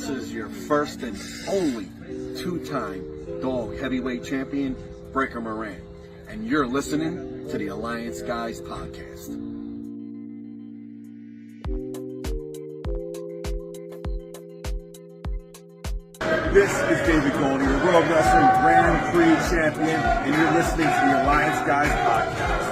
This is your first and only two-time Dog Heavyweight Champion, Breaker Moran, and you're listening to the Alliance Guys Podcast. This is David Goldie, the World Wrestling Grand Prix Champion, and you're listening to the Alliance Guys Podcast.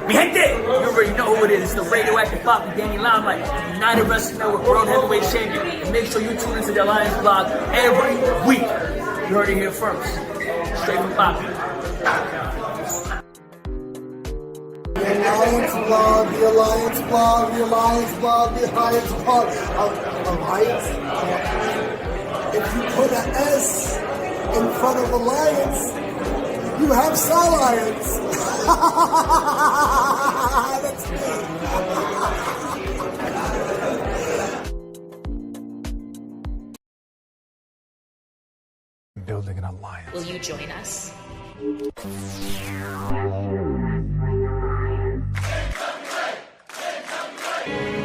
Mi gente, you already know who it is. It's the radioactive pop with Danny Limelight, United Wrestling Network World Heavyweight Champion. And make sure you tune into the Alliance blog every week. You heard it here first. Straight from Poppy. The Alliance blog, the Alliance blog, the Alliance blog, the Alliance blog. Alliance? If you put an S in front of Alliance, you have Salience. That's me. Building an alliance. Will you join us?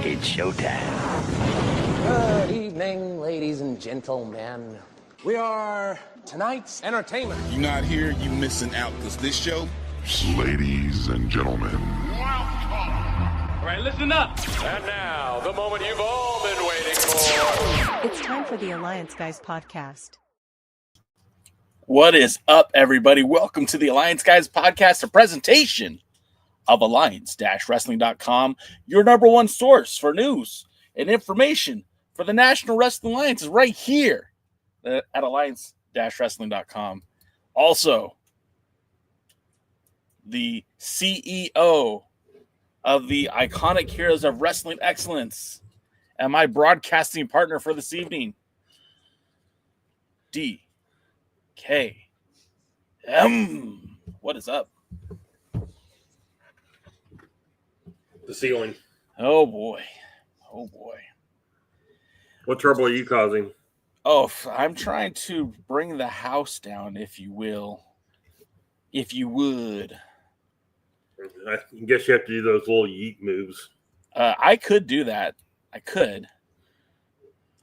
It's showtime. Good evening, ladies and gentlemen. We are tonight's entertainment. You're not here, you missing out, because this show... Ladies and gentlemen. All right, listen up. And now, the moment you've all been waiting for. It's time for the Alliance Guys Podcast. What is up, everybody? Welcome to the Alliance Guys Podcast, a presentation of Alliance-Wrestling.com, your number one source for news and information for the National Wrestling Alliance is right here at Alliance-Wrestling.com. Also, the CEO of the Iconic Heroes of Wrestling Excellence and my broadcasting partner for this evening, DKM. What is up? The ceiling. Oh boy. Oh boy. What trouble are you causing? Oh, I'm trying to bring the house down, if you will. If you would. I guess you have to do those little yeet moves. I could do that. I could.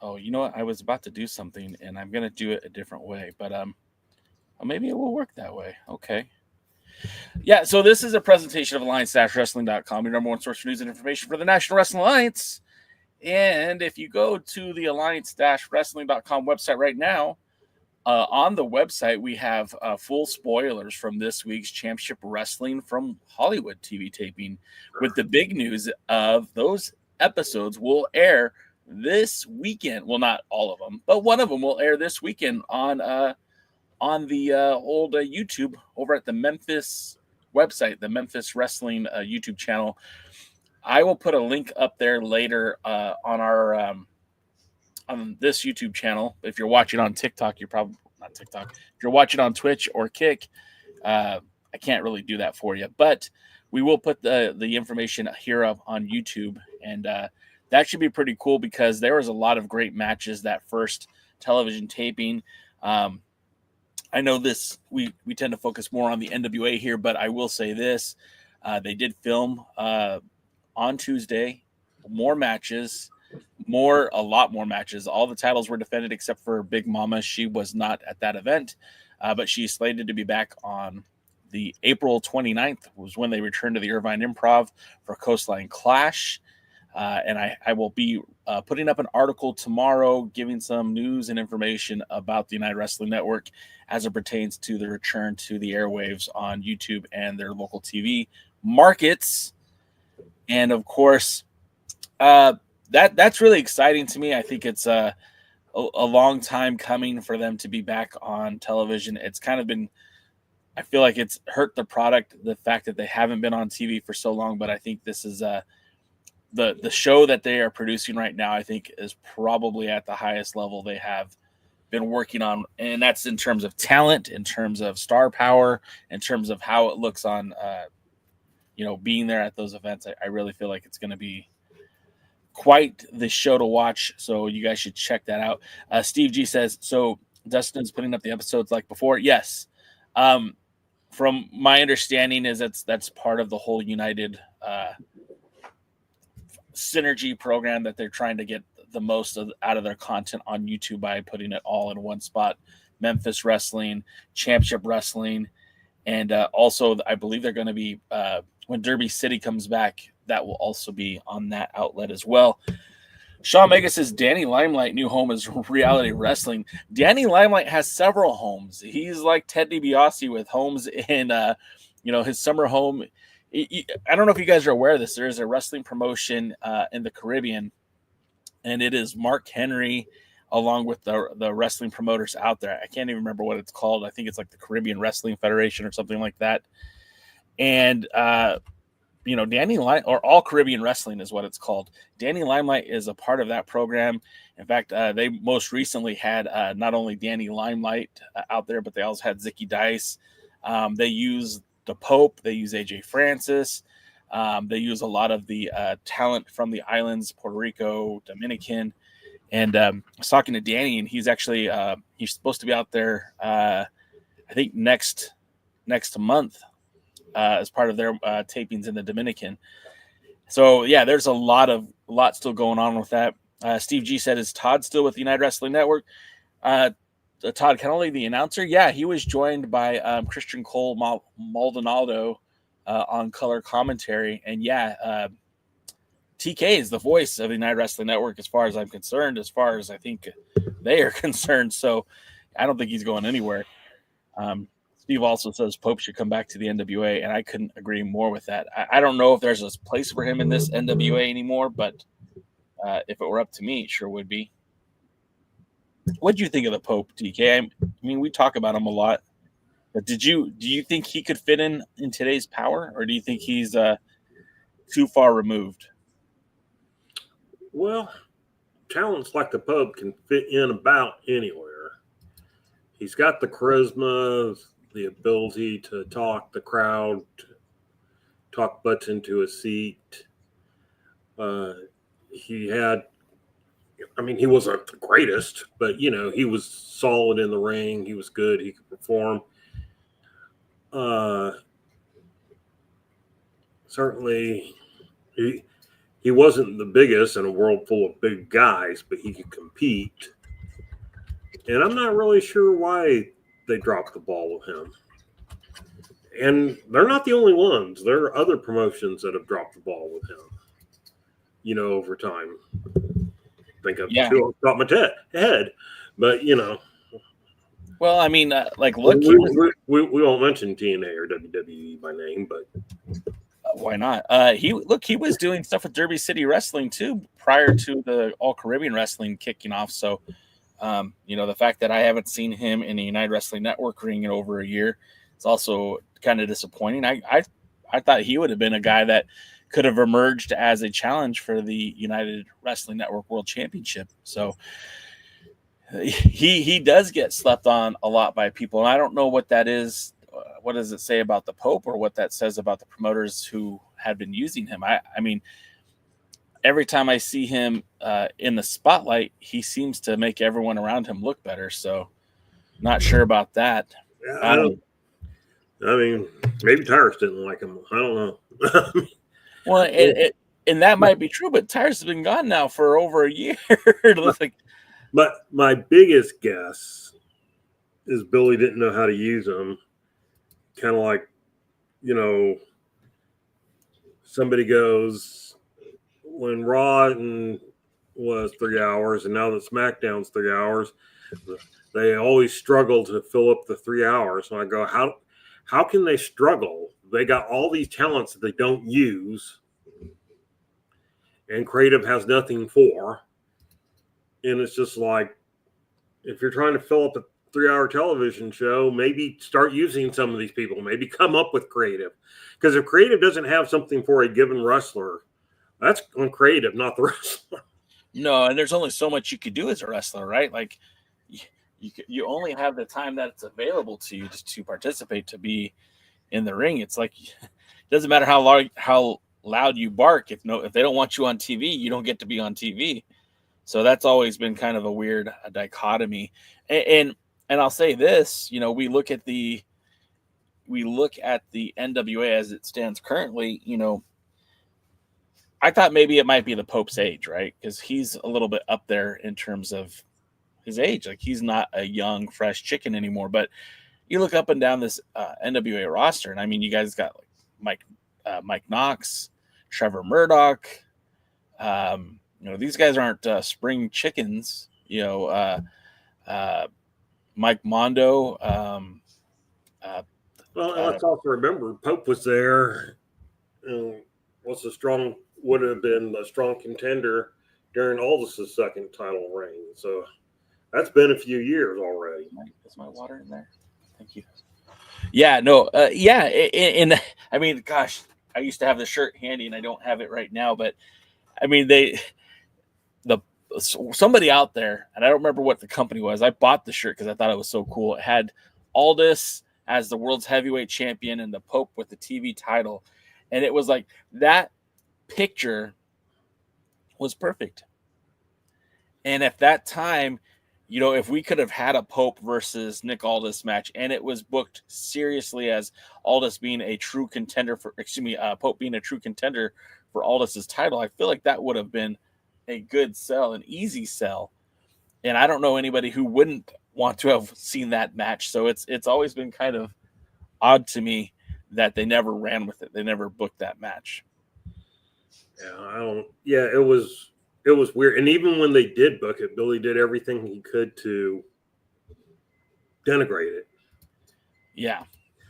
Oh, you know what? I was about to do something, and I'm going to do it a different way. But maybe it will work that way. Okay. Yeah, so this is a presentation of Alliance-Wrestling.com, your number one source for news and information for the National Wrestling Alliance. And if you go to the Alliance-Wrestling.com website right now, on the website, we have full spoilers from this week's Championship Wrestling from Hollywood TV taping, with the big news of those episodes will air this weekend. Well, not all of them, but one of them will air this weekend on the old YouTube over at the Memphis website, the Memphis Wrestling YouTube channel. I will put a link up there later on our on this YouTube channel. If you're watching on TikTok, you're probably not TikTok. If you're watching on Twitch or Kick, I can't really do that for you, but we will put the information here up on YouTube, and that should be pretty cool because there was a lot of great matches that first television taping. I know this, we tend to focus more on the NWA here, but I will say this. They did film on Tuesday, more matches, a lot more matches. All the titles were defended except for Big Mama. She was not at that event, but she's slated to be back on the April 29th was when they returned to the Irvine Improv for Coastline Clash. And I will be putting up an article tomorrow giving some news and information about the United Wrestling Network as it pertains to the return to the airwaves on YouTube and their local TV markets. And of course, that's really exciting to me. I think it's a long time coming for them to be back on television. It's kind of been, I feel like it's hurt the product, the fact that they haven't been on TV for so long, but I think this is the show that they are producing right now, I think, is probably at the highest level they have been working on. And that's in terms of talent, in terms of star power, in terms of how it looks on, being there at those events. I really feel like it's going to be quite the show to watch. So you guys should check that out. Steve G says, so Dustin's putting up the episodes like before. Yes. from my understanding is that's part of the whole United synergy program that they're trying to get the most out of their content on YouTube by putting it all in one spot. Memphis Wrestling, Championship Wrestling, and also I believe they're going to be when Derby City comes back, that will also be on that outlet as well. Sean Mega says Danny Limelight new home is Reality Wrestling. Danny Limelight has several homes. He's like Ted DiBiase with homes in his summer home. I don't know if you guys are aware of this. There is a wrestling promotion in the Caribbean, and it is Mark Henry along with the wrestling promoters out there. I can't even remember what it's called. I think it's like the Caribbean Wrestling Federation or something like that. And Danny Limelight, or All Caribbean Wrestling is what it's called. Danny Limelight is a part of that program. In fact, they most recently had not only Danny Limelight out there, but they also had Zicky Dice. They use the Pope. They use AJ Francis. They use a lot of the talent from the islands, Puerto Rico, Dominican. And I was talking to Danny, and he's actually he's supposed to be out there, I think next month. As part of their tapings in the Dominican. So yeah, there's a lot still going on with that. Steve G said, is Todd still with the United Wrestling Network? Todd Kennelly, the announcer. Yeah, he was joined by Christian Cole Maldonado on color commentary. And yeah, TK is the voice of the United Wrestling Network as far as I'm concerned, as far as I think they are concerned. So I don't think he's going anywhere. Steve also says Pope should come back to the NWA, and I couldn't agree more with that. I don't know if there's a place for him in this NWA anymore, but if it were up to me, it sure would be. What do you think of the Pope, DK? I mean, we talk about him a lot, but do you think he could fit in today's Power, or do you think he's too far removed? Well, talents like the Pope can fit in about anywhere. He's got the charisma, the ability to talk the crowd, talk butts into a seat. He wasn't the greatest, but, he was solid in the ring. He was good. He could perform. Certainly, he wasn't the biggest in a world full of big guys, but he could compete. And I'm not really sure why they dropped the ball with him. And they're not the only ones. There are other promotions that have dropped the ball with him, over time. Think of two off the top of my head. But, Well, I mean, look. We won't mention TNA or WWE by name, but. Why not? He was doing stuff with Derby City Wrestling, too, prior to the All Caribbean Wrestling kicking off. So, the fact that I haven't seen him in the United Wrestling Network ring in over a year is also kind of disappointing. I thought he would have been a guy that could have emerged as a challenge for the United Wrestling Network World Championship. So he does get slept on a lot by people, and I don't know what that is. What does it say about the Pope, or what that says about the promoters who have been using him? I mean, every time I see him in the spotlight, he seems to make everyone around him look better. So not sure about that. Yeah, maybe Tyrus didn't like him. I don't know. Well, and that might be true, but Tyrus has been gone now for over a year. But my biggest guess is Billy didn't know how to use him. Kind of like, somebody goes, when Raw was 3 hours and now that SmackDown's 3 hours, they always struggle to fill up the 3 hours. So I go, how can they struggle? They got all these talents that they don't use, and creative has nothing for. And it's just like, if you're trying to fill up a 3-hour television show, maybe start using some of these people, maybe come up with creative. Because if creative doesn't have something for a given wrestler, that's on creative, not the wrestler. No, and there's only so much you could do as a wrestler, right? Like, you only have the time that's available to you to participate, to be in the ring. It's like, it doesn't matter how loud you bark. If they don't want you on TV, you don't get to be on TV. So that's always been kind of a weird dichotomy. And I'll say this, we look at the we look at the NWA as it stands currently, I thought maybe it might be the Pope's age, right? Because he's a little bit up there in terms of his age. Like, he's not a young, fresh chicken anymore. But you look up and down this NWA roster, and I mean, you guys got like Mike Knox, Trevor Murdoch. These guys aren't spring chickens. Mike Mondo. Let's also remember Pope was there. Would have been a strong contender during Aldous' second title reign. So that's been a few years already. Is my water in there? Thank you. Yeah, no, and I mean, gosh, I used to have the shirt handy, and I don't have it right now. But I mean, somebody out there, and I don't remember what the company was. I bought the shirt because I thought it was so cool. It had Aldous as the world's heavyweight champion and the Pope with the TV title, and it was like that picture was perfect. And at that time, if we could have had a Pope versus Nick Aldis match, and it was booked seriously as Aldis being a true contender Pope being a true contender for Aldis's title, I feel like that would have been a good sell, an easy sell. And I don't know anybody who wouldn't want to have seen that match. So it's always been kind of odd to me that they never ran with it. They never booked that match. Yeah, it was weird. And even when they did book it, Billy did everything he could to denigrate it. Yeah.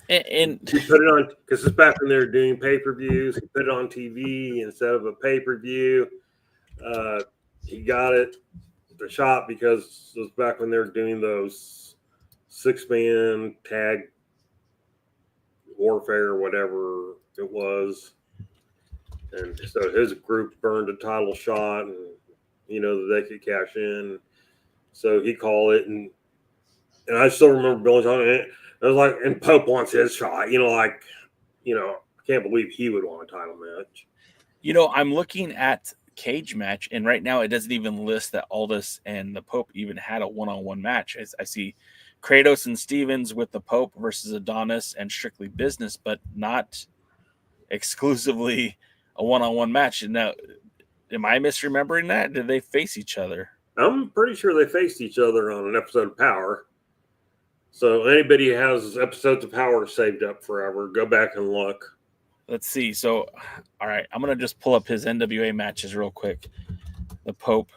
And he put it on, because it's back when they were doing pay-per-views. He put it on TV instead of a pay-per-view. He got the shot because it was back when they were doing those 6-man tag warfare or whatever it was. And so his group burned a title shot, and that they could cash in. So he called it, and I still remember Billy talking. It was like, and Pope wants his shot. I can't believe he would want a title match. I'm looking at Cage Match, and right now it doesn't even list that Aldis and the Pope even had a one-on-one match. I see Kratos and Stevens with the Pope versus Adonis and Strictly Business, but not exclusively a one-on-one match. Now, am I misremembering that? Did they face each other? I'm pretty sure they faced each other on an episode of Power. So anybody who has episodes of Power saved up forever, go back and look. Let's see. So, all right, I'm going to just pull up his NWA matches real quick. The Pope.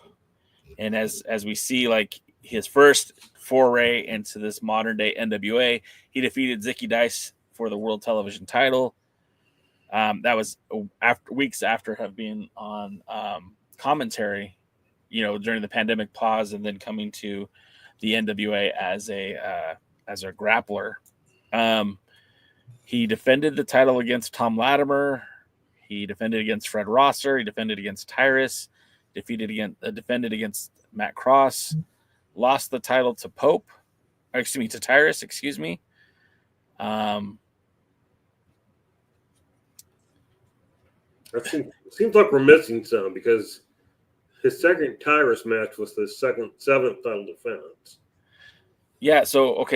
And as we see, like, his first foray into this modern-day NWA, he defeated Zicky Dice for the World Television title. That was weeks after have been on commentary, during the pandemic pause, and then coming to the NWA as a grappler. He defended the title against Thom Latimer. He defended against Fred Rosser. He defended against Tyrus. Defended against Matt Cross. Lost the title to to Tyrus. Excuse me. It seems like we're missing some, because his second Tyrus match was the seventh title defense. Yeah. So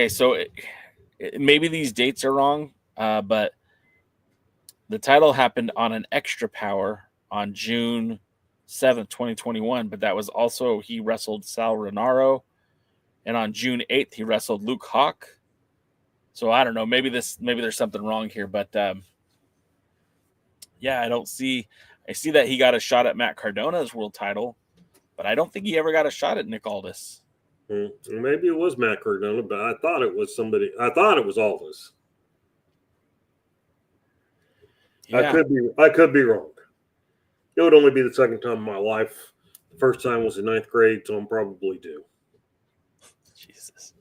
maybe these dates are wrong, but the title happened on an Extra Power on June 7th, 2021. But that was also, he wrestled Sal Renaro, and on June 8th he wrestled Luke Hawk. So I don't know. Maybe there's something wrong here, but. Yeah, I see that he got a shot at Matt Cardona's world title, but I don't think he ever got a shot at Nick Aldis. Maybe it was Matt Cardona, but I thought it was somebody. I thought it was Aldis. Yeah. I could be wrong. It would only be the second time in my life. The first time was in 9th grade, so I'm probably due. Jesus.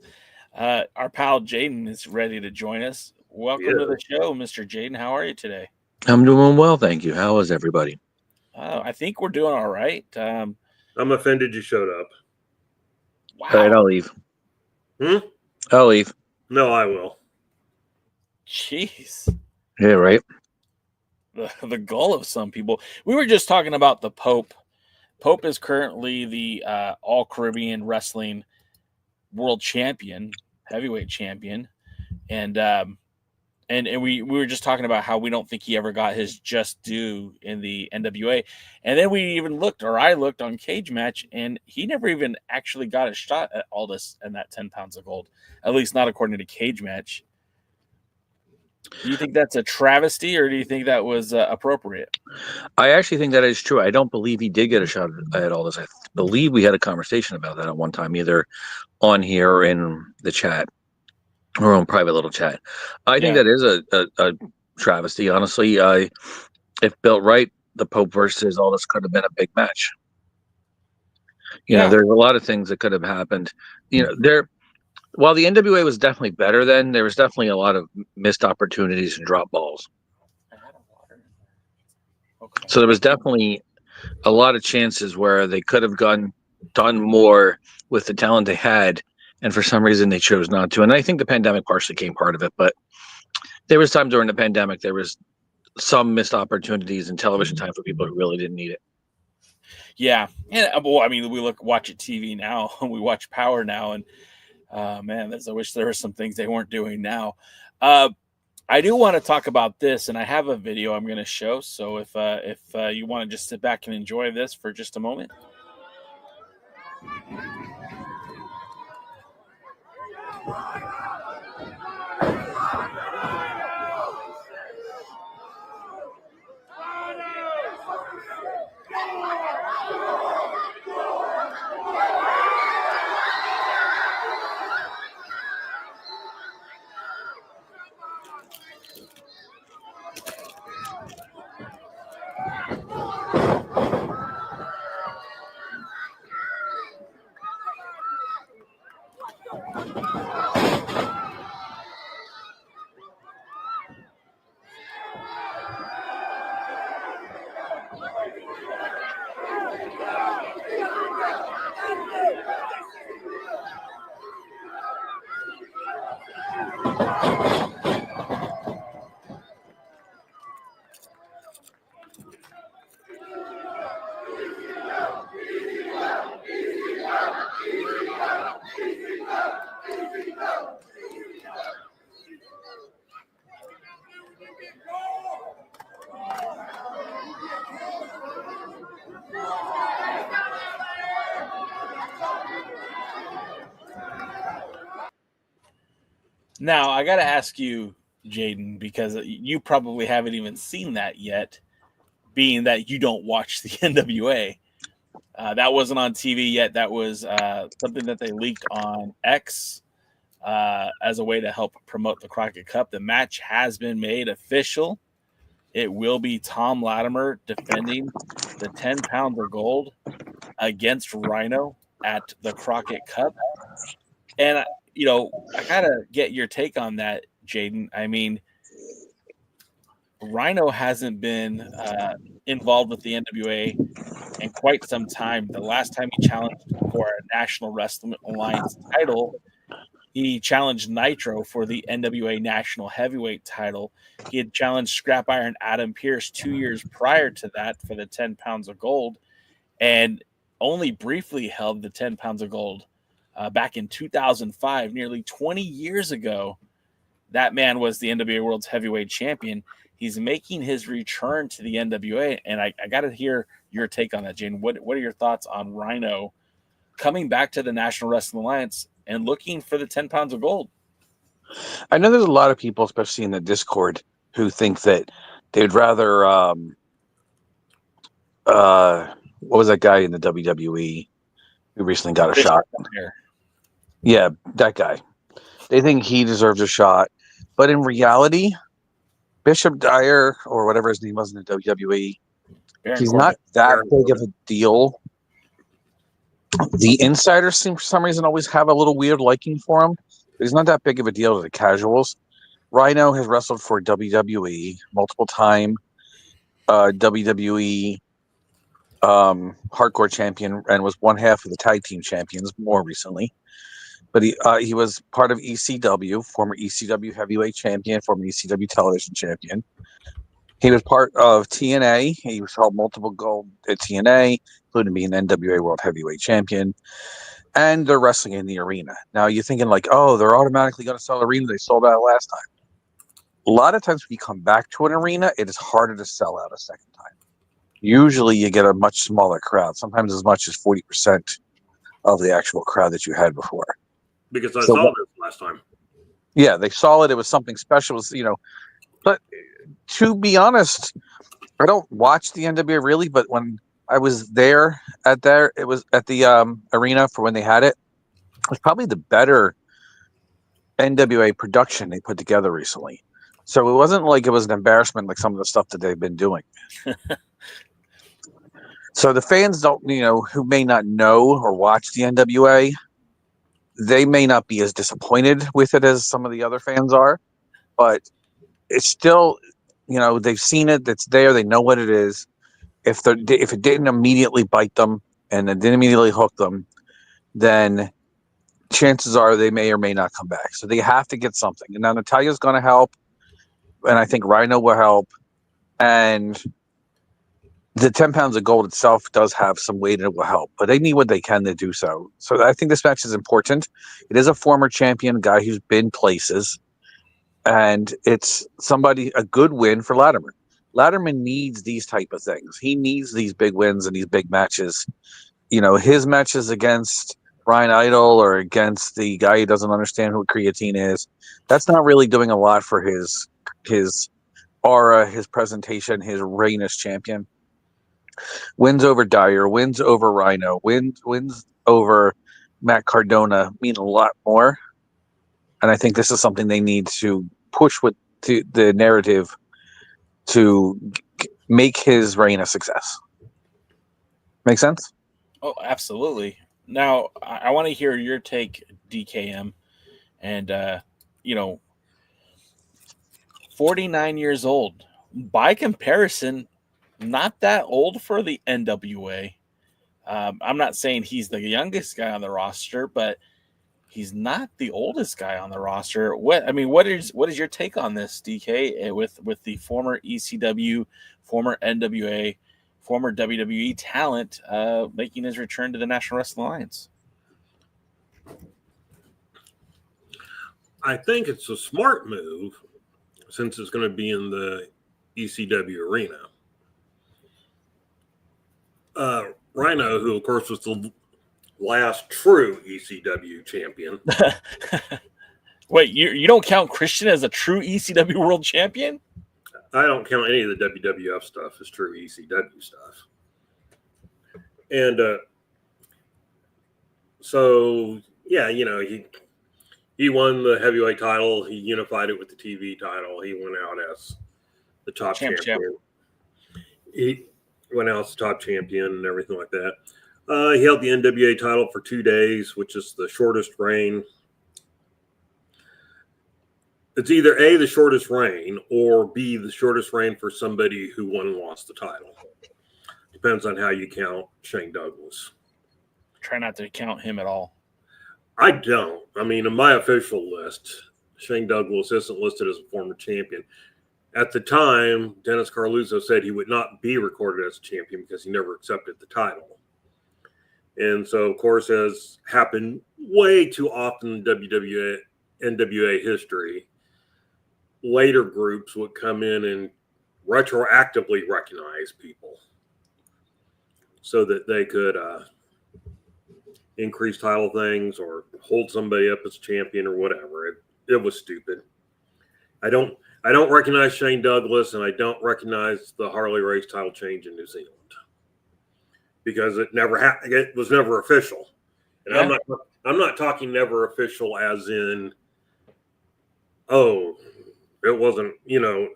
Our pal Jaden is ready to join us. Welcome to the show, Mr. Jaden. How are you today? I'm doing well, thank you. How is everybody? I think we're doing all right. I'm offended you showed up. Wow. All right, I'll leave. I'll leave. No, I will. Jeez. Yeah, right. The goal of some people. We were just talking about the Pope. Pope is currently the All Caribbean Wrestling World Champion, Heavyweight Champion, and And we were just talking about how we don't think he ever got his just due in the NWA. And then we even looked, or I looked on Cage Match, and he never even actually got a shot at Aldis and that 10 pounds of gold, at least not according to Cage Match. Do you think that's a travesty, or do you think that was appropriate? I actually think that is true. I don't believe he did get a shot at Aldis. I believe we had a conversation about that at one time, either on here or in the chat. Our own private little chat. I think that is a travesty, honestly. If built right, the Pope versus Aldis could have been a big match. You know, there's a lot of things that could have happened. You know, while the NWA was definitely better then, there was definitely a lot of missed opportunities and drop balls. So there was definitely a lot of chances where they could have done more with the talent they had. And for some reason, they chose not to. And I think the pandemic partially came part of it. But there was time during the pandemic, there was some missed opportunities in television time for people who really didn't need it. Yeah. And well, I mean, we watch it TV now, and we watch Power now. And man, I wish there were some things they weren't doing now. I do want to talk about this, and I have a video I'm going to show. So if you want to just sit back and enjoy this for just a moment. Now, I got to ask you, Jaden, because you probably haven't even seen that yet, being that you don't watch the NWA. That wasn't on TV yet. That was something that they leaked on X as a way to help promote the Crockett Cup. The match has been made official. It will be Thom Latimer defending the 10 pounds of gold against Rhino at the Crockett Cup. And you know, I gotta get your take on that, Jaden. I mean, Rhino hasn't been involved with the NWA in quite some time. The last time he challenged for a National Wrestling Alliance title, he challenged Nitro for the NWA National Heavyweight title. He had challenged Scrap Iron Adam Pearce 2 years prior to that for the 10 pounds of gold, and only briefly held the 10 pounds of gold back in 2005, nearly 20 years ago. That man was the NWA Worlds Heavyweight Champion. He's making his return to the NWA, and I got to hear your take on that, Jane. What are your thoughts on Rhino coming back to the National Wrestling Alliance and looking for the 10 pounds of gold? I know there's a lot of people, especially in the Discord, who think that they'd rather what was that guy in the WWE who recently got a shot? Yeah, that guy. They think he deserves a shot. But in reality, Bishop Dyer, or whatever his name was in the WWE, he's not that big of a deal. The insiders seem, for some reason, always have a little weird liking for him. But he's not that big of a deal to the casuals. Rhino has wrestled for WWE multiple time. WWE hardcore champion, and was one half of the tag team champions more recently. But he was part of ECW, former ECW heavyweight champion, former ECW television champion. He was part of TNA. He was held multiple gold at TNA, including being NWA World Heavyweight Champion. And they're wrestling in the arena. Now you're thinking like, oh, they're automatically going to sell the arena. They sold out last time. a lot of times when you come back to an arena, it is harder to sell out a second time. Usually you get a much smaller crowd, sometimes as much as 40% of the actual crowd that you had before. Because I saw this last time. Yeah, they saw it. It was something special. It was, but to be honest, I don't watch the NWA really, but when I was there it was at the arena for when they had it. It was probably the better NWA production they put together recently. So it wasn't like it was an embarrassment like some of the stuff that they've been doing. So the fans don't, who may not know or watch the NWA, they may not be as disappointed with it as some of the other fans are, but it's still, they've seen it. It's there. They know what it is. If it didn't immediately bite them and it didn't immediately hook them, then chances are they may or may not come back. So they have to get something. And now Natalia's going to help, and I think Rhino will help. And the 10 pounds of gold itself does have some weight and it will help, but they need what they can to do so. So I think this match is important. It is a former champion, guy who's been places, and it's a good win for Latimer. Latimer needs these type of things. He needs these big wins and these big matches. His matches against Brian Idol or against the guy who doesn't understand who creatine is, that's not really doing a lot for his aura, his presentation, his reign as champion. Wins over Dyer, wins over Rhino, wins over Matt Cardona mean a lot more. And I think this is something they need to push to the narrative to make his reign a success. Make sense? Oh, absolutely. Now, I want to hear your take, DKM. And, 49 years old. By comparison, not that old for the NWA. I'm not saying he's the youngest guy on the roster, but he's not the oldest guy on the roster. What is your take on this, DK, with the former ECW, former NWA, former WWE talent making his return to the National Wrestling Alliance? I think it's a smart move since it's going to be in the ECW arena. Rhino, who of course was the last true ECW champion. Wait, you don't count Christian as a true ECW World Champion? I don't count any of the WWF stuff as true ECW stuff. And so, yeah, he won the heavyweight title. He unified it with the TV title. He went out as the top champion. He went out as the top champion and everything like that. He held the NWA title for 2 days, which is the shortest reign. It's either A, the shortest reign, or B, the shortest reign for somebody who won and lost the title. Depends on how you count Shane Douglas. Try not to count him at all. I don't. I mean, in my official list, Shane Douglas isn't listed as a former champion. At the time, Dennis Carluzzo said he would not be recorded as a champion because he never accepted the title. And so, of course, as happened way too often in NWA history, later groups would come in and retroactively recognize people so that they could increase title things or hold somebody up as champion or whatever. It was stupid. I don't recognize Shane Douglas, and I don't recognize the Harley Race title change in New Zealand because it never happened. It was never official, and yeah. I'm not talking never official as in, it wasn't. It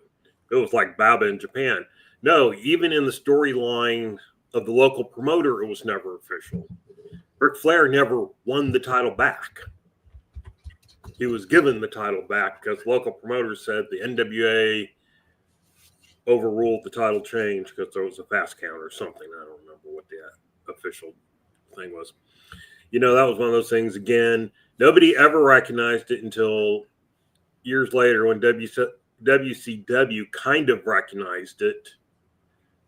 was like Baba in Japan. No, even in the storyline of the local promoter, it was never official. Ric Flair never won the title back. He was given the title back because local promoters said the NWA overruled the title change because there was a fast count or something. I don't remember what the official thing was. That was one of those things, again, nobody ever recognized it until years later when WCW kind of recognized it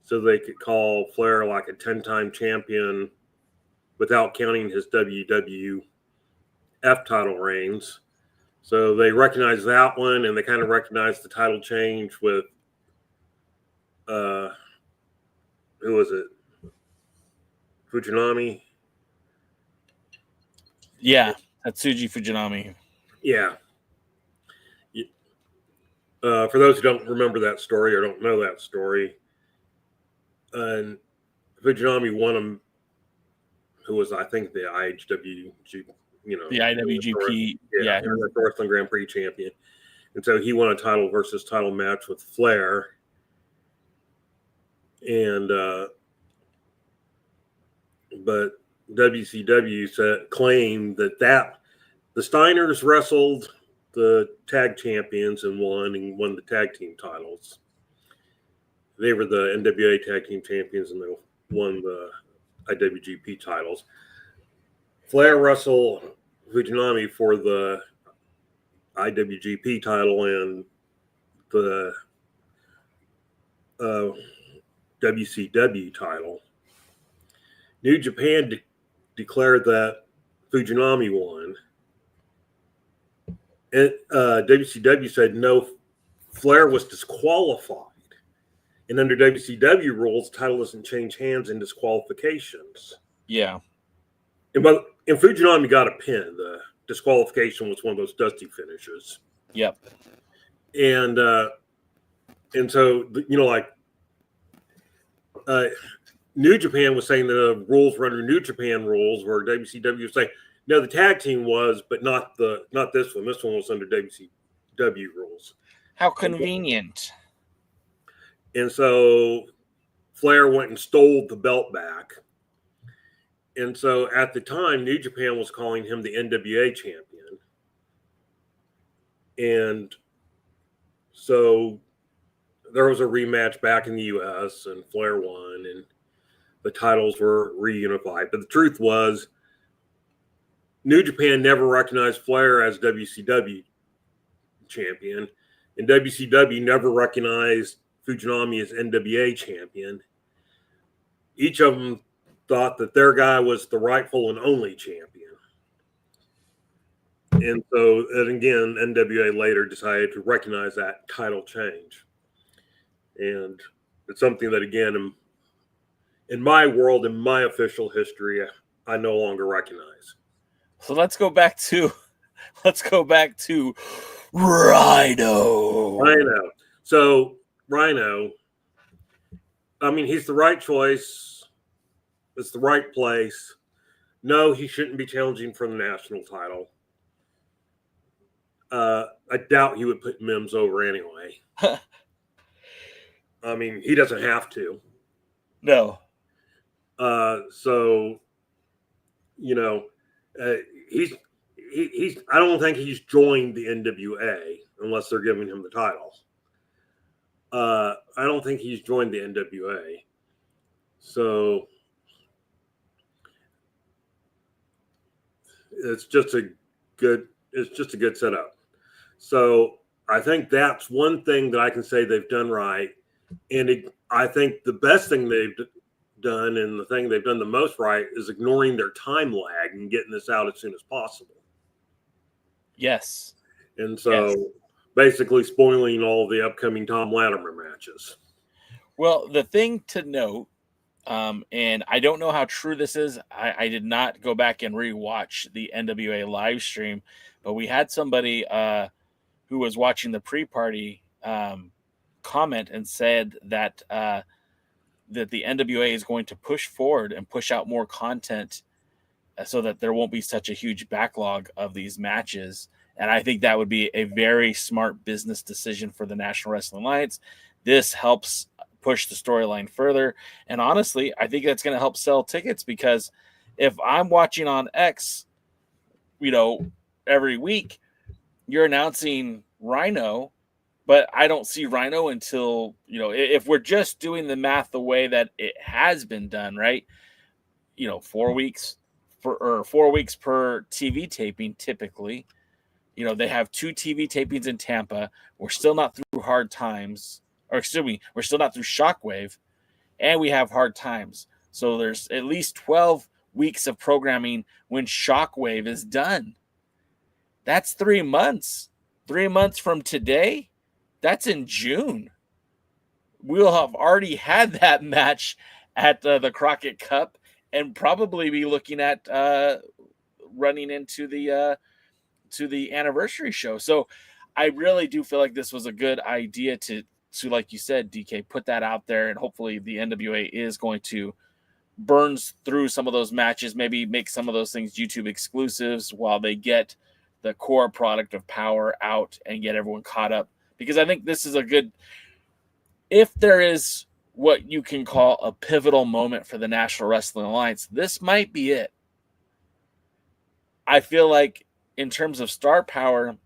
so they could call Flair like a 10-time champion without counting his WWF title reigns. So they recognized that one, and they kind of recognized the title change with who was it? Fujinami. Yeah, Tatsuji Fujinami. Yeah. For those who don't remember that story or don't know that story, and Fujinami won him, who was, I think, the IWGP, the IWGP, the Northland Grand Prix champion. And so he won a title versus title match with Flair. And, but WCW claimed that the Steiners wrestled the tag champions and won the tag team titles. They were the NWA tag team champions and they won the IWGP titles. Flair wrestled Fujinami for the IWGP title and the WCW title. New Japan declared that Fujinami won. And WCW said no, Flair was disqualified. And under WCW rules, the title doesn't change hands in disqualifications. Yeah. And Fujinami got a pin. The disqualification was one of those dusty finishes. Yep. And so, New Japan was saying the rules were under New Japan rules, where WCW was saying, no, the tag team was, but not this one. This one was under WCW rules. How convenient. And so Flair went and stole the belt back. And so at the time, New Japan was calling him the NWA champion. And so there was a rematch back in the U.S. and Flair won and the titles were reunified. But the truth was, New Japan never recognized Flair as WCW champion, and WCW never recognized Fujinami as NWA champion. Each of them thought that their guy was the rightful and only champion. And so, and again, NWA later decided to recognize that title change. And it's something that, again, in my world, in my official history, I no longer recognize. So let's go back to Rhino. Rhino. So Rhino, I mean, he's the right choice. It's the right place. No, he shouldn't be challenging for the national title. I doubt he would put Mims over anyway. I mean, he doesn't have to. No. So, he's I don't think he's joined the NWA unless they're giving him the title. I don't think he's joined the NWA. So it's just a good setup. So I think that's one thing that I can say they've done right. And I think the best thing they've done and the thing they've done the most right is ignoring their time lag and getting this out as soon as possible. Yes. And so basically spoiling all the upcoming Thom Latimer matches. Well, the thing to note, and I don't know how true this is. I did not go back and rewatch the NWA live stream, but we had somebody who was watching the pre-party comment and said that that the NWA is going to push forward and push out more content so that there won't be such a huge backlog of these matches. And I think that would be a very smart business decision for the National Wrestling Alliance. This helps push the storyline further. And honestly, I think that's going to help sell tickets, because if I'm watching on X, every week, you're announcing Rhino, but I don't see Rhino until, if we're just doing the math the way that it has been done, right? 4 weeks per TV taping, typically. They have 2 TV tapings in Tampa. We're still not through Hard Times, we're still not through Shockwave, and we have Hard Times. So there's at least 12 weeks of programming when Shockwave is done. That's 3 months. 3 months from today, that's in June. We'll have already had that match at the Crockett Cup and probably be looking at running into the anniversary show. So I really do feel like this was a good idea to like you said, DK, put that out there, and hopefully the NWA is going to burn through some of those matches, maybe make some of those things YouTube exclusives while they get the core product of Power out and get everyone caught up. Because I think this is a good, if there is what you can call a pivotal moment for the National Wrestling Alliance, this might be it. I feel like in terms of star power,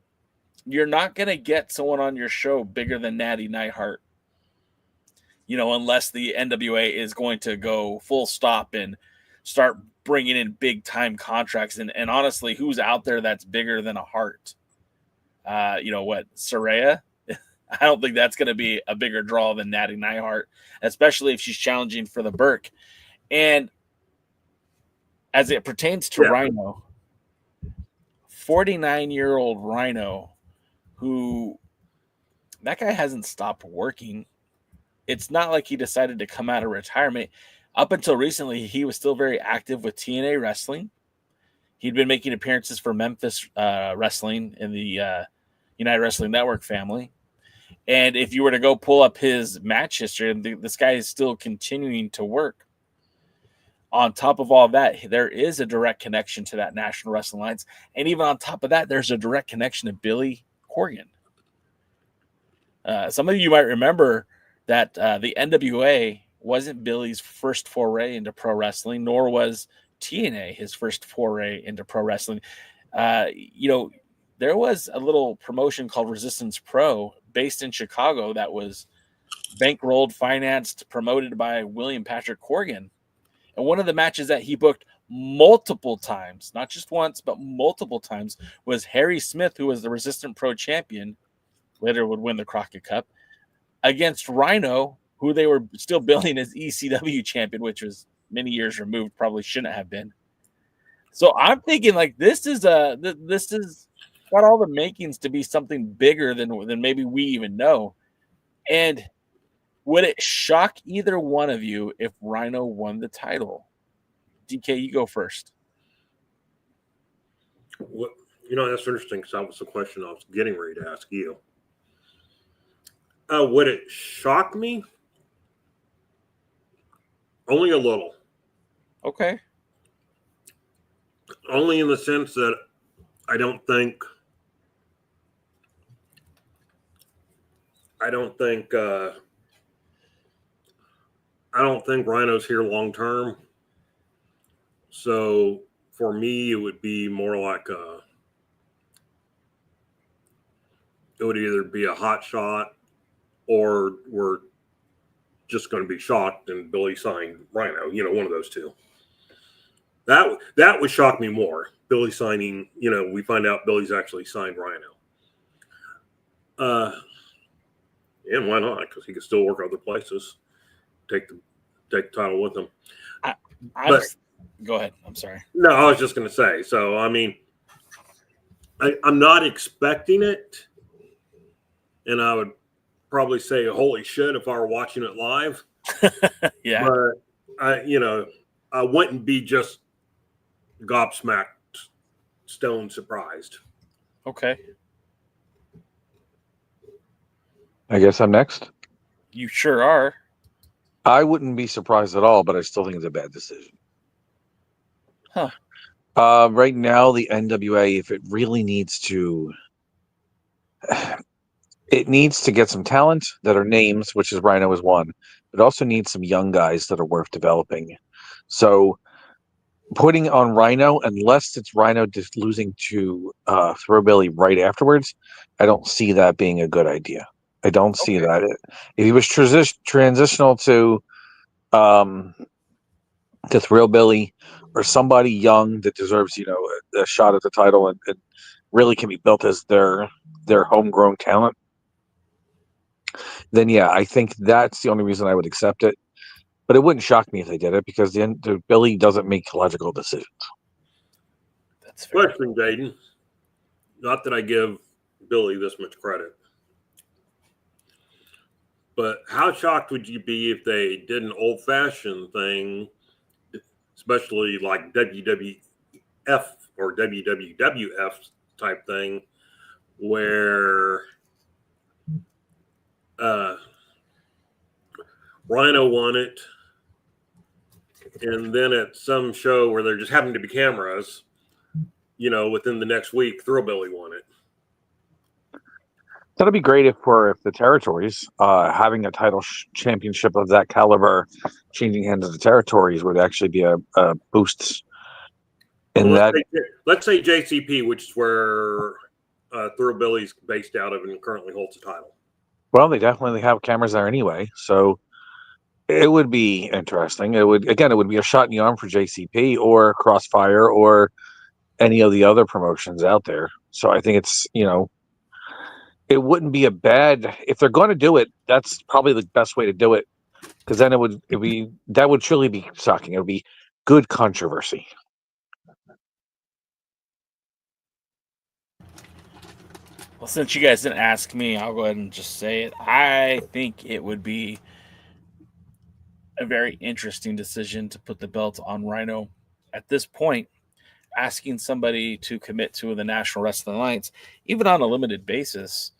you're not going to get someone on your show bigger than Natty Neidhart, unless the NWA is going to go full stop and start bringing in big time contracts. And honestly, who's out there that's bigger than a Hart? Saraya? I don't think that's going to be a bigger draw than Natty Neidhart, especially if she's challenging for the Burke. And as it pertains to Rhino, 49-year-old Rhino, who that guy hasn't stopped working. It's not like he decided to come out of retirement. Up until recently, he was still very active with TNA Wrestling. He'd been making appearances for Memphis Wrestling in the United Wrestling Network family. And if you were to go pull up his match history, this guy is still continuing to work. On top of all that, there is a direct connection to that National Wrestling Alliance. And even on top of that, there's a direct connection to Billy Corgan. Some of you might remember that the NWA wasn't Billy's first foray into pro wrestling, nor was TNA his first foray into pro wrestling. There was a little promotion called Resistance Pro based in Chicago that was bankrolled, financed, promoted by William Patrick Corgan. And one of the matches that he booked multiple times, not just once, but multiple times, was Harry Smith, who was the Resistant Pro champion, later would win the Crockett Cup, against Rhino, who they were still billing as ECW champion, which was many years removed, probably shouldn't have been. So I'm thinking like this is got all the makings to be something bigger than maybe we even know. And would it shock either one of you if Rhino won the title? DK, you go first. Well, that's interesting because that was the question I was getting ready to ask you. Would it shock me? Only a little. Okay. Only in the sense that I don't think Rhino's here long term. So for me, it would be more like it would either be a hot shot or we're just going to be shocked and Billy signed Rhino. One of those two. That would shock me more. Billy signing. We find out Billy's actually signed Rhino. And why not? Because he can still work other places. Take the title with him. Go ahead. I'm sorry. No, I was just going to say. So, I'm not expecting it. And I would probably say, holy shit, if I were watching it live. Yeah. But, I wouldn't be just gobsmacked, stone surprised. Okay. I guess I'm next. You sure are. I wouldn't be surprised at all, but I still think it's a bad decision. Huh. Right now, the NWA, if it really needs to, it needs to get some talent that are names, which is Rhino is one. It also needs some young guys that are worth developing. So putting on Rhino, unless it's Rhino just losing to Throwbilly right afterwards, I don't see that being a good idea. I don't see that. If he was transitional to Thrillbilly or somebody young that deserves, a shot at the title and really can be built as their homegrown talent, then yeah, I think that's the only reason I would accept it. But it wouldn't shock me if they did it because the Billy doesn't make logical decisions. That's fair. Question, Jaden. not that I give Billy this much credit, but how shocked would you be if they did an old-fashioned thing, especially like WWF or WWF type thing, where Rhino won it, and then at some show where there just happened to be cameras, within the next week, Thrillbilly won it. That'd be great if the territories having a title championship of that caliber, changing hands of the territories would actually be a boost. Let's say JCP, which is where Thrillbilly's based out of and currently holds the title. Well, they definitely have cameras there anyway, so it would be interesting. It would be a shot in the arm for JCP or Crossfire or any of the other promotions out there. So I think it's, it wouldn't be a bad, if they're going to do it, that's probably the best way to do it, because then that would truly be shocking. It would be good controversy. Well, since you guys didn't ask me, I'll go ahead and just say it. I think it would be a very interesting decision to put the belt on Rhino at this point. Asking somebody to commit to the National Wrestling Alliance, even on a limited basis,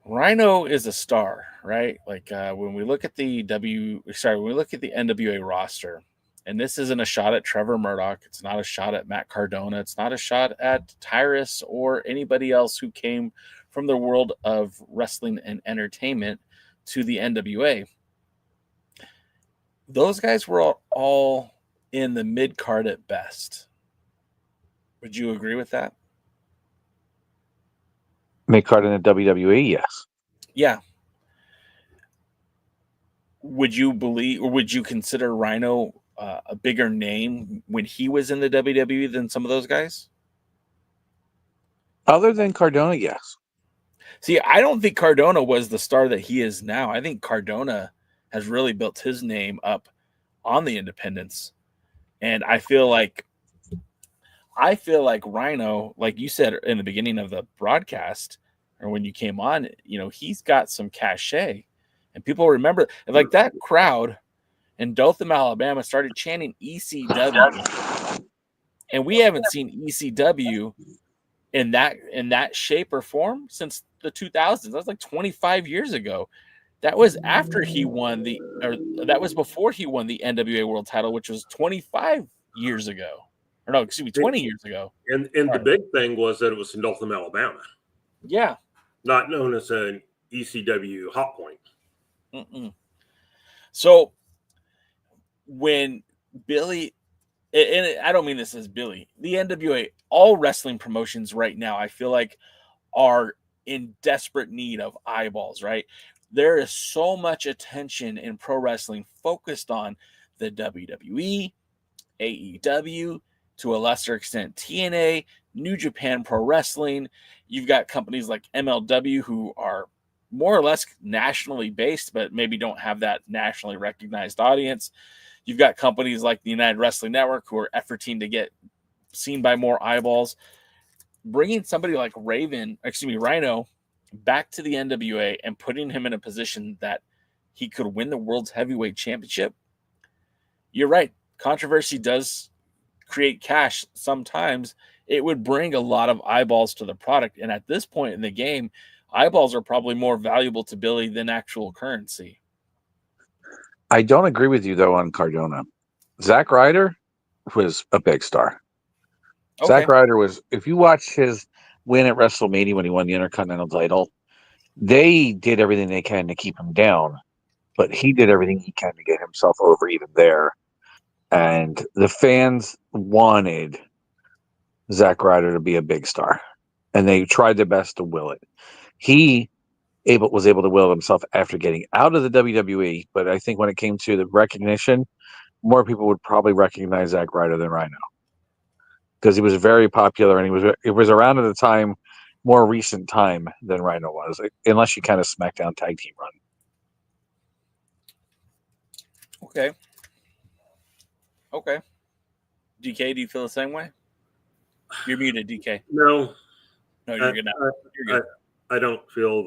Rhino is a star, right? Like when we look at the NWA roster, and this isn't a shot at Trevor Murdoch, it's not a shot at Matt Cardona, it's not a shot at Tyrus or anybody else who came from the world of wrestling and entertainment to the NWA. Those guys were all in the mid card at best. Would you agree with that? Mid card in the WWE, yes. Yeah. Would you believe, or would you consider Rhino a bigger name when he was in the WWE than some of those guys? Other than Cardona, yes. See, I don't think Cardona was the star that he is now. I think Cardona has really built his name up on the independents. And I feel like Rhino, like you said in the beginning of the broadcast, or when you came on, he's got some cachet. And people remember, like, that crowd in Dothan, Alabama started chanting ECW. And we haven't seen ECW in that shape or form since the 2000s. That was like 25 years ago. That was after he won that was before he won the NWA World title, which was 25 years ago. Or no, excuse me, 20 years ago. And the big thing was that it was in Dothan, Alabama. Yeah. Not known as an ECW hot point. Mm-mm. So when Billy, and I don't mean this as Billy, the NWA, all wrestling promotions right now, I feel like are in desperate need of eyeballs, right? There is so much attention in pro wrestling focused on the WWE, AEW, to a lesser extent TNA, New Japan Pro Wrestling. You've got companies like MLW who are more or less nationally based, but maybe don't have that nationally recognized audience. You've got companies like the United Wrestling Network who are efforting to get seen by more eyeballs. Bringing somebody like Rhino back to the NWA and putting him in a position that he could win the World's Heavyweight Championship. You're right. Controversy does create cash sometimes. It would bring a lot of eyeballs to the product. And at this point in the game, eyeballs are probably more valuable to Billy than actual currency. I don't agree with you, though, on Cardona. Zack Ryder was a big star. Okay. Zack Ryder was, if you watch his win at WrestleMania when he won the Intercontinental title, they did everything they can to keep him down, but he did everything he can to get himself over even there. And the fans wanted Zack Ryder to be a big star, and they tried their best to will it. He was able to will it himself after getting out of the WWE, but I think when it came to the recognition, more people would probably recognize Zack Ryder than Rhino, because he was very popular, and it was around at the time, more recent time than Rhino was, unless you kind of SmackDown tag team run. Okay. DK, do you feel the same way? You're muted, DK. No. No, you're good now. You're good. I don't feel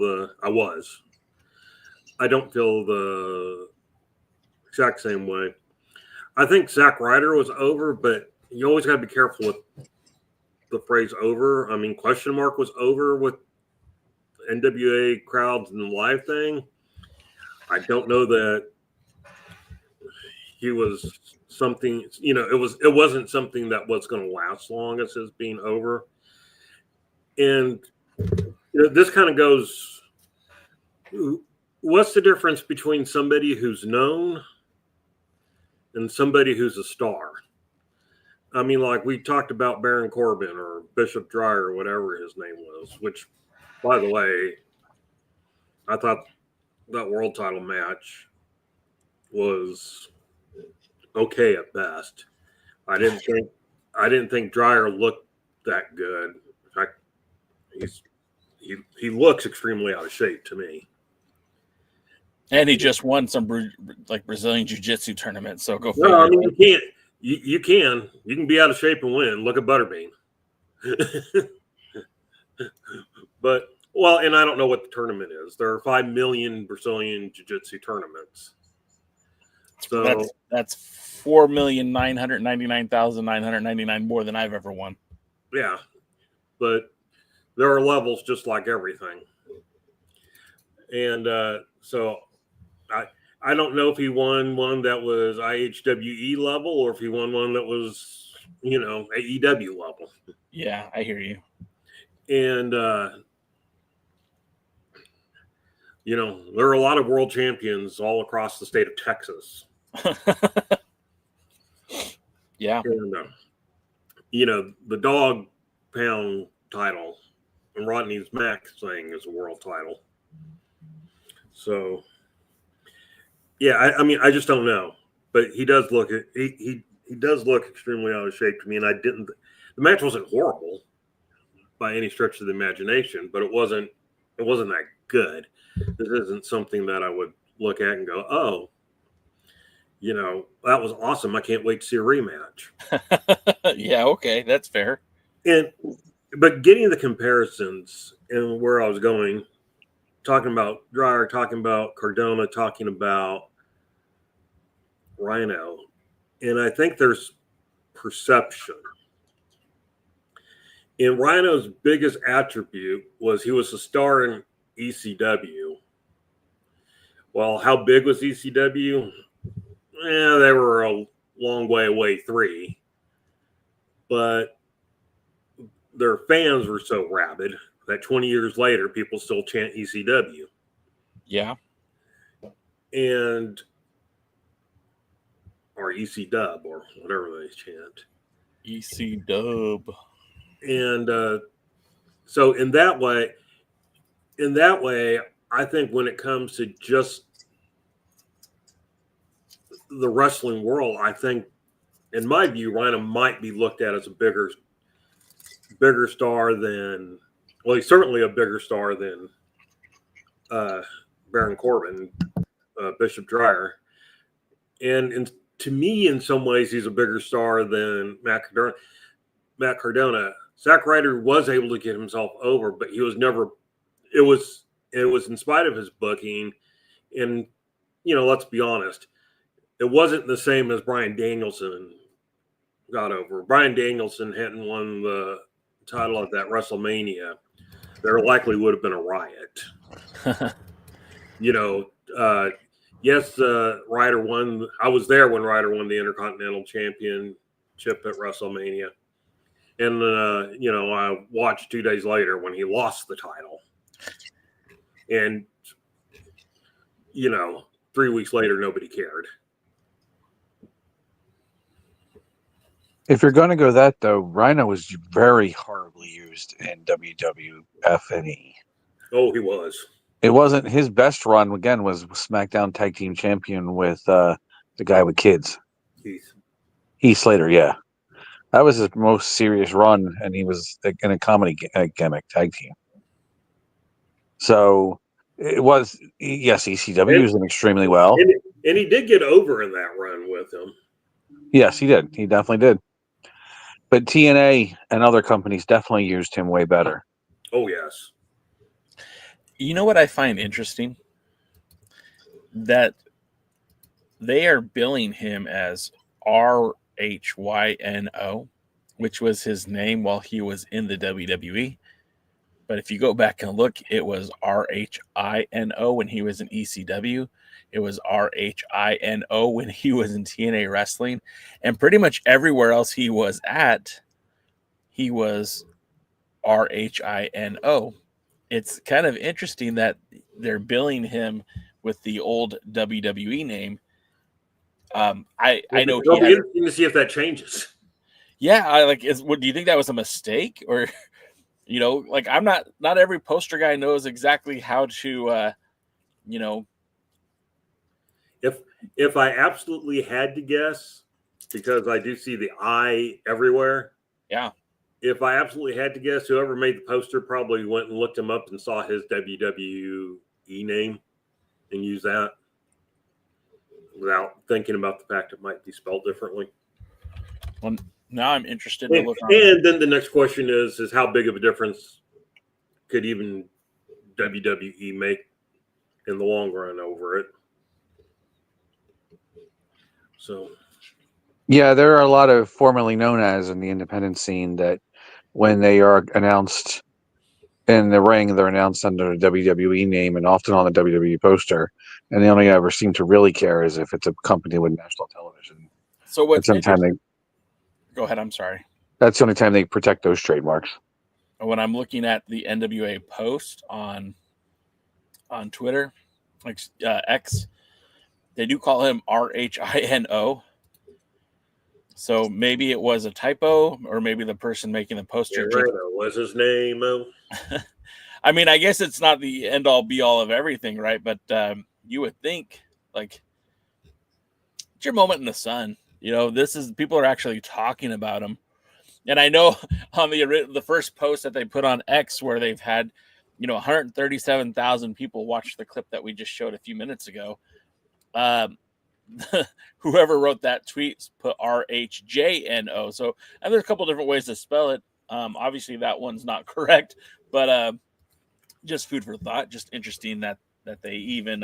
I don't feel the exact same way. I think Zack Ryder was over, but you always got to be careful with the phrase over. I mean, question mark was over with NWA crowds and the live thing. I don't know that he was something, it wasn't something that was going to last long as his being over. And this kind of goes, what's the difference between somebody who's known and somebody who's a star? I mean, like we talked about Baron Corbin or Bishop Dreyer or whatever his name was, which, by the way, I thought that world title match was okay at best. I didn't think Dreyer looked that good. In fact, he looks extremely out of shape to me. And he just won some Brazilian Jiu-Jitsu tournament. So go figure. No, I mean you can be out of shape and win. Look at Butterbean. But and I don't know what the tournament is. There are 5 million Brazilian Jiu-Jitsu tournaments. So that's 4,999,999 more than I've ever won. Yeah, but there are levels just like everything, and so I don't know if he won one that was IHWE level or if he won one that was AEW level. Yeah, I hear you. And there are a lot of world champions all across the state of Texas. Yeah. And, the dog pound title and Rodney's Mac thing is a world title. So, yeah, I mean, I just don't know. But he does look he does look extremely out of shape to me. And the match wasn't horrible by any stretch of the imagination, but it wasn't that good. This isn't something that I would look at and go, oh, that was awesome. I can't wait to see a rematch. Yeah, okay, that's fair. But getting the comparisons and where I was going, talking about Dreyer, talking about Cardona, talking about Rhino, and I think there's perception. And Rhino's biggest attribute was he was a star in ECW. Well, how big was ECW? They were a long way away, 3. But their fans were so rabid that 20 years later, people still chant ECW. Yeah. Or EC Dub, or whatever they chant. EC Dub. And so in that way, I think when it comes to just the wrestling world, I think, in my view, Rhino might be looked at as a bigger star than, well, he's certainly a bigger star than Baron Corbin, Bishop Dreyer. And to me, in some ways, he's a bigger star than Matt Cardona. Zack Ryder was able to get himself over, but he was never. It was in spite of his booking, and let's be honest, it wasn't the same as Bryan Danielson got over. Bryan Danielson hadn't won the title at that WrestleMania. There likely would have been a riot. Yes, Ryder won. I was there when Ryder won the Intercontinental Championship at WrestleMania. And, I watched 2 days later when he lost the title. And, 3 weeks later, nobody cared. If you're going to go that, though, Rhino was very horribly used in WWF. Oh, he was. It wasn't his best run. Again, was SmackDown Tag Team Champion with the guy with kids, Heath Slater. Yeah, that was his most serious run, and he was in a comedy gimmick tag team. So it was, yes, ECW used him extremely well, and he did get over in that run with him. Yes, he did. He definitely did. But TNA and other companies definitely used him way better. Oh, yes. You know what I find interesting? That they are billing him as RHYNO, which was his name while he was in the WWE. But if you go back and look, it was RHINO when he was in ECW. It was RHINO when he was in TNA Wrestling. And pretty much everywhere else he was at, he was RHINO. It's kind of interesting that they're billing him with the old WWE name. I know it'll be interesting to see if that changes. Yeah, do you think that was a mistake, or like I'm not every poster guy knows exactly how to, If I absolutely had to guess, because I do see the I everywhere. Yeah. If I absolutely had to guess, whoever made the poster probably went and looked him up and saw his WWE name and used that without thinking about the fact it might be spelled differently. Well, now I'm interested to look on. And then the next question is how big of a difference could even WWE make in the long run over it? So, yeah, there are a lot of formerly known as in the independent scene that when they are announced in the ring, they're announced under a WWE name and often on the WWE poster. And they only ever seem to really care is if it's a company with national television. So what's Go ahead. I'm sorry. That's the only time they protect those trademarks. When I'm looking at the NWA post on Twitter, like X, they do call him RHINO. So maybe it was a typo, or maybe the person making the poster. Yeah, Rhino was his name. I mean, I guess it's not the end all be all of everything, right? But you would think, like, it's your moment in the sun. This is, people are actually talking about him. And I know on the first post that they put on X, where they've had, 137,000 people watch the clip that we just showed a few minutes ago. Whoever wrote that tweet put RHJNO. So, and there's a couple different ways to spell it. Obviously that one's not correct, but just food for thought. Just interesting that they even.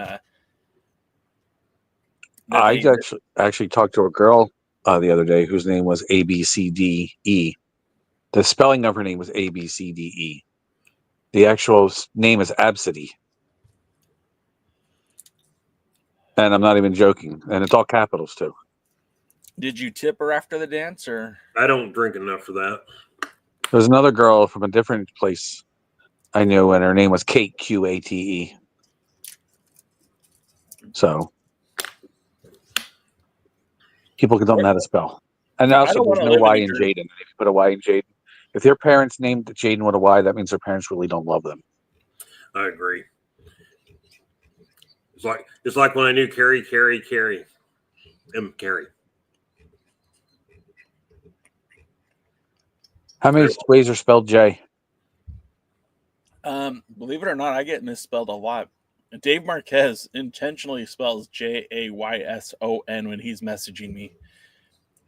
I actually talked to a girl the other day whose name was ABCDE. The spelling of her name was ABCDE. The actual name is Absidy. And I'm not even joking. And it's all capitals, too. Did you tip her after the dance, or? I don't drink enough for that. There's another girl from a different place I knew, and her name was Kate, Qate. So people don't know how to spell. And also there's no Y in Jaden. If you put a Y in Jaden, if their parents named Jaden with a Y, that means their parents really don't love them. I agree. It's like when I knew Carrie. Carrie. How many ways are spelled J? Believe it or not, I get misspelled a lot. Dave Marquez intentionally spells Jayson when he's messaging me.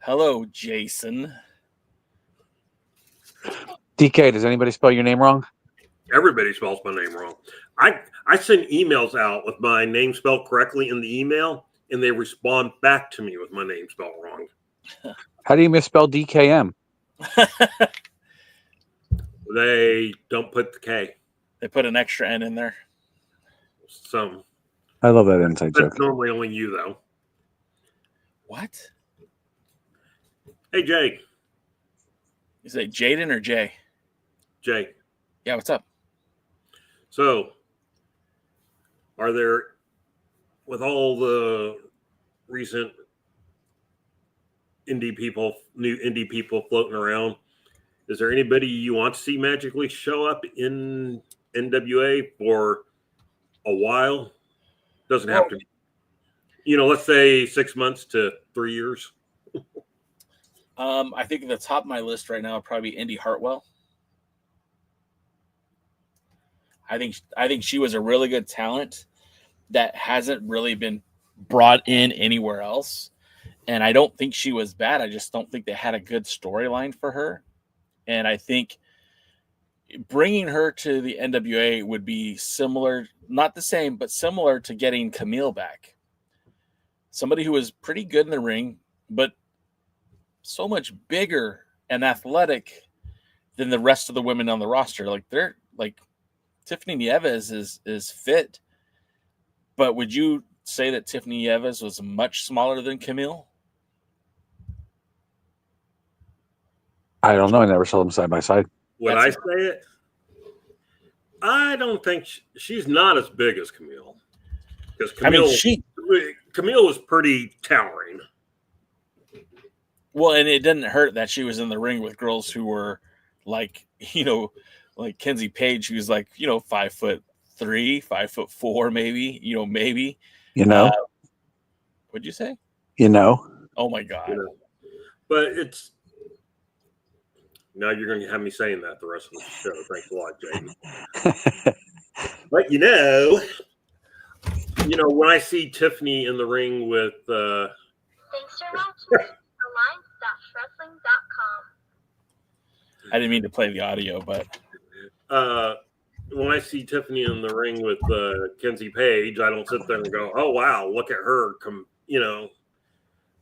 Hello, Jason. DK, does anybody spell your name wrong? Everybody spells my name wrong. I send emails out with my name spelled correctly in the email, and they respond back to me with my name spelled wrong. How do you misspell DKM? They don't put the K. They put an extra N in there. Some. I love that inside joke. That's normally only you, though. What? Hey, Jake. You say Jaden or Jay? Jay. Yeah, what's up? So, are there, with all the recent new indie people floating around, is there anybody you want to see magically show up in NWA for a while? Doesn't have to be, let's say 6 months to 3 years. I think at the top of my list right now would probably be Indy Hartwell. I think she was a really good talent that hasn't really been brought in anywhere else. And I don't think she was bad. I just don't think they had a good storyline for her. And I think bringing her to the NWA would be similar, not the same, but similar to getting Camille back. Somebody who was pretty good in the ring, but so much bigger and athletic than the rest of the women on the roster. Like they're like Tiffany Nieves is fit, but would you say that Tiffany Nieves was much smaller than Camille? I don't know. I never saw them side by side. Would I say it? I don't think she's not as big as Camille. Because Camille was pretty towering. Well, and it didn't hurt that she was in the ring with girls who were like, like Kenzie Page, who's like, 5'3", 5'4", maybe, maybe. What'd you say? Oh my God. But it's now you're going to have me saying that the rest of the show. Thanks a lot, Jaden. But when I see Tiffany in the ring with Thanks for watching alliance.wrestling.com. I didn't mean to play the audio, but when I see Tiffany in the ring with Kenzie Page, I don't sit there and go, "Oh wow, look at her!"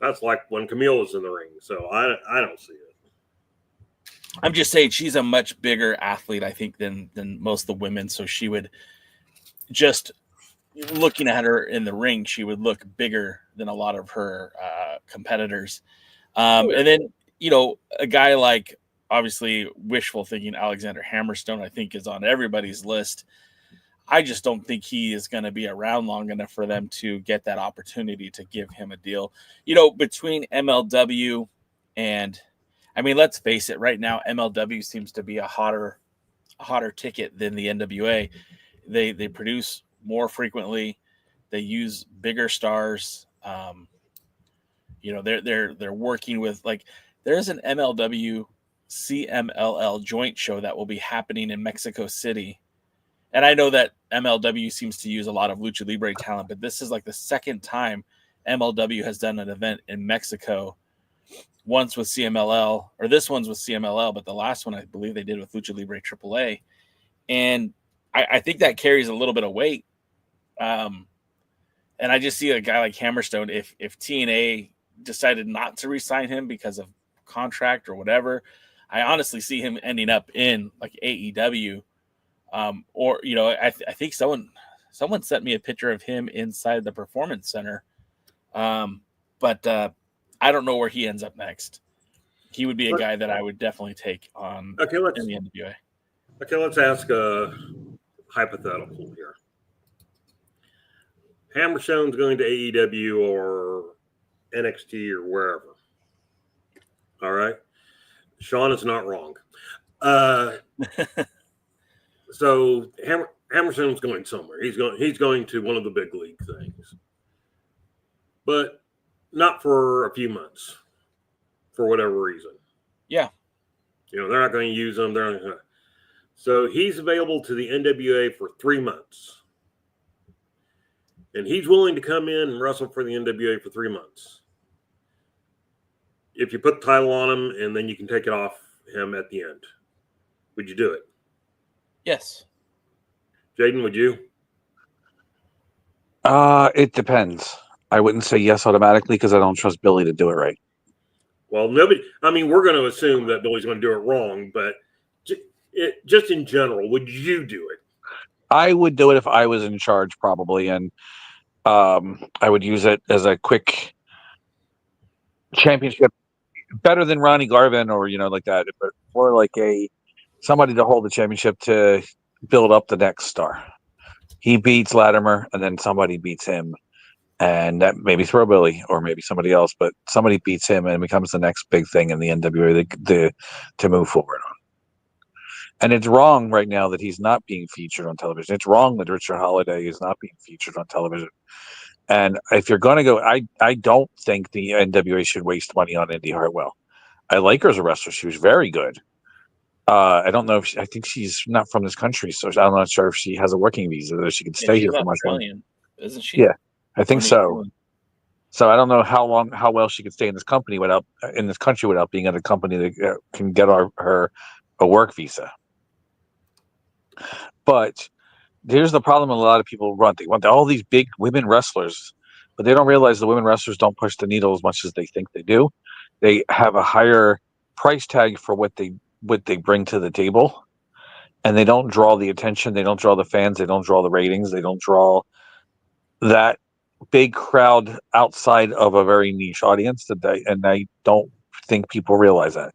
That's like when Camille was in the ring. So I don't see it. I'm just saying she's a much bigger athlete, I think, than most of the women. So she would just looking at her in the ring, she would look bigger than a lot of her competitors. And then, a guy like obviously wishful thinking Alexander Hammerstone, I think, is on everybody's list. I just don't think he is going to be around long enough for them to get that opportunity to give him a deal. Between MLW and, let's face it, right now, MLW seems to be a hotter ticket than the NWA. They produce more frequently. They use bigger stars. They're working with, like, there's an MLW CMLL joint show that will be happening in Mexico City. And I know that MLW seems to use a lot of Lucha Libre talent, but this is like the second time MLW has done an event in Mexico. Once with CMLL, or this one's with CMLL, but the last one I believe they did with Lucha Libre AAA. And I think that carries a little bit of weight. And I just see a guy like Hammerstone, if TNA decided not to re-sign him because of contract or whatever, I honestly see him ending up in like AEW. I think someone sent me a picture of him inside the Performance Center. But I don't know where he ends up next. He would be a guy that I would definitely take on in the NWA. Okay, let's ask a hypothetical here. Hammerstone's going to AEW or NXT or wherever. All right. Sean is not wrong. So Hammerstone's going somewhere. He's going to one of the big league things. But not for a few months, for whatever reason. Yeah. They're not going to use him. They're not going to. So he's available to the NWA for 3 months. And he's willing to come in and wrestle for the NWA for 3 months. If you put the title on him and then you can take it off him at the end, would you do it? Yes. Jaden, would you? It depends. I wouldn't say yes automatically because I don't trust Billy to do it right. Well, nobody. We're going to assume that Billy's going to do it wrong, but just in general, would you do it? I would do it if I was in charge, probably, and I would use it as a quick championship, better than Ronnie Garvin or like that, but more like somebody to hold the championship to build up the next star. He beats Latimer, and then somebody beats him. And that maybe throw Billy or maybe somebody else, but somebody beats him and becomes the next big thing in the NWA to move forward on. And it's wrong right now that he's not being featured on television. It's wrong that Richard Holiday is not being featured on television. And if you're going to go, I don't think the NWA should waste money on Indy Hartwell. I like her as a wrestler. She was very good. I don't know if I think she's not from this country, so I'm not sure if she has a working visa that she can stay here for much longer. Isn't she? Yeah. I think so. So I don't know how well she could stay in this country without being at a company that can get her a work visa. But here's the problem: a lot of people they want all these big women wrestlers, but they don't realize the women wrestlers don't push the needle as much as they think they do. They have a higher price tag for what they bring to the table, and they don't draw the attention. They don't draw the fans. They don't draw the ratings. They don't draw that big crowd outside of a very niche audience and I don't think people realize that.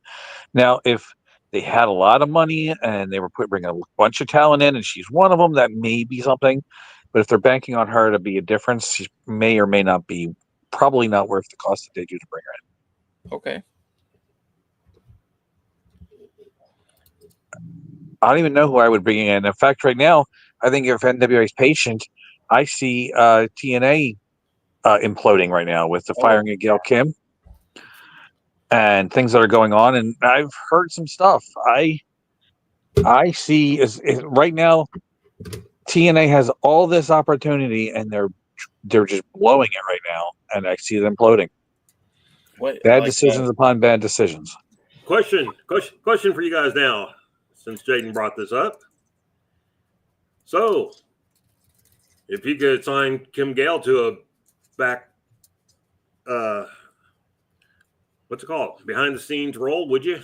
Now, if they had a lot of money and they were bringing a bunch of talent in, and she's one of them, that may be something. But if they're banking on her to be a difference, she may or may not be. Probably not worth the cost that they do to bring her in. Okay. I don't even know who I would bring in. In fact, right now, I think if NWA is patient, I see TNA imploding right now with the firing of Gail Kim and things that are going on. And I've heard some stuff. I see is right now TNA has all this opportunity and they're just blowing it right now. And I see them imploding. Bad decisions upon bad decisions. Question for you guys now, since Jaden brought this up. So, if you could sign Kim Gale to a back, what's it called? Behind the scenes role, would you?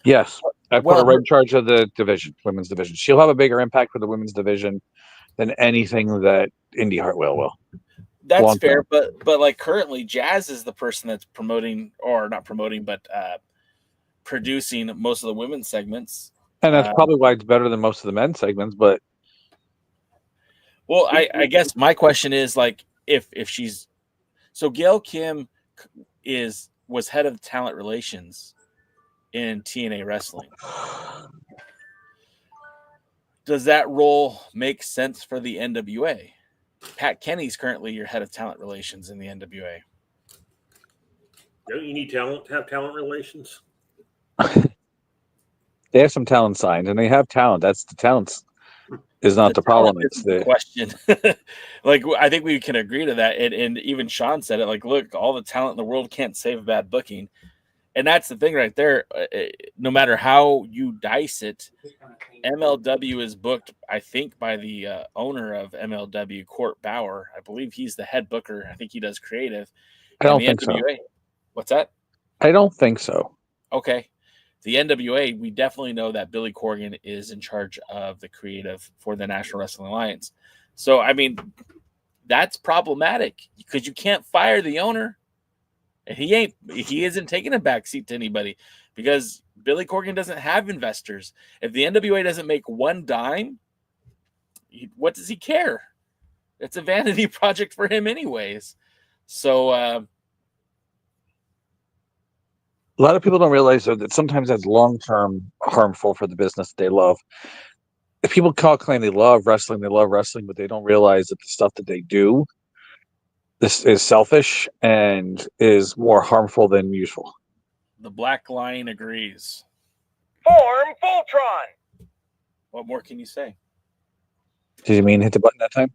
Yes. I put her right in charge of the division, women's division. She'll have a bigger impact with the women's division than anything that Indy Hartwell will. That's fair, but like currently Jazz is the person that's promoting, or not promoting, but producing most of the women's segments. And that's probably why it's better than most of the men's segments, but well, I guess my question is like if she's so Gail Kim was head of talent relations in TNA Wrestling. Does that role make sense for the NWA? Pat Kenny's currently your head of talent relations in the NWA. Don't you need talent to have talent relations? They have some talent signed, and they have talent. That's the talents is not the problem. It's the question. Like, I think we can agree to that. And even Sean said it, like, look, all the talent in the world can't save bad booking. And that's the thing right there. No matter how you dice it, MLW is booked, I think, by the owner of MLW, Court Bauer. I believe he's the head booker. I think he does creative. I don't think so. What's that? I don't think so. Okay. The NWA, we definitely know that Billy Corgan is in charge of the creative for the National Wrestling Alliance. So, I mean, that's problematic because you can't fire the owner. And he isn't taking a backseat to anybody because Billy Corgan doesn't have investors. If the NWA doesn't make one dime, what does he care? It's a vanity project for him anyways. So, a lot of people don't realize that sometimes that's long-term harmful for the business they love. If people claim they love wrestling, but they don't realize that the stuff that they do, this is selfish and is more harmful than useful. The Black Lion agrees. Form Voltron. What more can you say? Did you mean hit the button that time?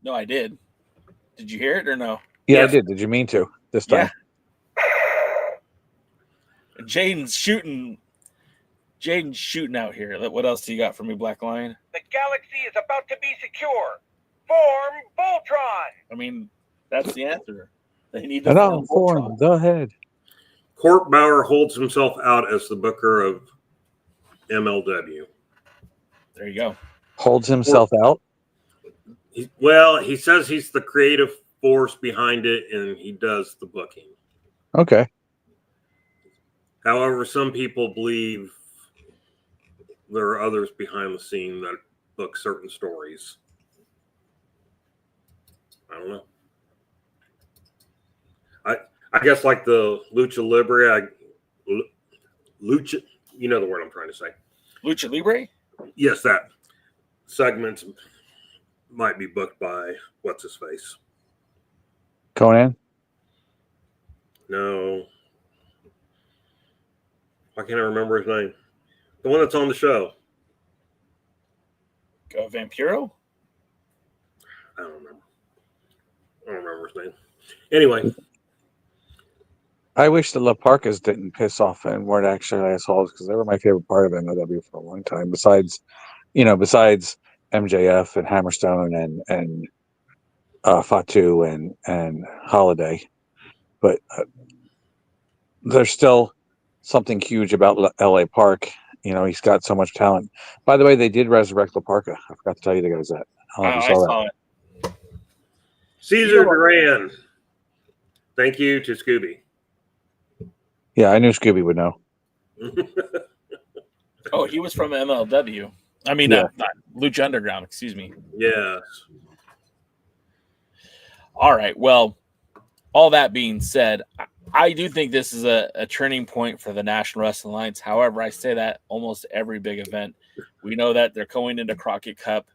No, I did. Did you hear it or no? Yeah, yes. I did. Did you mean to this time? Yeah. Jaden's shooting out here. What else do you got for me, Black Lion? The galaxy is about to be secure. Form Voltron. I mean, that's the answer. They need to form. Go ahead. Court Bauer holds himself out as the booker of MLW. There you go. Holds himself out? He says he's the creative force behind it, and he does the booking. Okay. However, some people believe there are others behind the scene that book certain stories. I don't know. I guess like the Lucha Libre, Lucha, you know the word I'm trying to say. Lucha Libre? Yes, that segments might be booked by what's his face? Conan? No. Why can't I remember his name? The one that's on the show. Vampiro? I don't remember his name. Anyway, I wish the La Parkas didn't piss off and weren't actually assholes, because they were my favorite part of NWA for a long time. Besides MJF and Hammerstone and Fatu and Holiday, but there's still something huge about L.A. Park. He's got so much talent. By the way, they did resurrect La Parka. I forgot to tell you guys that. I don't know if you saw it. Caesar Duran. Thank you to Scooby. Yeah, I knew Scooby would know. Oh, he was from MLW. I mean, Yeah. not Lucha Underground, excuse me. Yes. All right. Well, all that being said, I do think this is a turning point for the National Wrestling Alliance. However, I say that almost every big event. We know that they're going into Crockett Cup.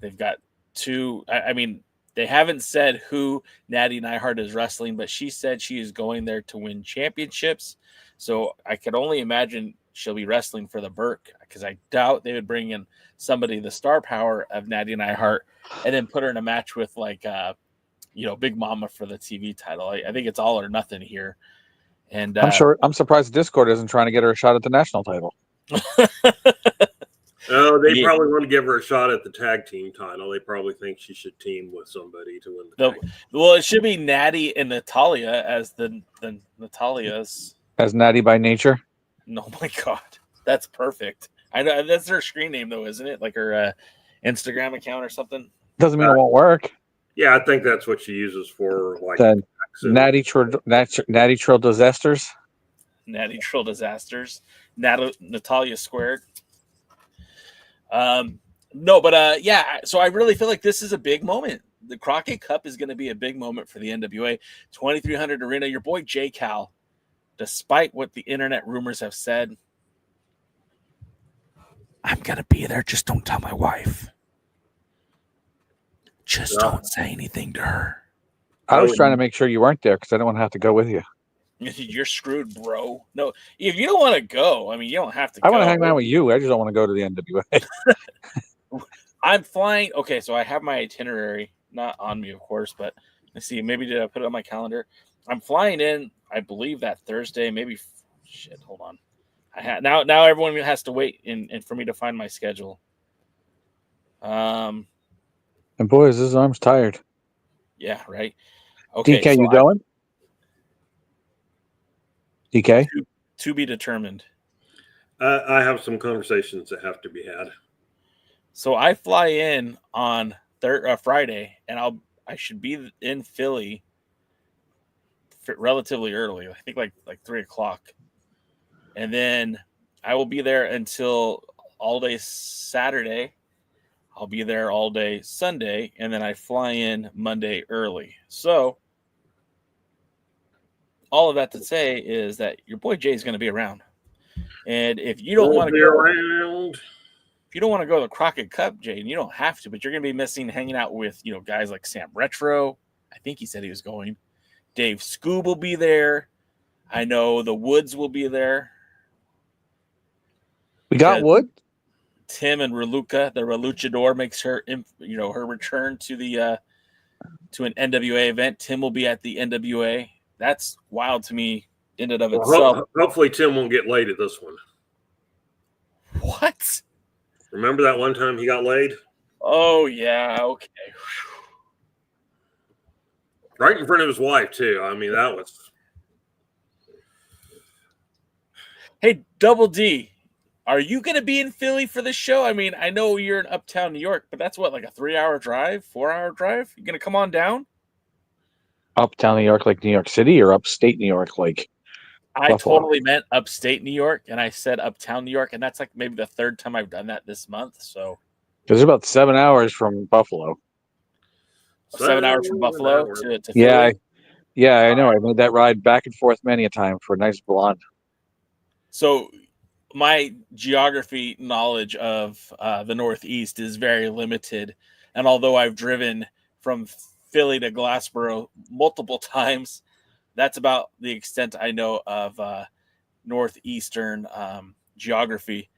They've got two. I mean, they haven't said who Natty Neihart is wrestling, but she said she is going there to win championships. So I could only imagine she'll be wrestling for the Burke, because I doubt they would bring in somebody the star power of Natty Neihart and then put her in a match with Big Mama for the TV title. I think it's all or nothing here. And I'm surprised Discord isn't trying to get her a shot at the national title. Oh, they probably want to give her a shot at the tag team title. They probably think she should team with somebody to win the tag. Well, it should be Natty and Natalia as the Natalias. As Natty by nature? Oh my God, that's perfect. I know that's her screen name though, isn't it? Like her Instagram account or something. Doesn't mean it won't work. Yeah, I think that's what she uses for then Natty Trill Disasters. Natty Trill Disasters. Natalia Squared. No, but yeah, so I really feel like this is a big moment. The Crockett Cup is going to be a big moment for the NWA. 2300 Arena, your boy J Cal, despite what the internet rumors have said, I'm going to be there. Just don't tell my wife. Just don't say anything to her. I was trying to make sure you weren't there because I don't want to have to go with you. You're screwed, bro. No, if you don't want to go, I mean, you don't have to go. I want to hang out with you. I just don't want to go to the NWA. I'm flying. Okay, so I have my itinerary, not on me, of course, but let's see. Maybe did I put it on my calendar? I'm flying in, I believe, that Thursday. Maybe, shit, hold on. Now everyone has to wait and for me to find my schedule. And boys, his arm's tired. Yeah, right. Okay, DK, so you going? DK? To be determined. I have some conversations that have to be had. So I fly in on Friday, and I should be in Philly relatively early. I think like 3:00, and then I will be there until all day Saturday. I'll be there all day Sunday, and then I fly in Monday early. So all of that to say is that your boy Jay is going to be around. And if you don't want to go around, if you don't want to go to the Crockett Cup, Jay, and you don't have to, but you're going to be missing hanging out with, guys like Sam Retro. I think he said he was going. Dave Scoob will be there. I know the Woods will be there. We got Wood. Tim and Reluca, the Reluchador, makes her, her return to the to an NWA event. Tim will be at the NWA. That's wild to me in and of itself. Hopefully Tim won't get laid at this one. What? Remember that one time he got laid? Oh, yeah. Okay. Right in front of his wife, too. I mean, that was... Hey, Double D, are you going to be in Philly for this show? I mean, I know you're in Uptown New York, but that's what, like a 3-hour drive, 4-hour drive? You going to come on down? Uptown New York, like New York City, or upstate New York, like I Buffalo? Totally meant upstate New York, and I said Uptown New York, and that's like maybe the third time I've done that this month. So there's about 7 hours from Buffalo. 7 hours from Buffalo to yeah, Philly? I know. I made that ride back and forth many a time for a nice blonde. So my geography knowledge of the Northeast is very limited, and although I've driven from Philly to Glassboro multiple times, that's about the extent I know of Northeastern geography.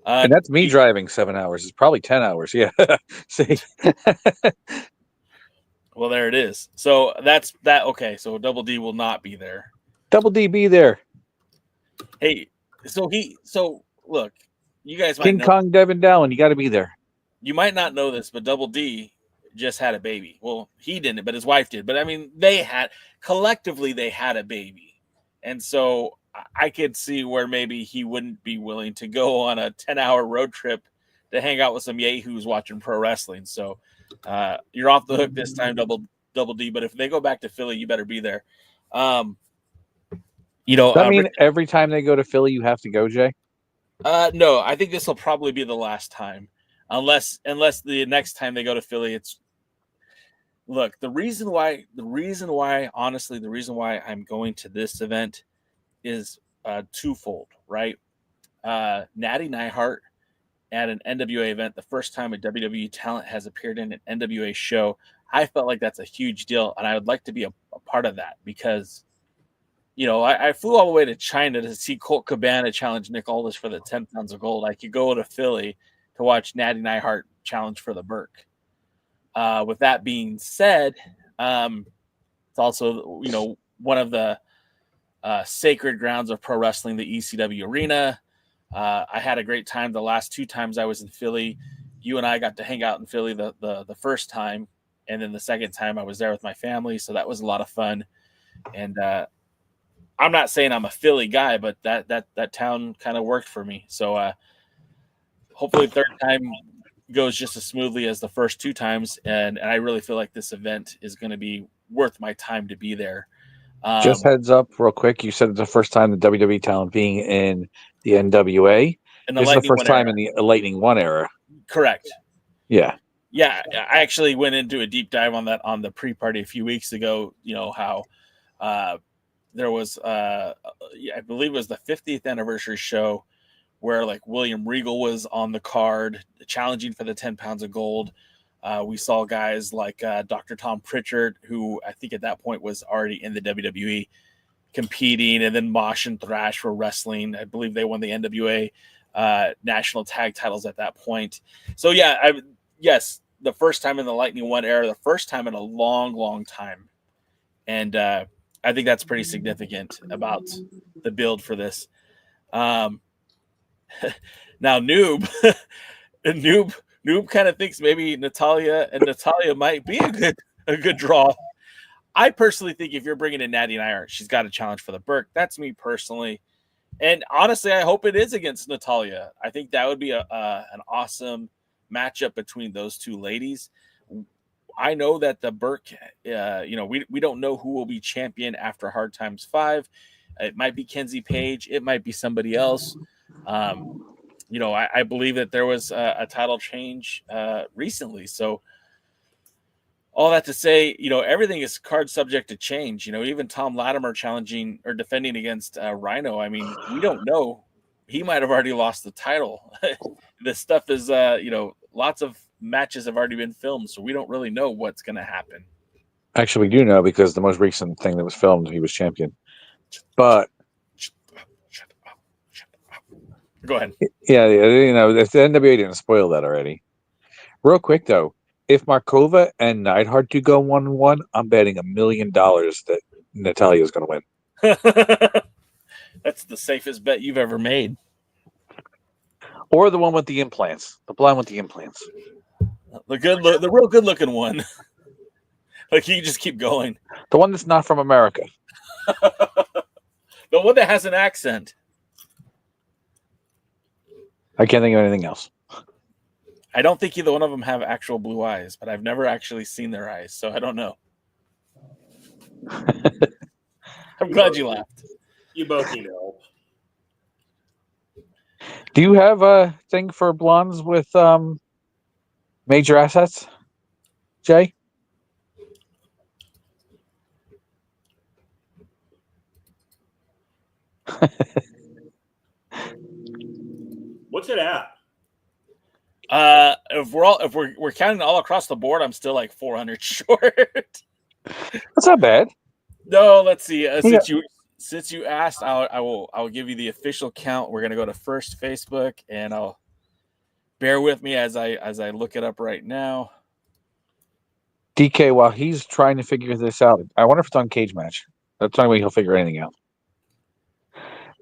And that's me driving 7 hours. It's probably 10 hours. Yeah. See? Well, there it is. So that's that. Okay, so Double D will not be there. Double D be there. Hey, so look, you guys might King know. Kong Devin Dallin, you got to be there. You might not know this, but Double D just had a baby. Well, he didn't, but his wife did. But I mean, collectively they had a baby, and so I could see where maybe he wouldn't be willing to go on a 10-hour road trip to hang out with some yahoos watching pro wrestling. So you're off the hook this time, Double D. But if they go back to Philly, you better be there. Does that mean every time they go to Philly, you have to go, Jay? No, I think this will probably be the last time, unless the next time they go to Philly, it's look. The reason why I'm going to this event is twofold, right? Natty Neihart at an NWA event, the first time a WWE talent has appeared in an NWA show, I felt like that's a huge deal, and I would like to be a part of that because, I flew all the way to China to see Colt Cabana challenge Nick Aldis for the 10 pounds of gold. I could go to Philly to watch Natty Neihart challenge for the Burke. With that being said, it's also, one of the sacred grounds of pro wrestling, the ECW Arena. I had a great time the last 2 times I was in Philly. You and I got to hang out in Philly the first time, and then the second time I was there with my family, so that was a lot of fun. And I'm not saying I'm a Philly guy, but that town kind of worked for me. So hopefully third time goes just as smoothly as the first 2 times, and I really feel like this event is going to be worth my time to be there. Just heads up real quick. You said it's the first time the WWE talent being in the NWA. And this is the first time in the Lightning One era. Correct. Yeah. Yeah. I actually went into a deep dive on that on the pre-party a few weeks ago, how there was, I believe it was the 50th anniversary show where like William Regal was on the card challenging for the 10 pounds of gold. We saw guys like Dr. Tom Pritchard, who I think at that point was already in the WWE competing, and then Mosh and Thrash were wrestling. I believe they won the NWA national tag titles at that point. So yeah, yes, the first time in the Lightning One era, the first time in a long, long time. And I think that's pretty significant about the build for this. Now Noob kind of thinks maybe Natalia might be a good draw. I personally think if you're bringing in Natty Neihart, she's got a challenge for the Burke. That's me personally. And honestly, I hope it is against Natalia. I think that would be an awesome matchup between those 2 ladies. I know that the Burke, we don't know who will be champion after Hard Times 5. It might be Kenzie Page. It might be somebody else. I believe that there was a title change recently. So all that to say, everything is card subject to change. Even Thom Latimer challenging or defending against Rhino. I mean, we don't know. He might have already lost the title. This stuff is, lots of matches have already been filmed, so we don't really know what's going to happen. Actually, we do know because the most recent thing that was filmed, he was champion. But go ahead. Yeah, if the NWA didn't spoil that already. Real quick though, if Markova and Neidhart do go 1-1, I'm betting $1 million that Natalia is going to win. That's the safest bet you've ever made. Or the one with the implants, the blonde with the implants. The real good looking one. Like you just keep going. The one that's not from America. The one that has an accent. I can't think of anything else. I don't think either one of them have actual blue eyes, but I've never actually seen their eyes, so I don't know. I'm glad you laughed. You both need help. Do you have a thing for blondes with major assets, Jay? What's it at? If we're counting all across the board, I'm still like 400 short. That's not bad. No, let's see. Since you asked, I will give you the official count. We're gonna go to first Facebook, and I'll bear with me as I look it up right now. DK, while he's trying to figure this out, I wonder if it's on Cage Match. That's the only way he'll figure anything out.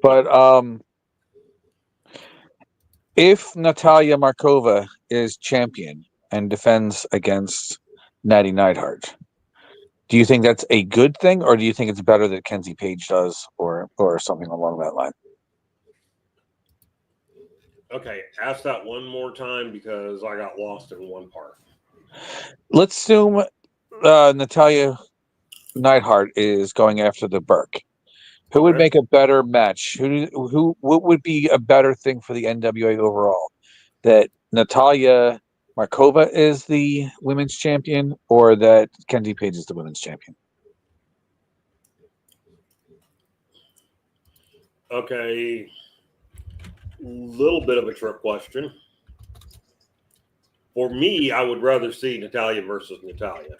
But if Natalia Markova is champion and defends against Natty Neidhart, do you think that's a good thing, or do you think it's better that Kenzie Page does, or something along that line? Okay, ask that one more time because I got lost in one part. Let's assume Natalia Neidhart is going after the Burke. Who would make a better match? What would be a better thing for the NWA overall? That Natalia Markova is the women's champion, or that Kenzie Page is the women's champion? Okay, little bit of a trick question. For me, I would rather see Natalia versus Natalia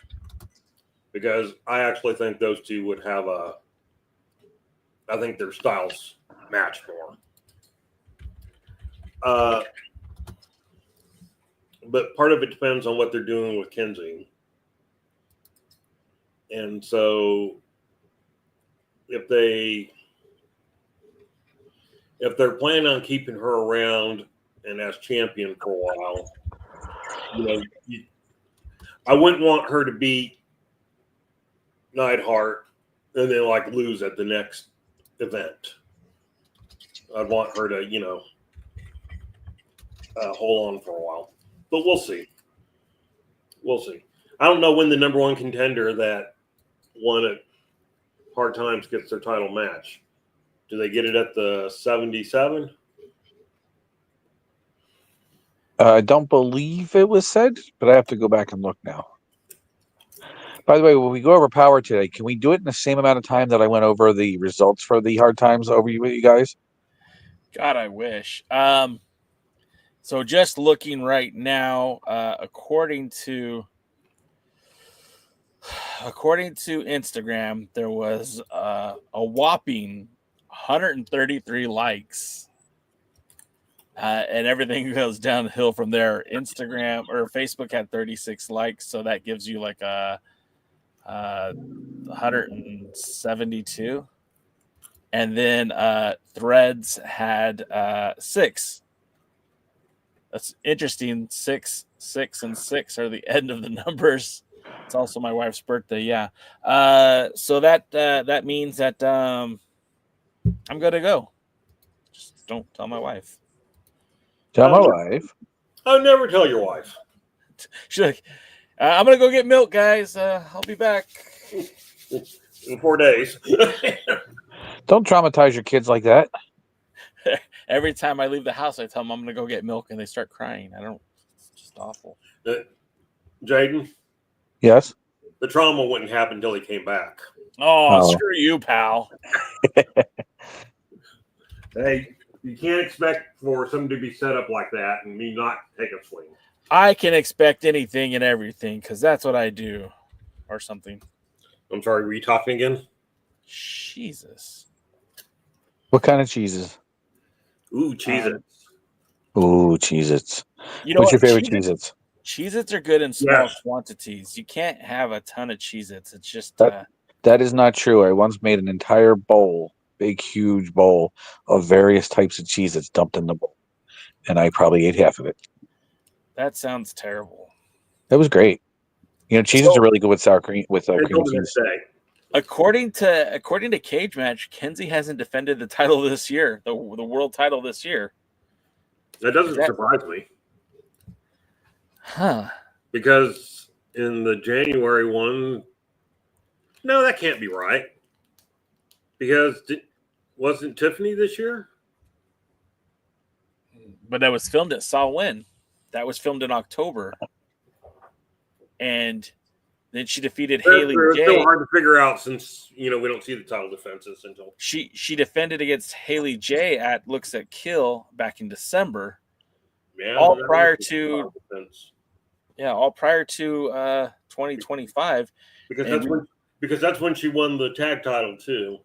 because I actually think those two would have I think their styles match more. But part of it depends on what they're doing with Kenzie. And so if they're planning on keeping her around and as champion for a while, I wouldn't want her to beat Neidhart and then lose at the next event. I'd want her to, hold on for a while. But we'll see. We'll see. I don't know when the number one contender that won at Hard Times gets their title match. Do they get it at the 77? I don't believe it was said, but I have to go back and look now. By the way, when we go over Power today, can we do it in the same amount of time that I went over the results for the Hard Times with you guys? God, I wish. So just looking right now, according to Instagram, there was a whopping 133 likes, and everything goes downhill from there. Instagram or Facebook had 36 likes, so that gives you 172, and then Threads had 6. That's interesting. 6, 6, and 6 are the end of the numbers. It's also my wife's birthday. Yeah. So that means that I'm good to go. Just don't tell my wife. Tell my wife. I'll never tell your wife. She's like, I'm gonna go get milk, guys. I'll be back in 4 days. Don't traumatize your kids like that. Every time I leave the house, I tell them I'm going to go get milk, and they start crying. It's just awful. Jaden? Yes? The trauma wouldn't happen until he came back. Oh, screw you, pal. Hey, you can't expect for something to be set up like that and me not take a swing. I can expect anything and everything because that's what I do or something. I'm sorry, were you talking again? Jesus. What kind of cheeses? Ooh, Cheez-Its. Ooh, Cheez-Its. You know What's your favorite Cheez-Its? Cheez-Its are good in small quantities. You can't have a ton of Cheez-Its. It's just... That is not true. I once made an entire bowl, big, huge bowl of various types of Cheez-Its dumped in the bowl. And I probably ate half of it. That sounds terrible. That was great. Cheez-Its are really good with sour cream, with cream cheese. According to Cage Match, Kenzie hasn't defended the title this year, the world title this year. That doesn't surprise me. Huh. Because in the January one, no, that can't be right. Because wasn't Tiffany this year? But that was filmed at Saw Win. That was filmed in October. And then she defeated Haley J. It's still hard to figure out since, we don't see the title defenses until... She defended against Haley J at Looks at Kill back in December. Yeah, all prior to 2025. Because that's when she won the tag title too.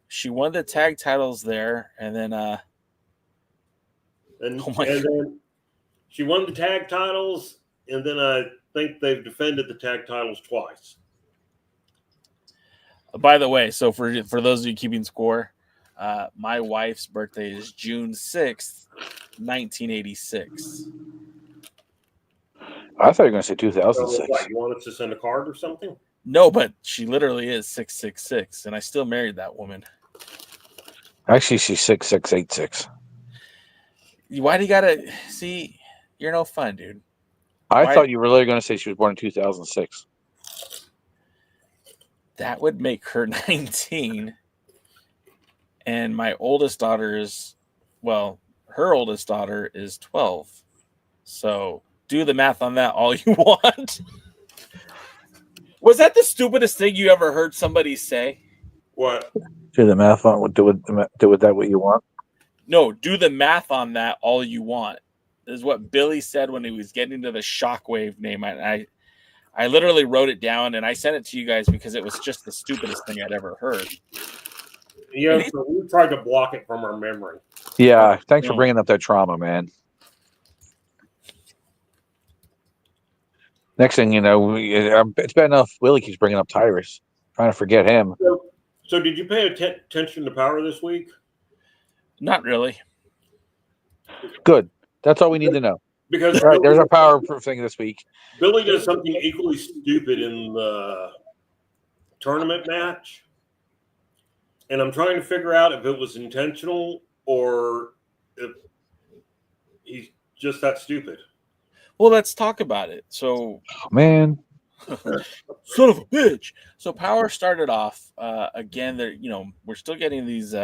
She won the tag titles there, and then then she won the tag titles, and then think they've defended the tag titles twice. By the way, so for those of you keeping score, my wife's birthday is June 6th, 1986. I thought you were going to say So, 2006. what, you want us to send a card or something? No, but she literally is 666, and I still married that woman. Actually, she's 6686. Why do you gotta see? You're no fun, dude. I thought you were really going to say she was born in 2006. That would make her 19. And my oldest daughter is, well, her oldest daughter is 12. So do the math on that all you want. Was that the stupidest thing you ever heard somebody say? What? Do the math on do with that what you want. No, do the math on that all you want. Is what Billy said when he was getting to the Shockwave name. I literally wrote it down and I sent it to you guys because it was just the stupidest thing I'd ever heard. Yeah, so we tried to block it from our memory. Yeah, thanks for bringing up that trauma, man. Next thing you know, it's bad enough Willie keeps bringing up Tyrus. Trying to forget him. So did you pay attention to Power this week? Not really. Good. That's all we need to know. Because all right, there's our Power thing this week. Billy does something equally stupid in the tournament match. And I'm trying to figure out if it was intentional or if he's just that stupid. Well, let's talk about it. So, man, son of a bitch. So, Power started off again. There, we're still getting these.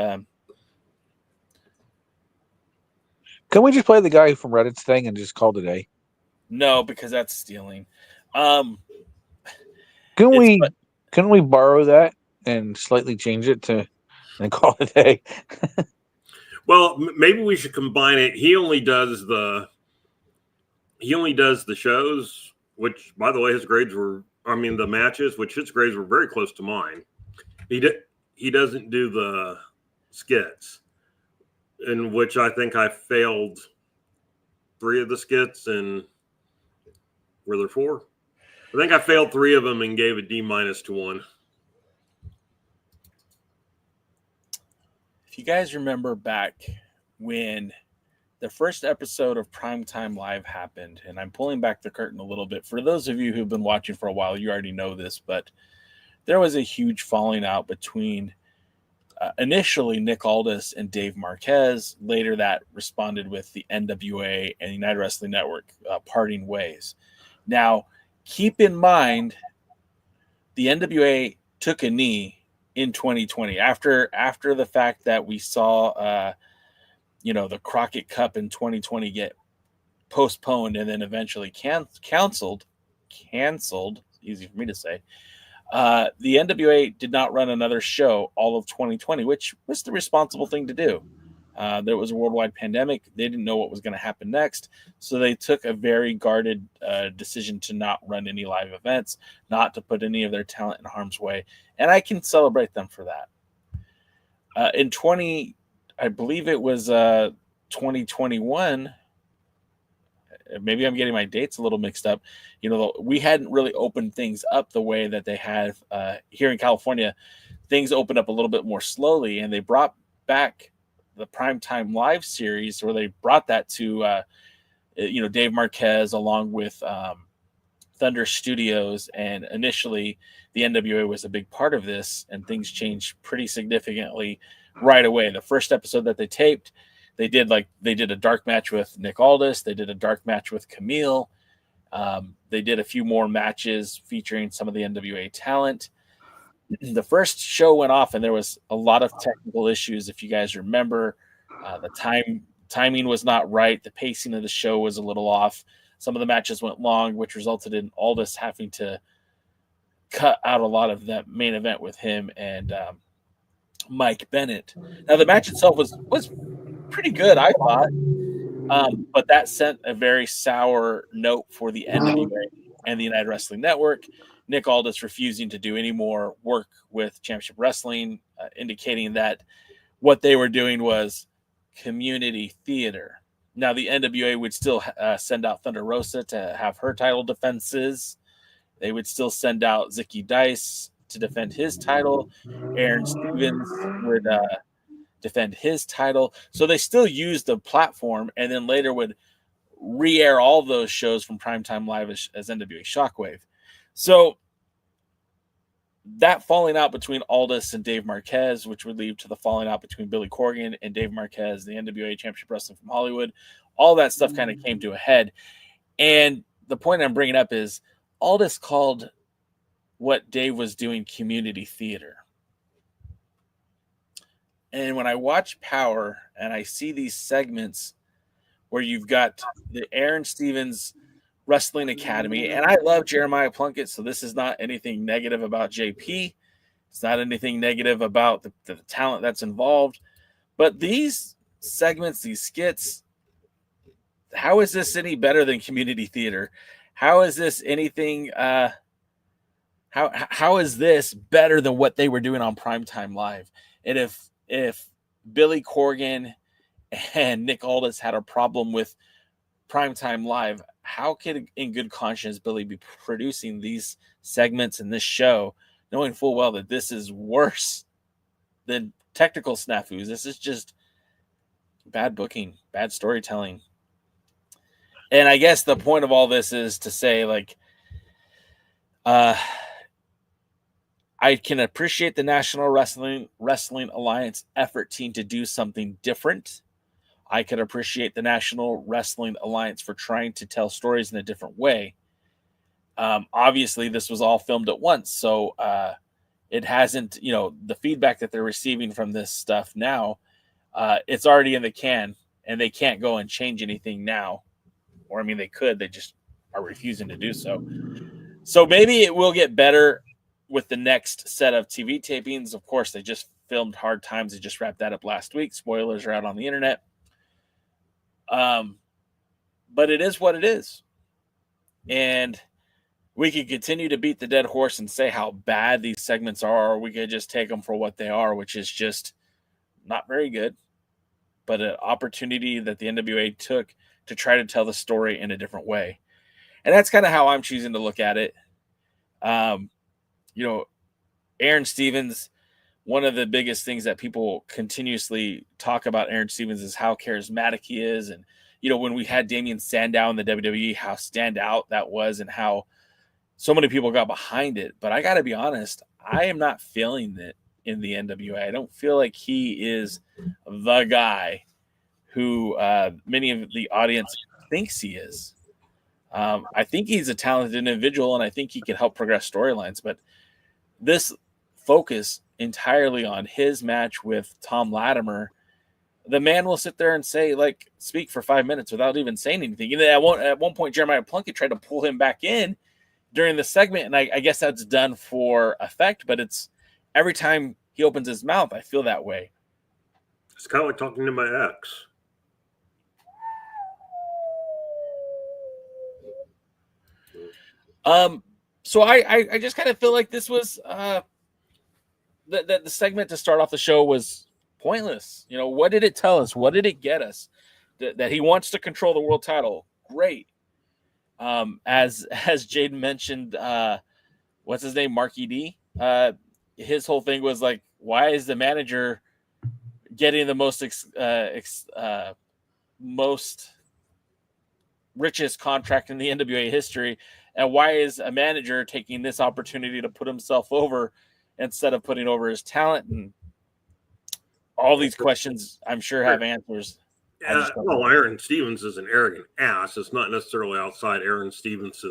Can we just play the guy from Reddit's thing and just call today? No, because that's stealing. Can we borrow that and slightly change it and call it a day? Well, maybe we should combine it. He only does the shows, which, by the way, the matches, which his grades were very close to mine. He doesn't do the skits, in which I think I failed 3 of the skits, and were there 4? I think I failed 3 of them and gave a D- to 1. If you guys remember back when the first episode of Primetime Live happened, and I'm pulling back the curtain a little bit. For those of you who've been watching for a while, you already know this, but there was a huge falling out between initially Nick Aldis and Dave Marquez. Later that responded with the NWA and United Wrestling Network parting ways. Now, keep in mind, the NWA took a knee in 2020 after the fact that we saw the Crockett Cup in 2020 get postponed and then eventually canceled, easy for me to say. The NWA did not run another show all of 2020, which was the responsible thing to do. There was a worldwide pandemic. They didn't know what was going to happen next. So they took a very guarded decision to not run any live events, not to put any of their talent in harm's way. And I can celebrate them for that. I believe it was 2021. Maybe I'm getting my dates a little mixed up. We hadn't really opened things up the way that they have here in California. Things opened up a little bit more slowly, and they brought back the Primetime Live series, where they brought that to, Dave Marquez along with Thunder Studios. And initially, the NWA was a big part of this, and things changed pretty significantly right away. The first episode that they taped, they did a dark match with Nick Aldis. They did a dark match with Camille. They did a few more matches featuring some of the NWA talent. The first show went off, and there was a lot of technical issues. If you guys remember, the timing was not right. The pacing of the show was a little off. Some of the matches went long, which resulted in Aldis having to cut out a lot of that main event with him and Mike Bennett. Now, the match itself was pretty good, I thought, but that sent a very sour note for the NWA and the United Wrestling Network. Nick Aldis refusing to do any more work with Championship Wrestling, indicating that what they were doing was community theater. Now, the NWA would still send out Thunder Rosa to have her title defenses. They would still send out Zicky Dice to defend his title. Aaron Stevens would defend his title. So they still used the platform, and then later would re-air all those shows from Primetime Live as NWA Shockwave. So that falling out between Aldis and Dave Marquez, which would lead to the falling out between Billy Corgan and Dave Marquez, the NWA Championship Wrestling from Hollywood, all that stuff kind of came to a head. And the point I'm bringing up is Aldis called what Dave was doing community theater. And when I watch Power and I see these segments where you've got the Aaron Stevens Wrestling Academy, and I love Jeremiah Plunkett, so this is not anything negative about JP. It's not anything negative about the talent that's involved. But these segments, these skits, how is this any better than community theater? How is this anything? How is this better than what they were doing on Primetime Live? And if Billy Corgan and Nick Aldis had a problem with Primetime Live, how could, in good conscience, Billy be producing these segments in this show, knowing full well that this is worse than technical snafus? This is just bad booking, bad storytelling. And I guess the point of all this is to say, like, I can appreciate the National Wrestling Alliance effort team to do something different. I could appreciate the National Wrestling Alliance for trying to tell stories in a different way. Obviously, this was all filmed at once, so it hasn't, the feedback that they're receiving from this stuff now, it's already in the can, and they can't go and change anything now. Or, I mean, they could. They just are refusing to do so. So maybe it will get better with the next set of TV tapings. Of course, they just filmed Hard Times. They just wrapped that up last week. Spoilers are out on the internet. But it is what it is. And we could continue to beat the dead horse and say how bad these segments are, or we could just take them for what they are, which is just not very good, but an opportunity that the NWA took to try to tell the story in a different way. And that's kind of how I'm choosing to look at it. Aaron Stevens, one of the biggest things that people continuously talk about Aaron Stevens is how charismatic he is. And, when we had Damian Sandow in the WWE, how standout that was and how so many people got behind it. But I got to be honest, I am not feeling it in the NWA. I don't feel like he is the guy who many of the audience thinks he is. I think he's a talented individual, and I think he can help progress storylines. But this focus entirely on his match with Thom Latimer, the man will sit there and say, speak for 5 minutes without even saying anything. And at one point, Jeremiah Plunkett tried to pull him back in during the segment, and I guess that's done for effect, but it's every time he opens his mouth, I feel that way. It's kind of like talking to my ex. So I just kind of feel like this was the segment to start off the show was pointless. What did it tell us? What did it get us? That he wants to control the world title. Great. As Jaden mentioned, what's his name? Marky D. His whole thing was like, why is the manager getting the most richest contract in the NWA history? And why is a manager taking this opportunity to put himself over instead of putting over his talent? And all these questions, I'm sure, have answers. Aaron Stevens is an arrogant ass. It's not necessarily outside Aaron Stevens'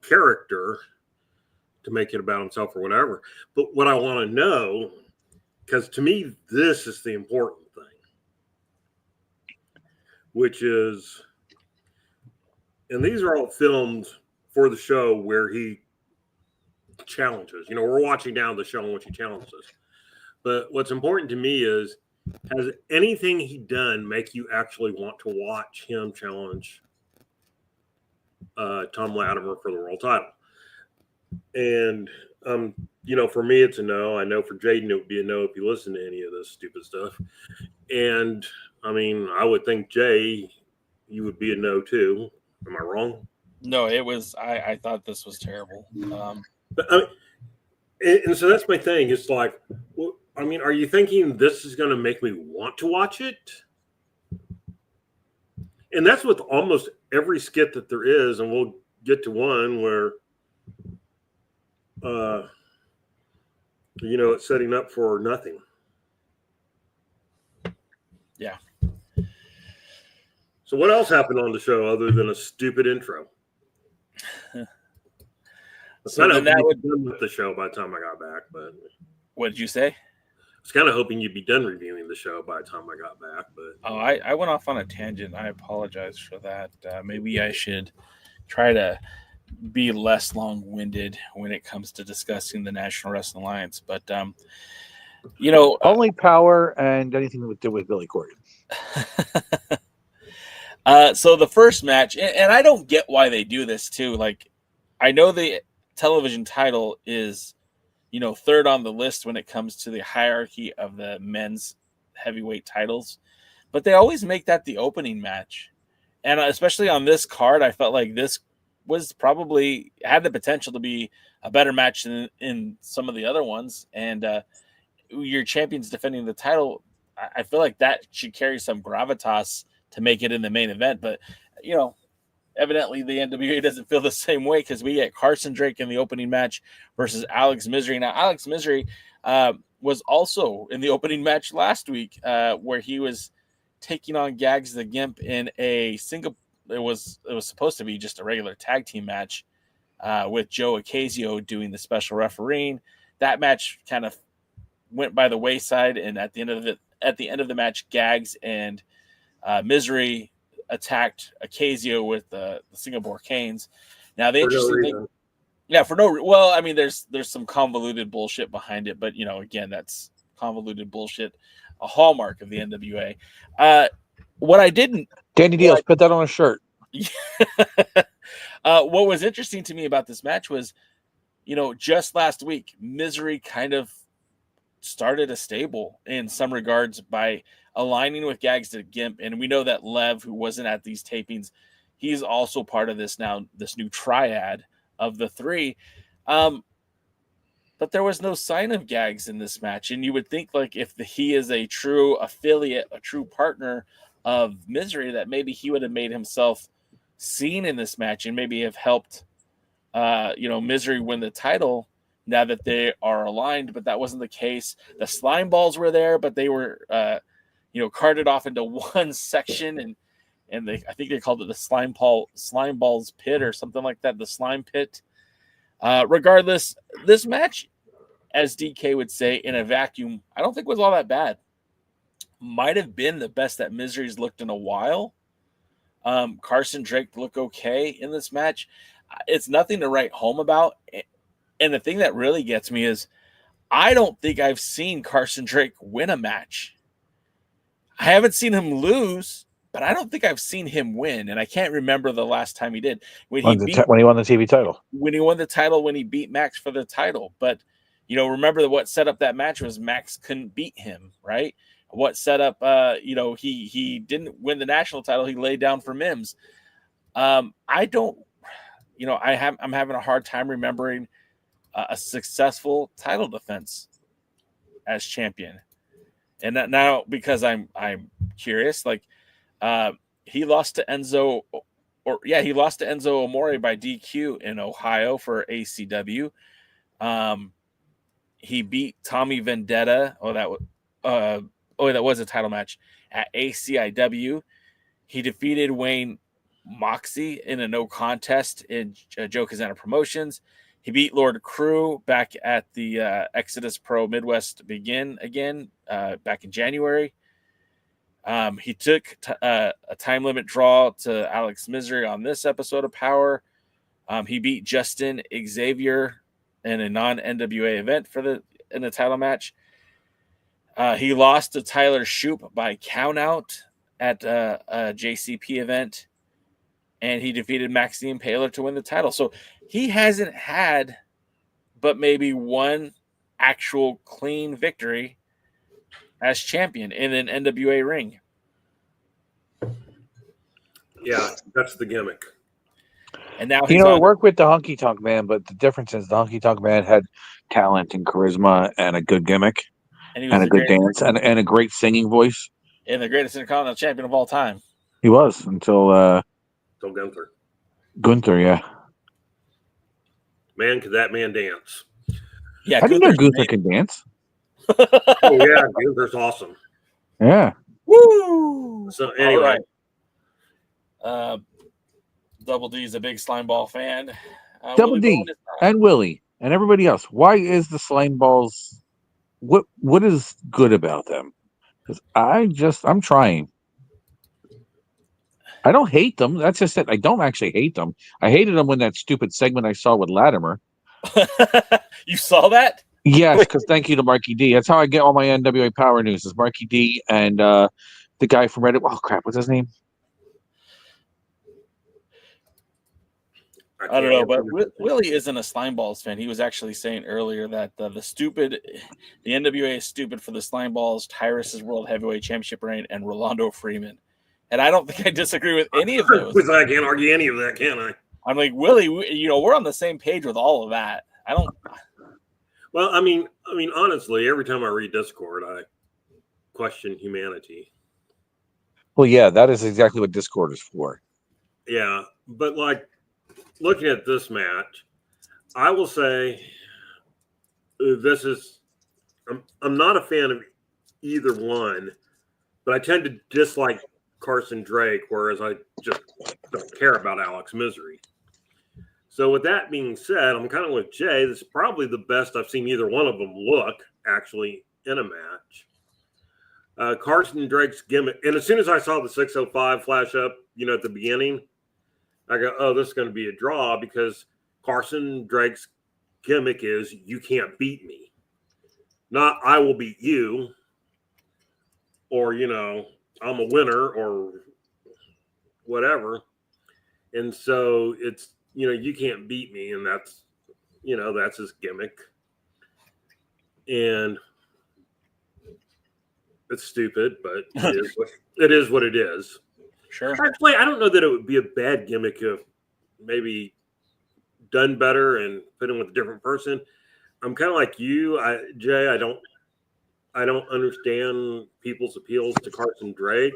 character to make it about himself or whatever. But what I want to know, because to me, this is the important thing, which is, and these are all filmed for the show where he challenges. We're watching down the show in which he challenges. But what's important to me is, has anything he done make you actually want to watch him challenge Thom Latimer for the world title? And, for me, it's a no. I know for Jaden, it would be a no if you listen to any of this stupid stuff. And I mean, I would think, Jay, you would be a no too. Am I wrong? No, it was. I thought this was terrible. But, I mean, and so that's my thing. It's like, well, I mean, are you thinking this is going to make me want to watch it? And that's with almost every skit that there is, and we'll get to one where, it's setting up for nothing. Yeah. So what else happened on the show other than a stupid intro? So then that would be done with the show by the time I got back. But what did you say? I was kind of hoping you'd be done reviewing the show by the time I got back. But I went off on a tangent. I apologize for that. Maybe I should try to be less long-winded when it comes to discussing the National Wrestling Alliance. But only power and anything to do with Billy Corgan. So the first match, and I don't get why they do this too. Like, I know the television title is, third on the list when it comes to the hierarchy of the men's heavyweight titles, but they always make that the opening match. And especially on this card, I felt like this was probably had the potential to be a better match than in some of the other ones. And your champion's defending the title. I feel like that should carry some gravitas to make it in the main event. But, evidently the NWA doesn't feel the same way, because we get Carson Drake in the opening match versus Alex Misery. Now, Alex Misery was also in the opening match last week, where he was taking on Gags the Gimp in a single. It was supposed to be just a regular tag team match with Joe Ocasio doing the special refereeing. That match kind of went by the wayside, and at the end of the match, Gags and Misery attacked Ocasio with the Singapore Canes. Now, the interesting thing, well, I mean, there's some convoluted bullshit behind it, but again, that's convoluted bullshit, a hallmark of the NWA. What I didn't, Danny Diaz, put that on a shirt. What was interesting to me about this match was, just last week, Misery kind of started a stable in some regards by aligning with Gags the Gimp. And we know that Lev, who wasn't at these tapings, he's also part of this new triad of the three. But there was no sign of Gags in this match. And you would think, like, if he is a true affiliate, a true partner of Misery, that maybe he would have made himself seen in this match and maybe have helped, Misery win the title now that they are aligned. But that wasn't the case. The slime balls were there, but they were, carted off into one section, and I think they called it the slime balls pit or something like that, the slime pit. Regardless, this match, as DK would say, in a vacuum, I don't think was all that bad. Might have been the best that Misery's looked in a while. Carson Drake looked okay in this match. It's nothing to write home about. And the thing that really gets me is I don't think I've seen Carson Drake win a match. I haven't seen him lose, but I don't think I've seen him win. And I can't remember the last time he did. When he won the TV title. When he won the title, when he beat Max for the title. But, remember that what set up that match was Max couldn't beat him, right? What set up, he didn't win the national title. He laid down for Mims. I'm having a hard time remembering a successful title defense as champion. And that now, because I'm curious, like he lost to Enzo Amore by DQ in Ohio for ACW. He beat Tommy Vendetta. That was a title match at ACIW. He defeated Wayne Moxie in a no contest in Joe Kazana Promotions. He beat Lord Crew back at the Exodus Pro Midwest Begin again back in January. He took a time limit draw to Alex Misery on this episode of Power. He beat Justin Xavier in a non-NWA event in the title match. He lost to Tyler Shoup by countout at a JCP event. And he defeated Maxime Paler to win the title. So he hasn't had but maybe one actual clean victory as champion in an NWA ring. Yeah, that's the gimmick. And now You know, it worked with the Honky Tonk Man, but the difference is the Honky Tonk Man had talent and charisma and a good gimmick and he was and a the good greatest, dance and a great singing voice. and the greatest Intercontinental Champion of all time. He was until Gunther. Yeah. Man, could that man dance? Yeah, I didn't know Gunther could dance. Oh yeah, Gunther's awesome. Yeah. Woo! So anyway, Double D is a big slime ball fan. Double D and Willie and everybody else. Why is the slime balls? What is good about them? Because I'm trying. I don't hate them. That's just it. I don't actually hate them. I hated them when that stupid segment I saw with Latimer. You saw that? Yes, because thank you to Marky D. That's how I get all my NWA Power news. Is Marky D and the guy from Reddit. Oh crap, what's his name? I don't know, but Willie isn't a slime balls fan. He was actually saying earlier that the NWA is stupid for the slime balls, Tyrus's World Heavyweight Championship reign, and Rolando Freeman. And I don't think I disagree with any of those. I can't argue any of that, can I? I'm like, Willie, we're on the same page with all of that. I don't. Well, I mean, honestly, every time I read Discord, I question humanity. Well, yeah, that is exactly what Discord is for. Yeah, but like looking at this match, I will say this is. I'm not a fan of either one, but I tend to dislike Carson Drake, whereas I just don't care about Alex Misery. So with that being said, I'm kind of with Jay. This is probably the best I've seen either one of them look actually in a match. Carson Drake's gimmick, and as soon as I saw the 605 flash up, at the beginning, I go, oh, this is going to be a draw because Carson Drake's gimmick is you can't beat me. Not I will beat you, or, I'm a winner or whatever. And so it's, you can't beat me. And that's, that's his gimmick. And it's stupid, but it is what it is. Sure. Actually, I don't know that it would be a bad gimmick if maybe done better and put in with a different person. I'm kind of like you, Jay. I don't understand people's appeals to Carson Drake.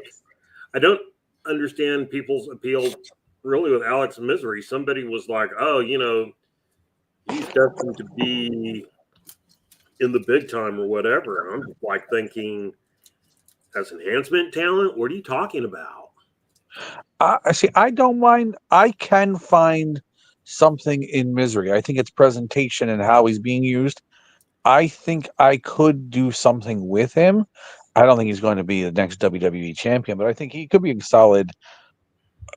I don't understand people's appeal really with Alex Misery. Somebody was like, oh, he's destined to be in the big time or whatever. And I'm just like thinking, as enhancement talent, what are you talking about? See, I don't mind. I can find something in Misery. I think it's presentation and how he's being used. I think I could do something with him. I don't think he's going to be the next WWE champion, but I think he could be a solid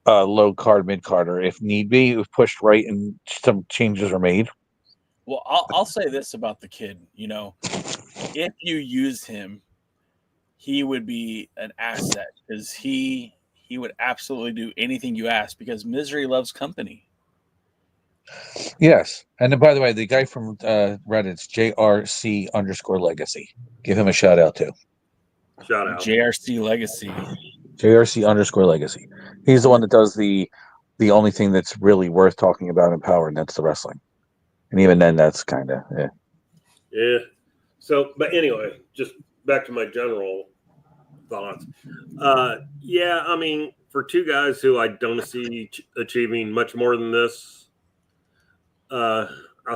low card, mid carder if need be, if pushed right and some changes are made. Well, I'll say this about the kid. If you use him, he would be an asset because he would absolutely do anything you ask because Misery loves company. Yes. And then, by the way, the guy from Reddit's JRC_legacy. Give him a shout out too. Shout out. JRC Legacy. JRC_legacy. He's the one that does the only thing that's really worth talking about in Power, and that's the wrestling. And even then, that's kind of, yeah. Yeah. So, but anyway, just back to my general thoughts. Yeah, I mean, for two guys who I don't see achieving much more than this, I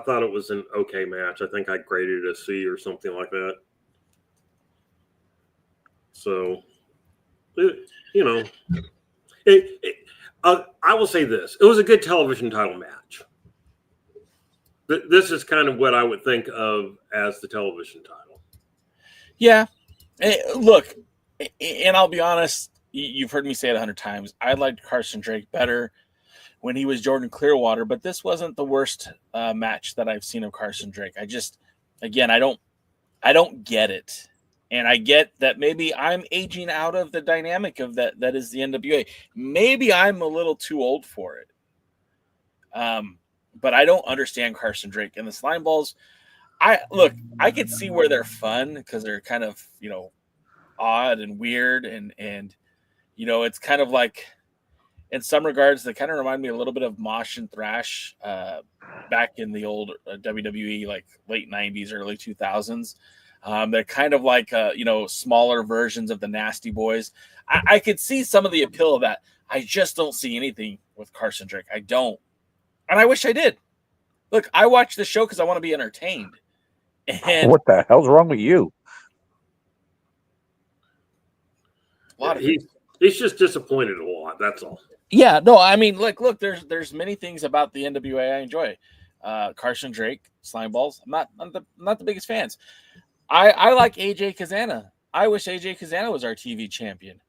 thought it was an okay match. I think I graded it a C or something like that. So, I will say this. It was a good television title match. This is kind of what I would think of as the television title. Yeah. Hey, look, and I'll be honest, you've heard me say it 100 times. I liked Carson Drake better when he was Jordan Clearwater, but this wasn't the worst match that I've seen of Carson Drake. I don't get it. And I get that maybe I'm aging out of the dynamic of that is the NWA. Maybe I'm a little too old for it. But I don't understand Carson Drake. And the slime balls, I could see where they're fun because they're kind of, odd and weird and it's kind of like, in some regards, they kind of remind me a little bit of Mosh and Thrash back in the old WWE, like late 90s, early 2000s. They're kind of like, smaller versions of the Nasty Boys. I could see some of the appeal of that. I just don't see anything with Carson Drake. I don't. And I wish I did. Look, I watch the show because I want to be entertained. And what the hell's wrong with you? He's just disappointed a lot. That's all. Yeah, no, I mean, look, there's many things about the NWA I enjoy. Carson Drake, Slimeballs. I'm not the biggest fans. I like AJ Kazana. I wish AJ Kazana was our TV champion.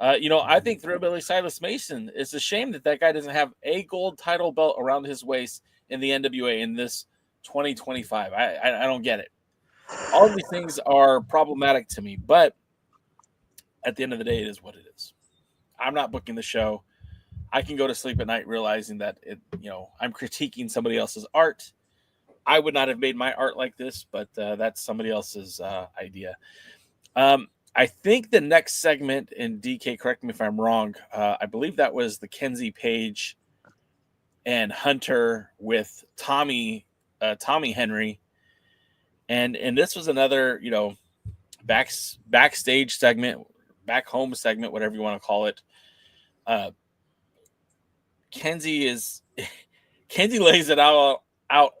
I think Thrillbilly Silas Mason, it's a shame that guy doesn't have a gold title belt around his waist in the NWA in this 2025. I don't get it. All of these things are problematic to me, but at the end of the day, it is what it is. I'm not booking the show. I can go to sleep at night realizing that I'm critiquing somebody else's art. I would not have made my art like this, but that's somebody else's idea. I think the next segment, and DK, correct me if I'm wrong, I believe that was the Kenzie Page and Hunter with Tommy Henry, and this was another backstage segment, back home segment, whatever you want to call it. Kenzie lays it out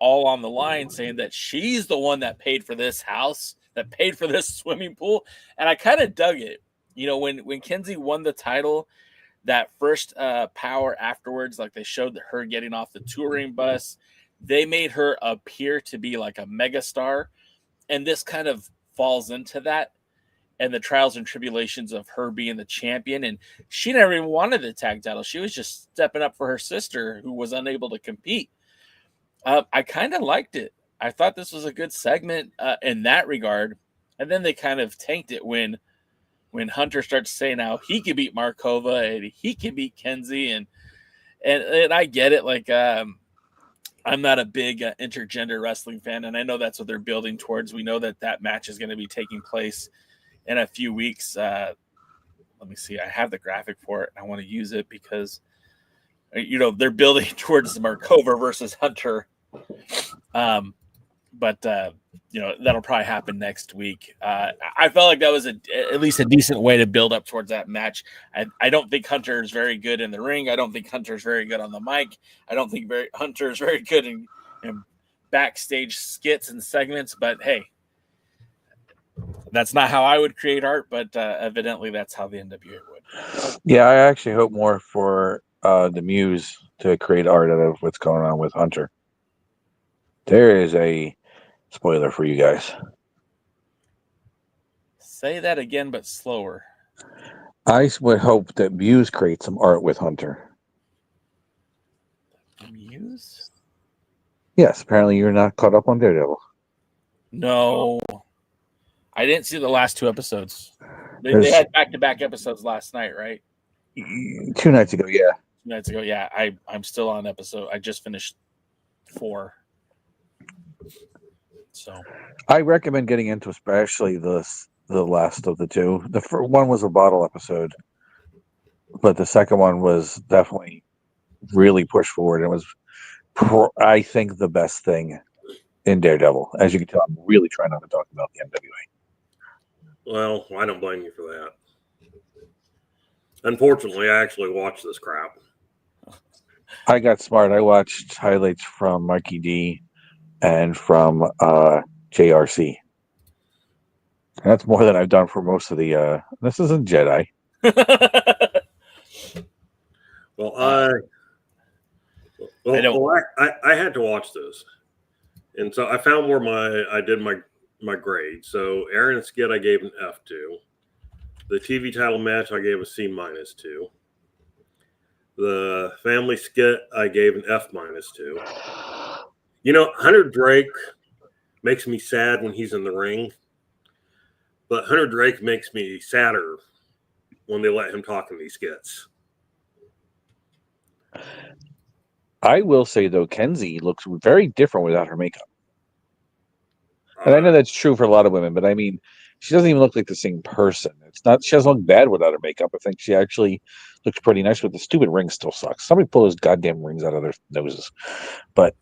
all on the line, saying that she's the one that paid for this house, that paid for this swimming pool. And I kind of dug it. When Kenzie won the title, that first power afterwards, like they showed her getting off the touring bus, they made her appear to be like a megastar. And this kind of falls into that, and the trials and tribulations of her being the champion. And she never even wanted the tag title. She was just stepping up for her sister who was unable to compete. I kind of liked it. I thought this was a good segment in that regard. And then they kind of tanked it when Hunter starts saying how he can beat Markova and he can beat Kenzie. And I get it. Like, I'm not a big intergender wrestling fan, and I know that's what they're building towards. We know that match is going to be taking place in a few weeks. Let me see. I have the graphic for it. I want to use it because, they're building towards Markova versus Hunter. But that'll probably happen next week. I felt like that was at least a decent way to build up towards that match. I don't think Hunter is very good in the ring. I don't think Hunter is very good on the mic. I don't think Hunter is very good in backstage skits and segments. But hey, that's not how I would create art. But evidently, that's how the NWA would. Yeah, I actually hope more for the Muse to create art out of what's going on with Hunter. There is a spoiler for you guys. Say that again, but slower. I would hope that Muse creates some art with Hunter. Muse? Yes, apparently you're not caught up on Daredevil. No. I didn't see the last two episodes. They had back-to-back episodes last night, right? 2 nights ago, yeah. 2 nights ago, yeah. I'm still on episode. I just finished 4. So I recommend getting into especially the last of the two. The first one was a bottle episode, but the second one was definitely really pushed forward. It was, I think, the best thing in Daredevil. As you can tell, I'm really trying not to talk about the NWA. Well, I don't blame you for that. Unfortunately, I actually watched this crap. I got smart. I watched highlights from Mikey D and from JRC. And that's more than I've done for most of the this isn't Jedi. Well, I had to watch this. And so I found where I did my grade. So Aaron Skid I gave an F to. The TV title match I gave a C- to. The family skit I gave an F- to. Hunter Drake makes me sad when he's in the ring, but Hunter Drake makes me sadder when they let him talk in these skits. I will say, though, Kenzie looks very different without her makeup. And I know that's true for a lot of women, but I mean, she doesn't even look like the same person. It's not. She doesn't look bad without her makeup. I think she actually looks pretty nice. But the stupid ring still sucks. Somebody pull those goddamn rings out of their noses. But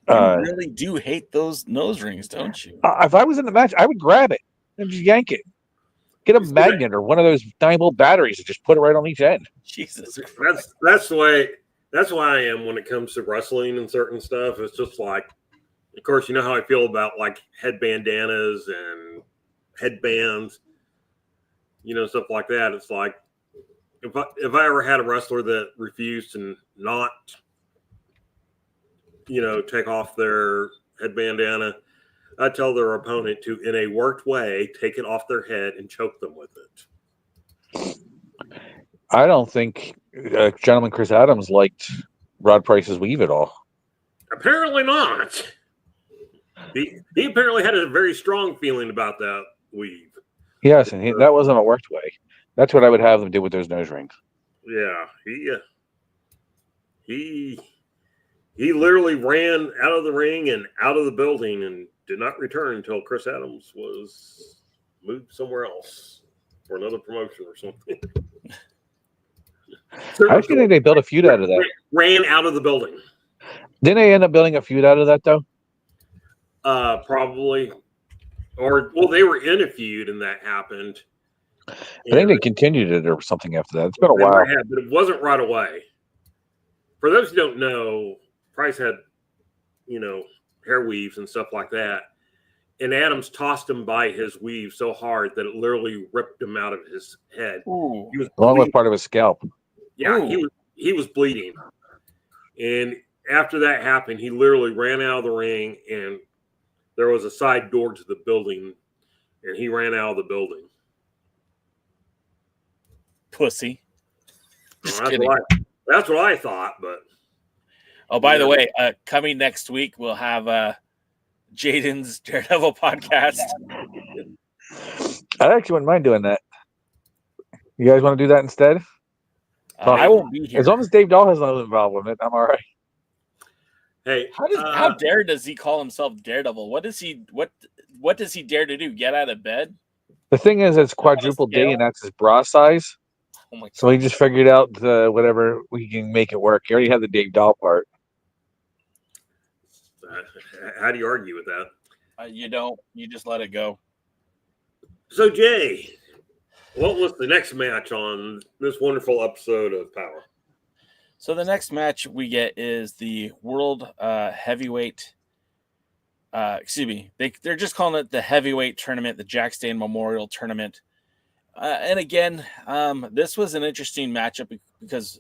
you really do hate those nose rings, don't you? If I was in the match, I would grab it and just yank it. Get a magnet or one of those 9-volt batteries and just put it right on each end. Jesus Christ. That's the way. That's why I am when it comes to wrestling and certain stuff. It's just like, of course, you know how I feel about like head bandanas and headbands, stuff like that. It's like if I ever had a wrestler that refused to not, take off their head bandana, I tell their opponent to, in a worked way, take it off their head and choke them with it. I don't think gentleman Chris Adams liked Rod Price's weave at all. Apparently not. He apparently had a very strong feeling about that weave. Yes, and that wasn't a worked way. That's what I would have them do with those nose rings. Yeah, he literally ran out of the ring and out of the building and did not return until Chris Adams was moved somewhere else for another promotion or something. I actually think they built a feud out of that. Ran out of the building. Didn't they end up building a feud out of that, though? Probably. Well, they were in a feud and that happened. I think they continued it or something after that. It's been a while. But it wasn't right away. For those who don't know, Price had, hair weaves and stuff like that. And Adams tossed him by his weave so hard that it literally ripped him out of his head. Ooh. He was along with part of his scalp. Yeah, he was bleeding. And after that happened, he literally ran out of the ring and there was a side door to the building and he ran out of the building. Pussy. Well, that's what I thought, but. Oh, by the way, coming next week, we'll have Jaden's Daredevil podcast. I actually wouldn't mind doing that. You guys want to do that instead? I won't be here. As long as Dave Dahl has no involvement in it, I'm all right. Hey, how dare does he call himself Daredevil? What does he dare to do? Get out of bed? The thing is, it's quadruple D, and that's his bra size. Oh my God. So he just figured out whatever we can make it work. He already had the Dave Dahl part. How do you argue with that? You don't. You just let it go. So, Jay, what was the next match on this wonderful episode of Power? So the next match we get is the World Heavyweight. They're just calling it the Heavyweight Tournament, the Dane Memorial Tournament. And again, this was an interesting matchup because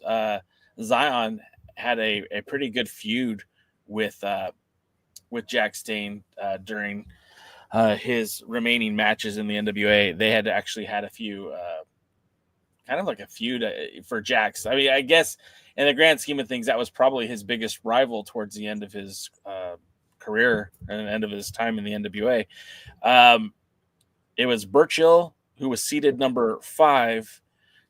Zyon had a pretty good feud with Jack Stane during his remaining matches in the NWA. They had actually had a few, kind of like a feud for Jax. I mean, I guess in the grand scheme of things, that was probably his biggest rival towards the end of his career and the end of his time in the NWA. It was Burchill, who was seeded number 5,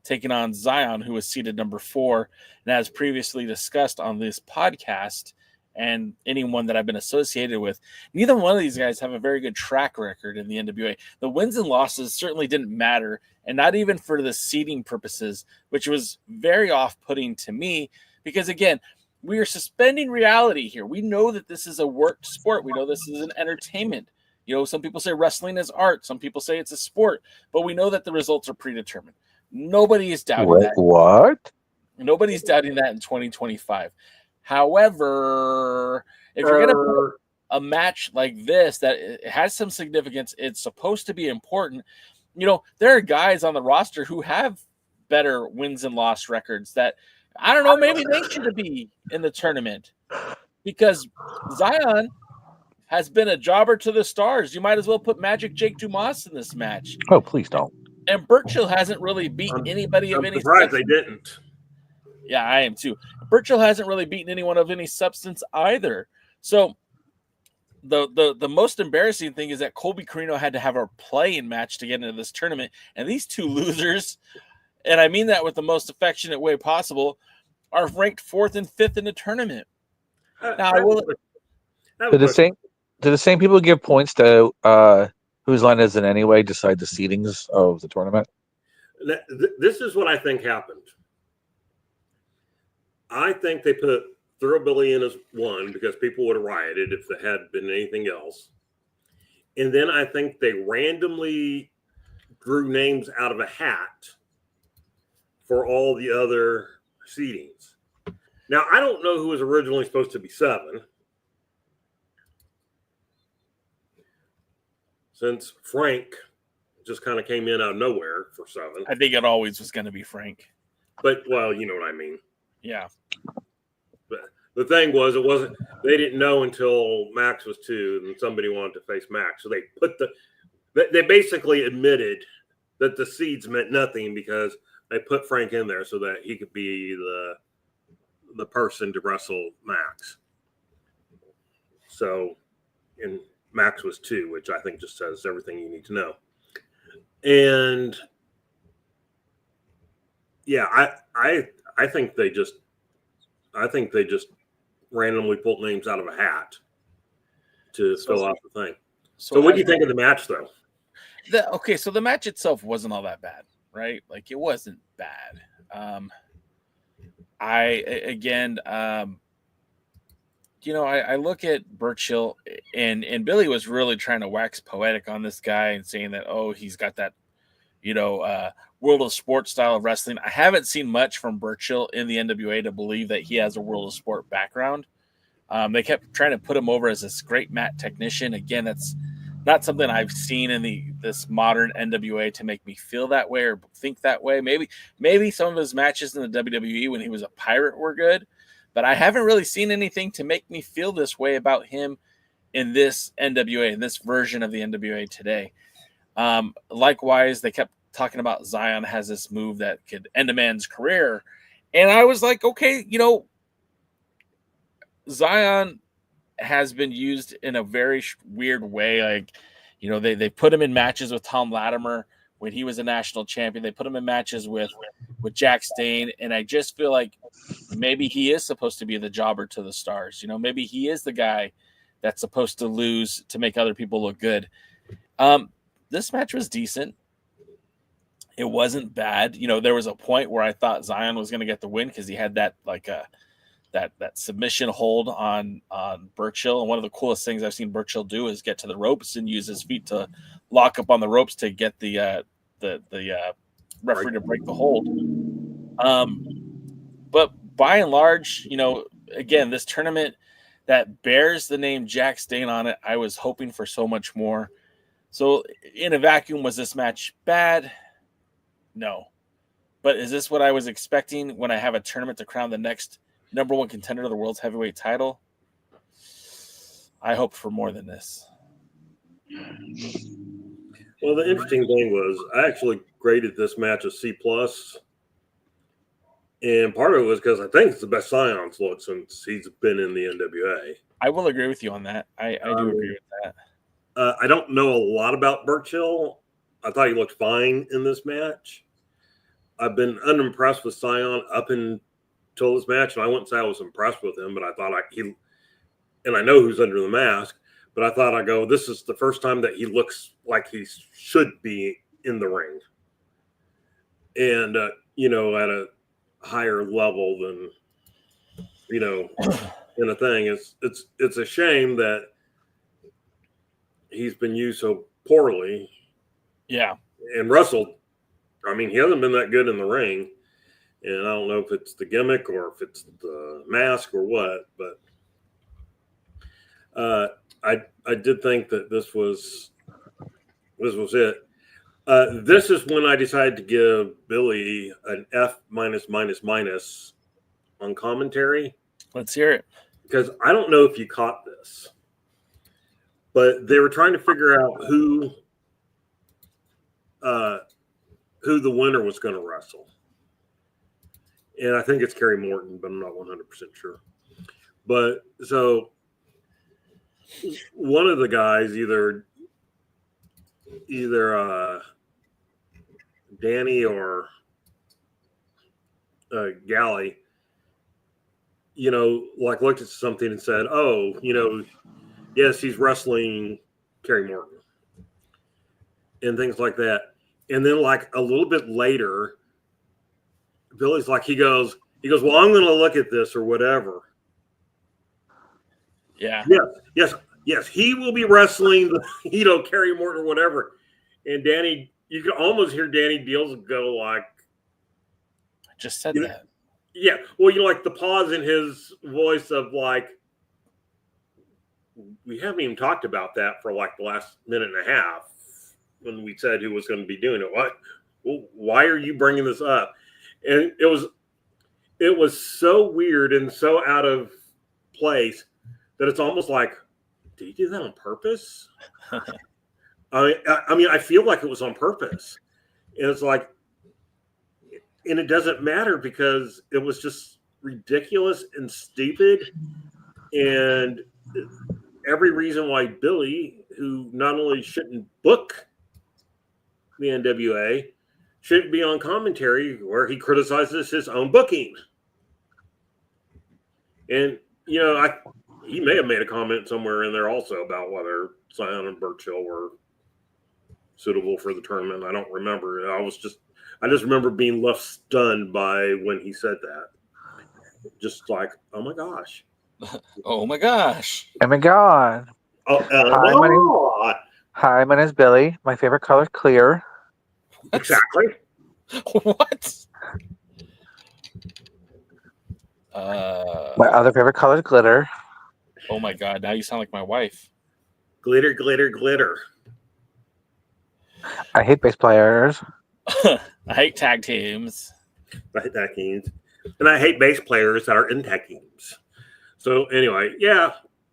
taking on Zyon, who was seeded number 4. And as previously discussed on this podcast, and anyone that I've been associated with, neither one of these guys have a very good track record in the NWA. The wins and losses certainly didn't matter, and not even for the seeding purposes, which was very off-putting to me, because again, we are suspending reality here. We know that this is a worked sport. We know this is an entertainment. Some people say wrestling is art. Some people say it's a sport, but we know that the results are predetermined. Nobody is doubting that. What? Nobody's doubting that in 2025. However, if you're going to put a match like this that has some significance, it's supposed to be important. There are guys on the roster who have better wins and loss records that, I don't know, maybe they should be in the tournament, because Zyon has been a jobber to the stars. You might as well put Magic Jake Dumas in this match. Oh, please don't. And Burchill hasn't really beaten anybody of any surprised they didn't. Yeah, I am too. Burchill hasn't really beaten anyone of any substance either. So the most embarrassing thing is that Colby Carino had to have a play-in match to get into this tournament. And these two losers, and I mean that with the most affectionate way possible, are ranked 4th and 5th in the tournament. Now, Did the Do the same people give points to whose line is it anyway? Decide the seedings of the tournament. This is what I think happened. I think they put Thoroughbilly in as one because people would have rioted if there had been anything else. And then I think they randomly drew names out of a hat for all the other seedings. Now, I don't know who was originally supposed to be 7. Since Frank just kind of came in out of nowhere for 7. I think it always was going to be Frank. But, well, you know what I mean. Yeah. But the thing was, they didn't know until Max was 2 and somebody wanted to face Max. So they basically admitted that the seeds meant nothing because they put Frank in there so that he could be the person to wrestle Max. So, and Max was 2, which I think just says everything you need to know. And yeah, I think they just randomly pulled names out of a hat to fill out the thing. So what do you think of the match, though? So the match itself wasn't all that bad, right? Like, it wasn't bad. I look at Burchill, and Billy was really trying to wax poetic on this guy and saying that, he's got that, World of Sport style of wrestling. I haven't seen much from Burchill in the NWA to believe that he has a World of Sport background. They kept trying to put him over as this great mat technician. Again, that's not something I've seen in this modern NWA to make me feel that way or think that way. Maybe some of his matches in the WWE when he was a pirate were good, but I haven't really seen anything to make me feel this way about him in this NWA, in this version of the NWA today. Likewise, they kept talking about Zyon has this move that could end a man's career. And I was like, okay, Zyon has been used in a very weird way. Like, they put him in matches with Thom Latimer when he was a national champion. They put him in matches with Jack Stane. And I just feel like maybe he is supposed to be the jobber to the stars. Maybe he is the guy that's supposed to lose to make other people look good. This match was decent. It wasn't bad. There was a point where I thought Zyon was going to get the win because he had that that submission hold on Burchill. And one of the coolest things I've seen Burchill do is get to the ropes and use his feet to lock up on the ropes to get the referee to break the hold. But by and large, again, this tournament that bears the name Jack Stane on it, I was hoping for so much more. So in a vacuum, was this match bad? No. But is this what I was expecting when I have a tournament to crown the next number 1 contender to the world's heavyweight title? I hoped for more than this. Well, the interesting thing was I actually graded this match a C+. And part of it was because I think it's the best Zion's look since he's been in the NWA. I will agree with you on that. I do agree with that. I don't know a lot about Burchill. I thought he looked fine in this match. I've been unimpressed with Zyon up until this match, and I wouldn't say I was impressed with him, but I thought and I know who's under the mask, but I thought this is the first time that he looks like he should be in the ring. And, at a higher level than, in a thing. It's a shame that he's been used so poorly. Yeah. And wrestled. He hasn't been that good in the ring. And I don't know if it's the gimmick or if it's the mask or what, but I did think that this was it. This is when I decided to give Billy an F minus on commentary. Let's hear it. Because I don't know if you caught this, but they were trying to figure out who the winner was going to wrestle. And I think it's Kerry Morton, but I'm not 100% sure. But so one of the guys, either Danny or Galley, looked at something and said, Yes, he's wrestling Kerry Morton and things like that. And then like a little bit later, Billy's like, he goes, well, I'm going to look at this or whatever. Yeah. Yes. He will be wrestling, Kerry Morton or whatever. And Danny, you can almost hear Danny Deals go like, I just said that. Yeah. Well, like the pause in his voice of like, we haven't even talked about that for like the last minute and a half when we said who was going to be doing it. What? Why are you bringing this up? And it was so weird and so out of place that it's almost like, did he do that on purpose? I mean, I feel like it was on purpose. And it's like, and it doesn't matter because it was just ridiculous and stupid. And every reason why Billy, who not only shouldn't book the NWA, shouldn't be on commentary where he criticizes his own booking. And, he may have made a comment somewhere in there also about whether Zyon and Burchill were suitable for the tournament. I don't remember. I just remember being left stunned by when he said that. Just like, oh my gosh. Oh my gosh. Oh my God. Hi, my name is Billy. My favorite color is clear. Exactly. What? My other favorite color is glitter. Oh my God. Now you sound like my wife. Glitter, glitter, glitter. I hate bass players. I hate tag teams. I hate tag teams. And I hate bass players that are in tag teams. So anyway, yeah,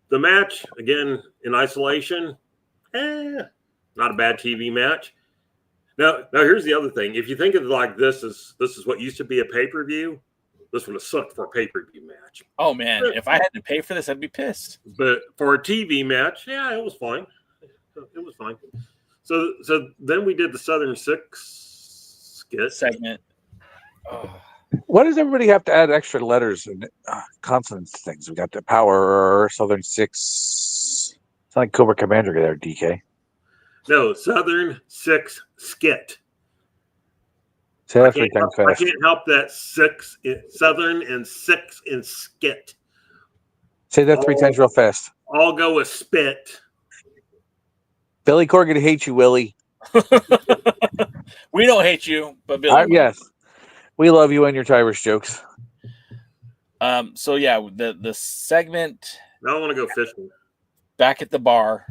the match, again, in isolation, not a bad TV match. Now here's the other thing. If you think of it like this is what used to be a pay-per-view, this would have sucked for a pay-per-view match. Oh, man. If I had to pay for this, I'd be pissed. But for a TV match, yeah, it was fine. It was fine. So then we did the Southern Six skit segment. Oh. Why does everybody have to add extra letters and consonants to things? We got the POWERRR, Southern Six. It's like Cobra Commander there, DK. No, Southern Six skit. Say that 3 times fast. I can't help that Southern and Six in skit. Say that 3 times real fast. I'll go with spit. Billy Corgan hates you, Willie. We don't hate you, but Billy. Yes. We love you and your Irish jokes. So yeah, the segment. Now I want to go fishing. Back at the bar,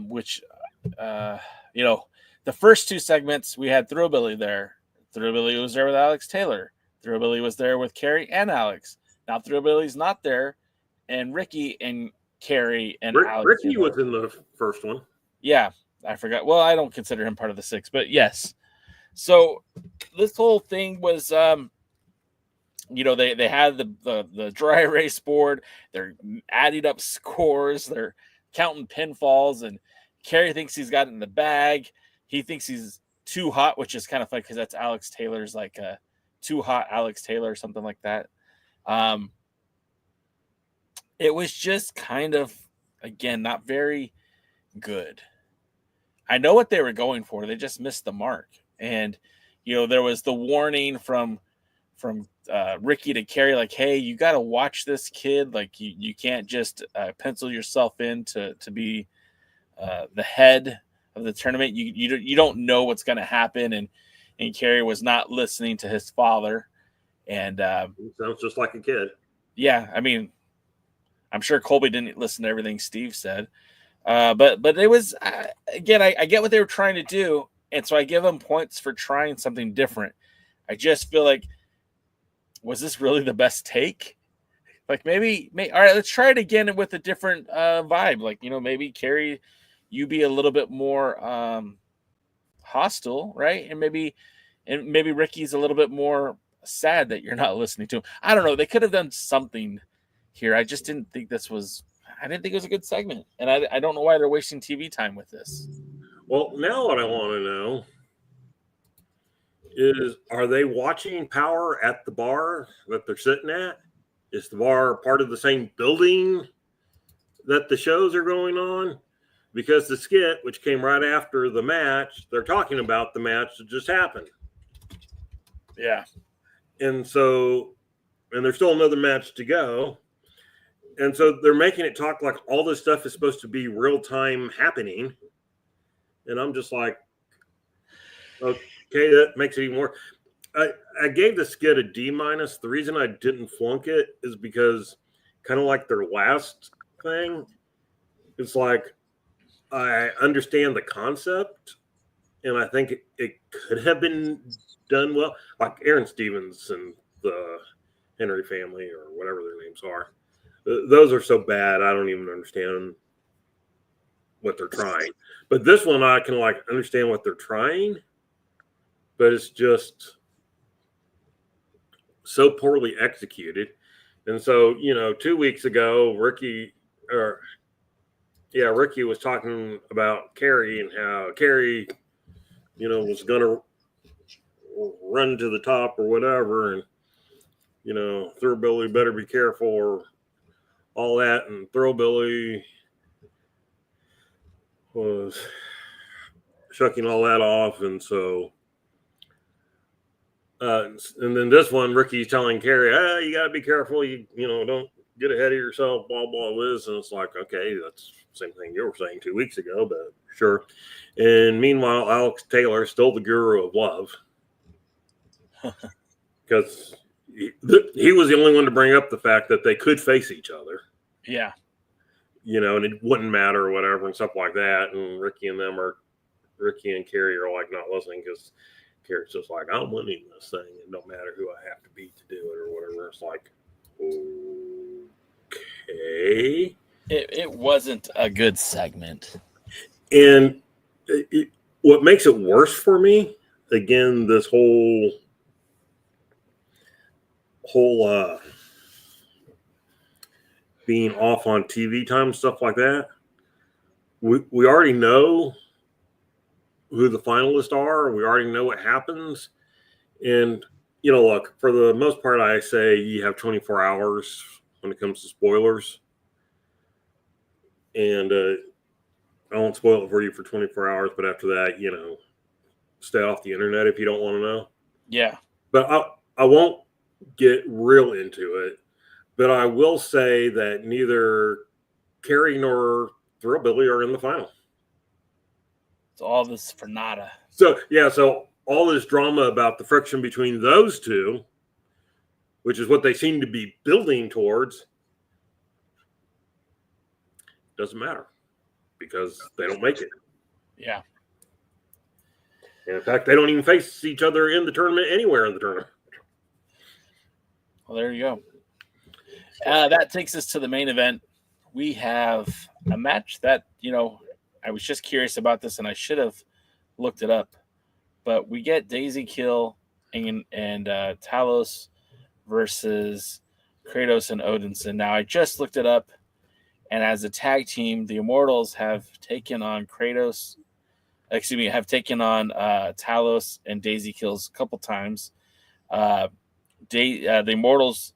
which the first 2 segments we had Thrillbilly there. Thrillbilly was there with Alex Taylor. Thrillbilly was there with Kerry and Alex. Now Thrillbilly's not there, and Ricky and Kerry and Alex. Ricky was in the first one. Yeah, I forgot. Well, I don't consider him part of the 6, but yes. So this whole thing was, they had the dry erase board. They're adding up scores. They're counting pinfalls, and Kerry thinks he's got it in the bag. He thinks he's too hot, which is kind of funny because that's Alex Taylor's like too hot Alex Taylor or something like that. It was just kind of, again, not very good. I know what they were going for. They just missed the mark. And, there was the warning from Ricky to Kerry, like, hey, you got to watch this kid. Like, you can't just pencil yourself in to be the head of the tournament. You don't know what's going to happen. And Kerry was not listening to his father. And sounds just like a kid. Yeah, I mean, I'm sure Colby didn't listen to everything Steve said. But it was, again, I get what they were trying to do. And so I give them points for trying something different. I just feel like, was this really the best take? Like maybe all right, let's try it again with a different vibe. Like, maybe Kerry, you be a little bit more hostile, right? And maybe Ricky's a little bit more sad that you're not listening to him. I don't know. They could have done something here. I just didn't think it was a good segment. And I don't know why they're wasting TV time with this. Well, now what I want to know is, are they watching Power at the bar that they're sitting at? Is the bar part of the same building? that the shows are going on, because the skit, which came right after the match, they're talking about the match that just happened. Yeah. And so, and there's still another match to go. And so they're making it talk like all this stuff is supposed to be real time happening. And I'm just like, okay, that makes it even more. I gave the skit a D-. The reason I didn't flunk it is because kind of like their last thing, it's like I understand the concept and I think it could have been done well. Like Aaron Stevens and the Henry family or whatever their names are. Those are so bad, I don't even understand what they're trying. But this one, I can like understand what they're trying, but it's just so poorly executed. And so, 2 weeks ago, Ricky was talking about Kerry and how Kerry, was going to run to the top or whatever. And, Thrillbilly better be careful or all that. And Thrillbilly was shucking all that off. And so, and then this one, Ricky's telling Kerry, you got to be careful. You don't get ahead of yourself, blah, blah, Liz. And it's like, okay, that's the same thing you were saying 2 weeks ago, but sure. And meanwhile, Alex Taylor, still the guru of love. Because he was the only one to bring up the fact that they could face each other. Yeah. And it wouldn't matter or whatever and stuff like that. And Ricky and Kerry are like not listening because Kerry's just like, I'm winning this thing. It don't matter who I have to beat to do it or whatever. It's like, okay. It wasn't a good segment. And what makes it worse for me, again, this whole being off on TV time, stuff like that. We already know who the finalists are. We already know what happens. And, look, for the most part, I say you have 24 hours when it comes to spoilers. And I won't spoil it for you for 24 hours, but after that, stay off the internet if you don't want to know. Yeah. But I won't get real into it. But I will say that neither Kerry nor Thrillbilly are in the final. So all this for nada. So all this drama about the friction between those two, which is what they seem to be building towards, doesn't matter because they don't make it. Yeah. And in fact, they don't even face each other in the tournament anywhere in the tournament. Well, there you go. That takes us to the main event. We have a match that, I was just curious about this and I should have looked it up. But we get Daisy Kill and Talos versus Kratos and Odinson. Now, I just looked it up. And as a tag team, the Immortalz have taken on Talos and Daisy Kills a couple times. The Immortalz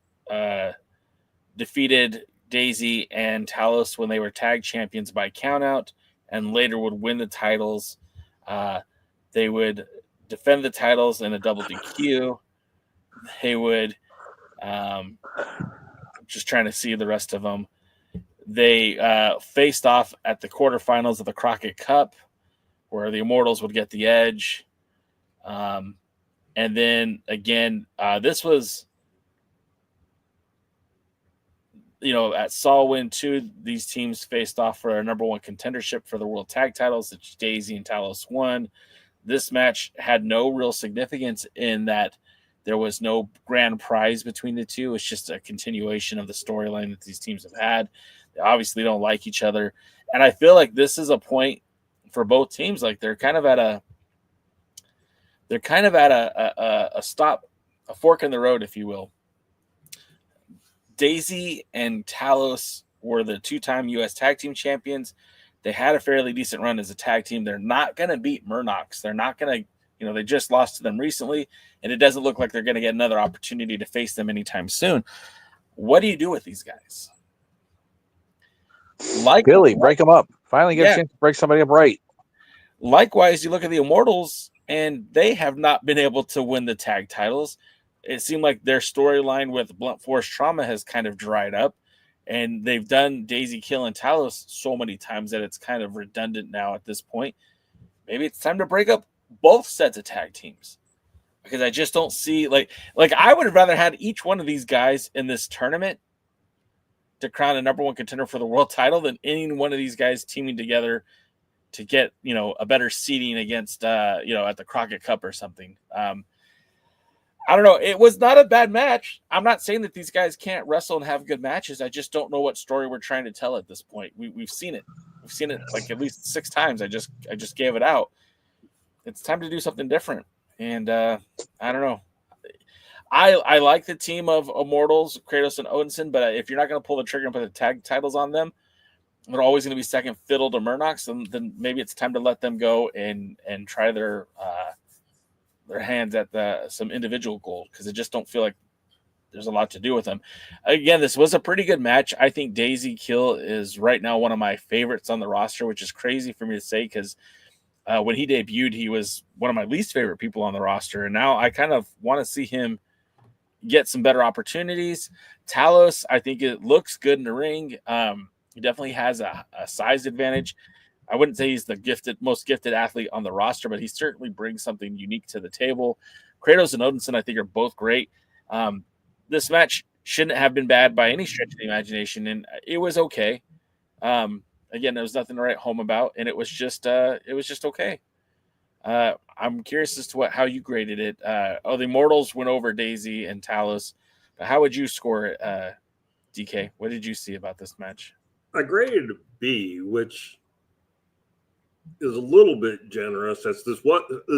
defeated Daisy and Talos when they were tag champions by countout and later would win the titles. They would defend the titles in a double DQ. They would just trying to see the rest of them. They faced off at the quarterfinals of the Crockett Cup where the Immortalz would get the edge. And then again, this was at Solwyn 2, these teams faced off for a number one contendership for the world tag titles, which Daisy and Talos won. This match had no real significance in that there was no grand prize between the two. It's just a continuation of the storyline that these teams have had. They obviously don't like each other. And I feel like this is a point for both teams. Like they're kind of at a fork in the road, if you will. Daisy and Talos were the two-time U.S. Tag Team Champions. They had a fairly decent run as a tag team. They're not going to beat Murnox. They're not going to, they just lost to them recently, and it doesn't look like they're going to get another opportunity to face them anytime soon. What do you do with these guys? Billy, break them up. Finally get a chance to break somebody up right. Likewise, you look at the Immortalz, and they have not been able to win the tag titles. It seemed like their storyline with Blunt Force Trauma has kind of dried up, and they've done Daisy Kill and Talos so many times that it's kind of redundant now at this point. Maybe it's time to break up both sets of tag teams, because I just don't see like I would have rather had each one of these guys in this tournament to crown a number one contender for the world title than any one of these guys teaming together to get, a better seeding against, at the Crockett Cup or something. I don't know. It was not a bad match. I'm not saying that these guys can't wrestle and have good matches. I just don't know what story we're trying to tell at this point. We've seen it. We've seen it like at least 6 times. I just gave it out. It's time to do something different. And I don't know. I like the team of Immortalz, Kratos, and Odinson, but if you're not going to pull the trigger and put the tag titles on them, they're always going to be second fiddle to Murnoch's, and then maybe it's time to let them go and try their hands at some individual gold, because I just don't feel like there's a lot to do with them. Again, this was a pretty good match. I think Daisy Kill is right now one of my favorites on the roster, which is crazy for me to say, because when he debuted, he was one of my least favorite people on the roster, and now I kind of want to see him get some better opportunities. Talos, I think it looks good in the ring. He definitely has a size advantage. I wouldn't say he's the most gifted athlete on the roster, but he certainly brings something unique to the table. Kratos and Odinson, I think, are both great. This match shouldn't have been bad by any stretch of the imagination, and it was okay. Again, there was nothing to write home about, and it was just okay. I'm curious as to how you graded it. The Immortalz went over Daisy and Talos. But how would you score it, DK? What did you see about this match? I graded a B, which is a little bit generous. This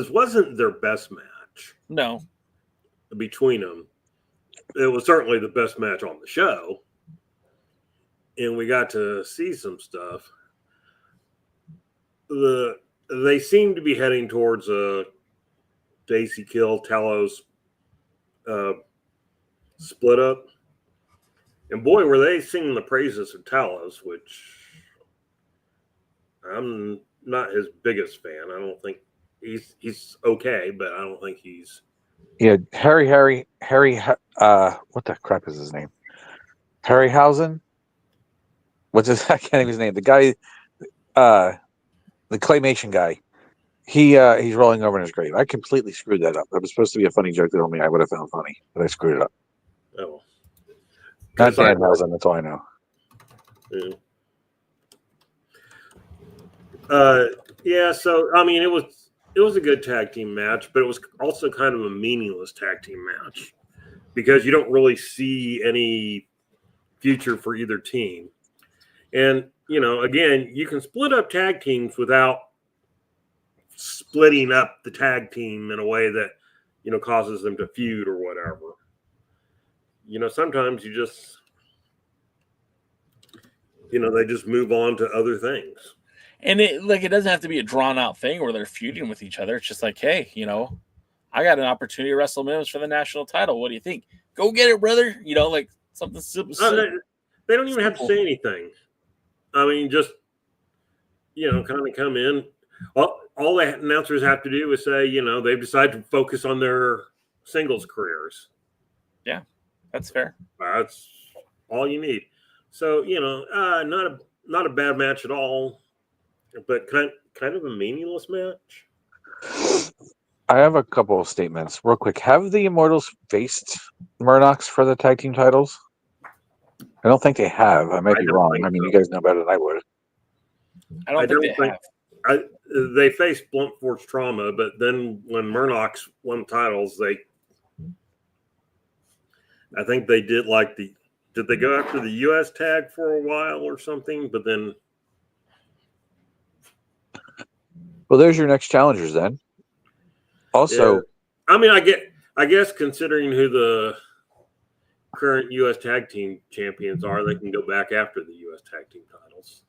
wasn't their best match. No. Between them. It was certainly the best match on the show. And we got to see some stuff. They seem to be heading towards a Daisy Kill, Talos split up. And boy, were they singing the praises of Talos, which I'm not his biggest fan. I don't think he's okay, but I don't think he's... Yeah, Harry, what the crap is his name? Harryhausen? I can't think of his name. The guy, the claymation guy. He's rolling over in his grave. I completely screwed that up. That was supposed to be a funny joke that only I would have found funny, but I screwed it up. Oh. Not Danhausen, that's all I know. Yeah. So I mean, it was a good tag team match, but it was also kind of a meaningless tag team match because you don't really see any future for either team. And again, you can split up tag teams without splitting up the tag team in a way that causes them to feud or whatever. Sometimes you just, they just move on to other things. And it doesn't have to be a drawn out thing where they're feuding with each other. It's just like, hey, I got an opportunity to wrestle Mims for the national title. What do you think? Go get it, brother. Something simple. They don't even have to say anything. I mean, just, kind of come in. All the announcers have to do is say, they've decided to focus on their singles careers. Yeah. That's fair. That's all you need. So, not a bad match at all, but kind of a meaningless match. I have a couple of statements real quick. Have the Immortalz faced Murnoch's for the tag team titles? I don't think they have. I might be wrong. I mean, you guys know better than I would. I don't think they have. They faced Blunt Force Trauma, but then when Murnoch's won titles, I think they did did they go after the U.S. tag for a while or something? But then, well, there's your next challengers then. Also, yeah. I mean, I guess considering who the current U.S. tag team champions are, they can go back after the U.S. tag team titles.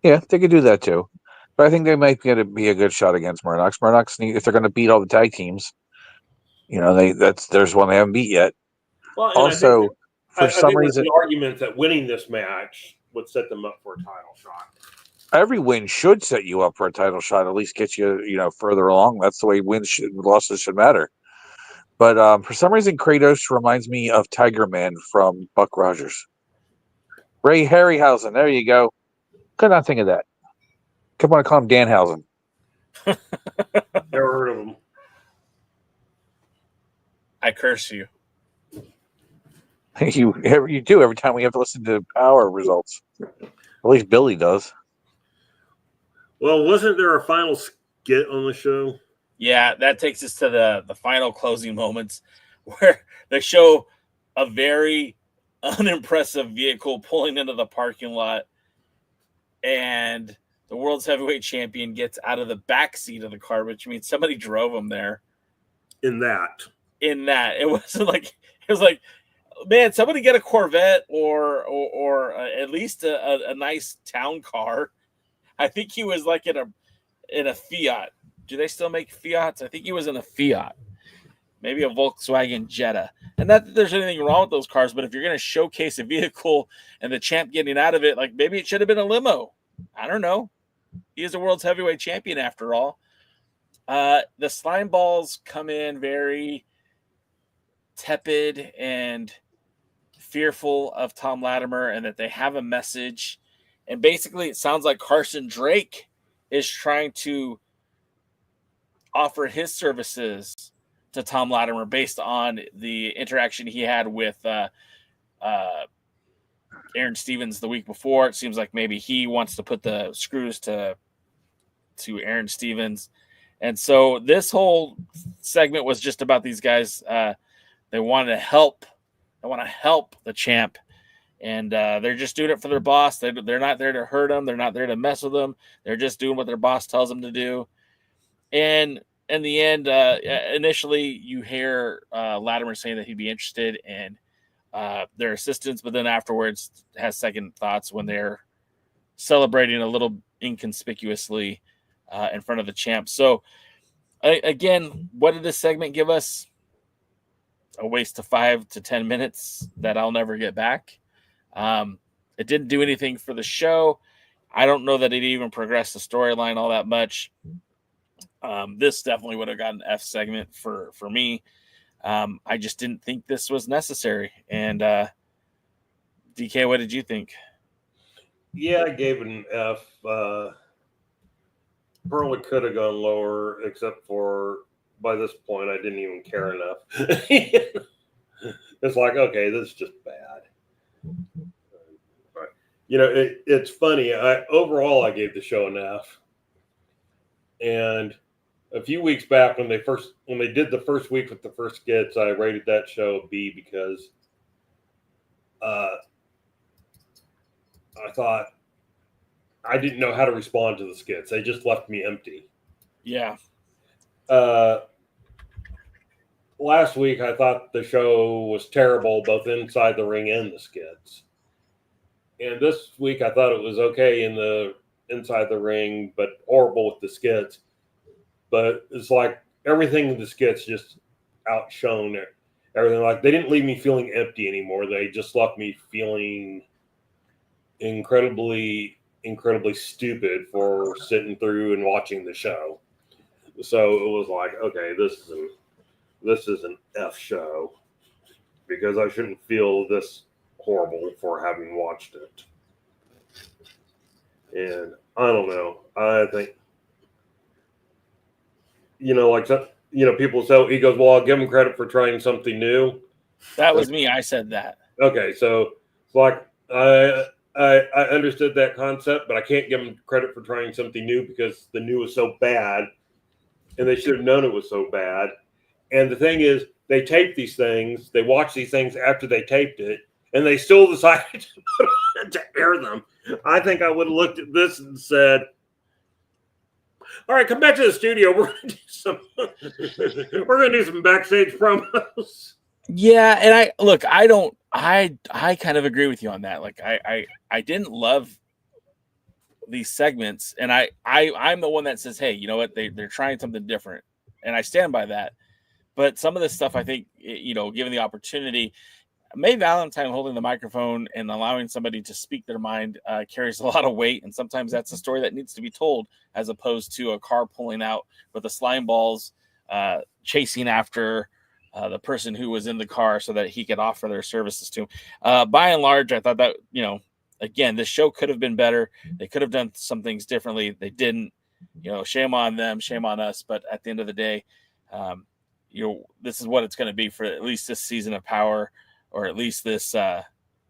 Yeah, they could do that too. But I think they might be a good shot against Murnoch's. Murnoch's, if they're going to beat all the tag teams, there's one they haven't beat yet. Well, also, for some reason, the argument that winning this match would set them up for a title shot. Every win should set you up for a title shot, at least get you, further along. That's the way losses should matter. But for some reason, Kratos reminds me of Tiger Man from Buck Rogers. Ray Harryhausen, there you go. Could not think of that. Come on, I call him Danhausen. Never heard of him. I curse you. You do every time we have to listen to power results. At least Billy does. Well, wasn't there a final skit on the show? Yeah, that takes us to the final closing moments where they show a very unimpressive vehicle pulling into the parking lot, and the world's heavyweight champion gets out of the back seat of the car, which means somebody drove him there. In that. It was like, man, somebody get a Corvette or at least a nice town car. I think he was like in a Fiat. Do they still make Fiats? I think he was in a Fiat, maybe a Volkswagen Jetta. And not that there's anything wrong with those cars, but if you're going to showcase a vehicle and the champ getting out of it, like maybe it should have been a limo. I don't know. He is the world's heavyweight champion after all. The slime balls come in very tepid and fearful of Thom Latimer and that they have a message. And basically it sounds like Carson Drake is trying to offer his services to Thom Latimer based on the interaction he had with Aaron Stevens the week before. It seems like maybe he wants to put the screws to Aaron Stevens. And so this whole segment was just about these guys. They want to help the champ. And they're just doing it for their boss. They're not there to hurt him. They're not there to mess with them. They're just doing what their boss tells them to do. And in the end, initially you hear Latimer saying that he'd be interested in their assistance, but then afterwards has second thoughts when they're celebrating a little inconspicuously in front of the champ. So again, what did this segment give us? A waste of 5 to 10 minutes that I'll never get back. It didn't do anything for the show. I don't know that it even progressed the storyline all that much. This definitely would have gotten an F segment for me. I just didn't think this was necessary. And DK, what did you think? Yeah, I gave it an F. Probably could have gone lower, except for by this point I didn't even care enough. It's like, okay, this is just bad. Right. It's funny. Overall I gave the show an F. And a few weeks back when they did the first week with the first skits, I rated that show B because I thought I didn't know how to respond to the skits. They just left me empty. Yeah. Last week I thought the show was terrible, both inside the ring and the skits. And this week I thought it was okay in the inside the ring, but horrible with the skits. But it's like everything in the skits just outshone everything. Like they didn't leave me feeling empty anymore. They just left me feeling incredibly stupid for sitting through and watching the show. So it was like, okay, this is an F show because I shouldn't feel this horrible for having watched it. And I don't know. I think, people say, he goes, well, I'll give him credit for trying something new. That was me. I said that. Okay. So it's like, I understood that concept, but I can't give him credit for trying something new because the new was so bad and they should have known it was so bad. And the thing is, they taped these things, they watched these things after they taped it, and they still decided to air them. I think I would have looked at this and said, all right, come back to the studio. We're going to do some backstage promos. Yeah. And I kind of agree with you on that. Like I didn't love these segments, and I'm the one that says, hey, you know what? They're trying something different, and I stand by that. But some of this stuff, I think, given the opportunity, Mae Valentine holding the microphone and allowing somebody to speak their mind carries a lot of weight, and sometimes that's a story that needs to be told, as opposed to a car pulling out with the slime balls chasing after the person who was in the car so that he could offer their services to him. By and large, I thought that, again, this show could have been better. They could have done some things differently. They didn't. Shame on them, shame on us. But at the end of the day, this is what it's going to be for at least this season of Power, or at least this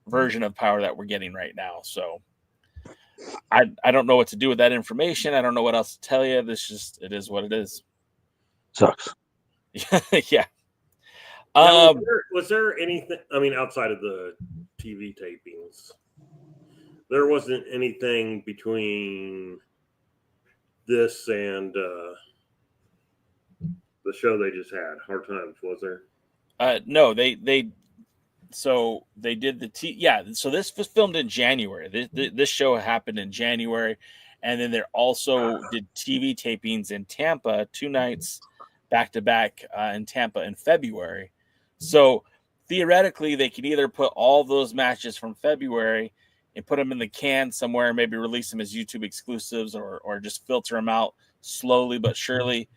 version of Power that we're getting right now. So I don't know what to do with that information. I don't know what else to tell you. It is what it is. Sucks. Yeah. Now, was there anything, outside of the TV tapings, there wasn't anything between this and the show they just had, Hard Times, was there? No, they did so this was filmed in January. This show happened in January, and then they also did TV tapings in Tampa 2 nights back to back in Tampa in February. So theoretically, they could either put all those matches from February and put them in the can somewhere, maybe release them as YouTube exclusives, or just filter them out slowly but surely.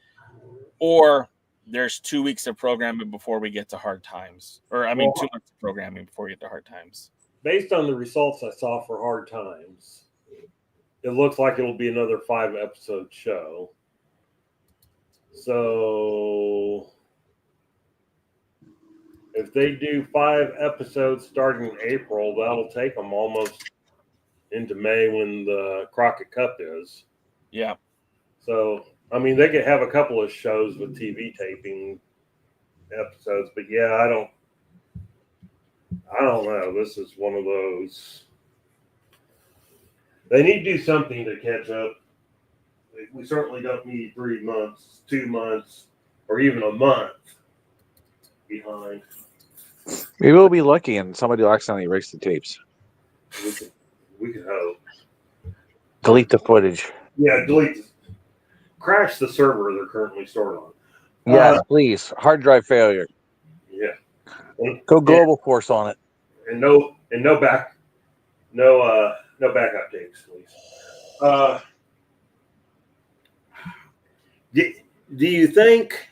Or there's 2 weeks of programming before we get to Hard Times. 2 months of programming before we get to Hard Times. Based on the results I saw for Hard Times, it looks like it'll be another 5-episode show. So if they do 5 episodes starting in April, that'll take them almost into May when the Crockett Cup is. Yeah. So, they could have a couple of shows with TV taping episodes, but yeah, I don't know. This is one of those. They need to do something to catch up. We certainly don't need 3 months, 2 months, or even a month behind. Maybe we'll be lucky and somebody will accidentally erase the tapes. We can hope. Delete the footage. Yeah, crash the server they're currently stored on. Yes, please. Hard drive failure. Yeah. Go global force on it. And no backup tapes, please. Do you think?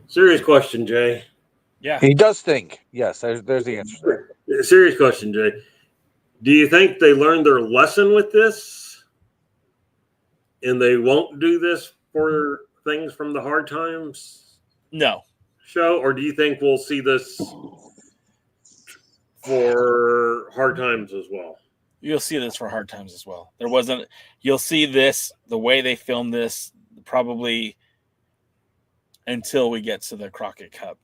Serious question, Jay. Yeah. He does think. Yes, there's the answer. Serious question, Jay. Do you think they learned their lesson with this, and they won't do this for things from the Hard Times? No. Show, or do you think we'll see this for Hard Times as well? You'll see this for Hard Times as well. You'll see this, the way they filmed this, probably until we get to the Crockett Cup.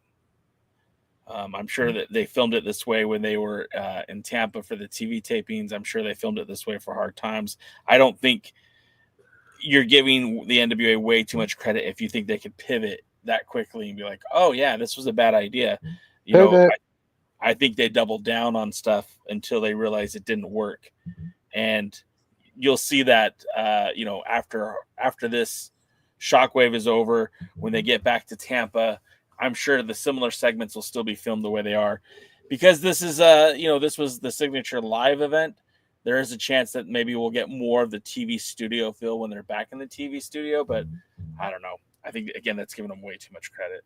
I'm sure that they filmed it this way when they were in Tampa for the TV tapings. I'm sure they filmed it this way for Hard Times. I don't think you're giving the NWA way too much credit if you think they could pivot that quickly and be like, oh, yeah, this was a bad idea. I think they doubled down on stuff until they realized it didn't work. And you'll see that, after this shockwave is over, when they get back to Tampa, I'm sure the similar segments will still be filmed the way they are, because this is this was the signature live event. There is a chance that maybe we'll get more of the TV studio feel when they're back in the TV studio, but I don't know. I think, again, that's giving them way too much credit.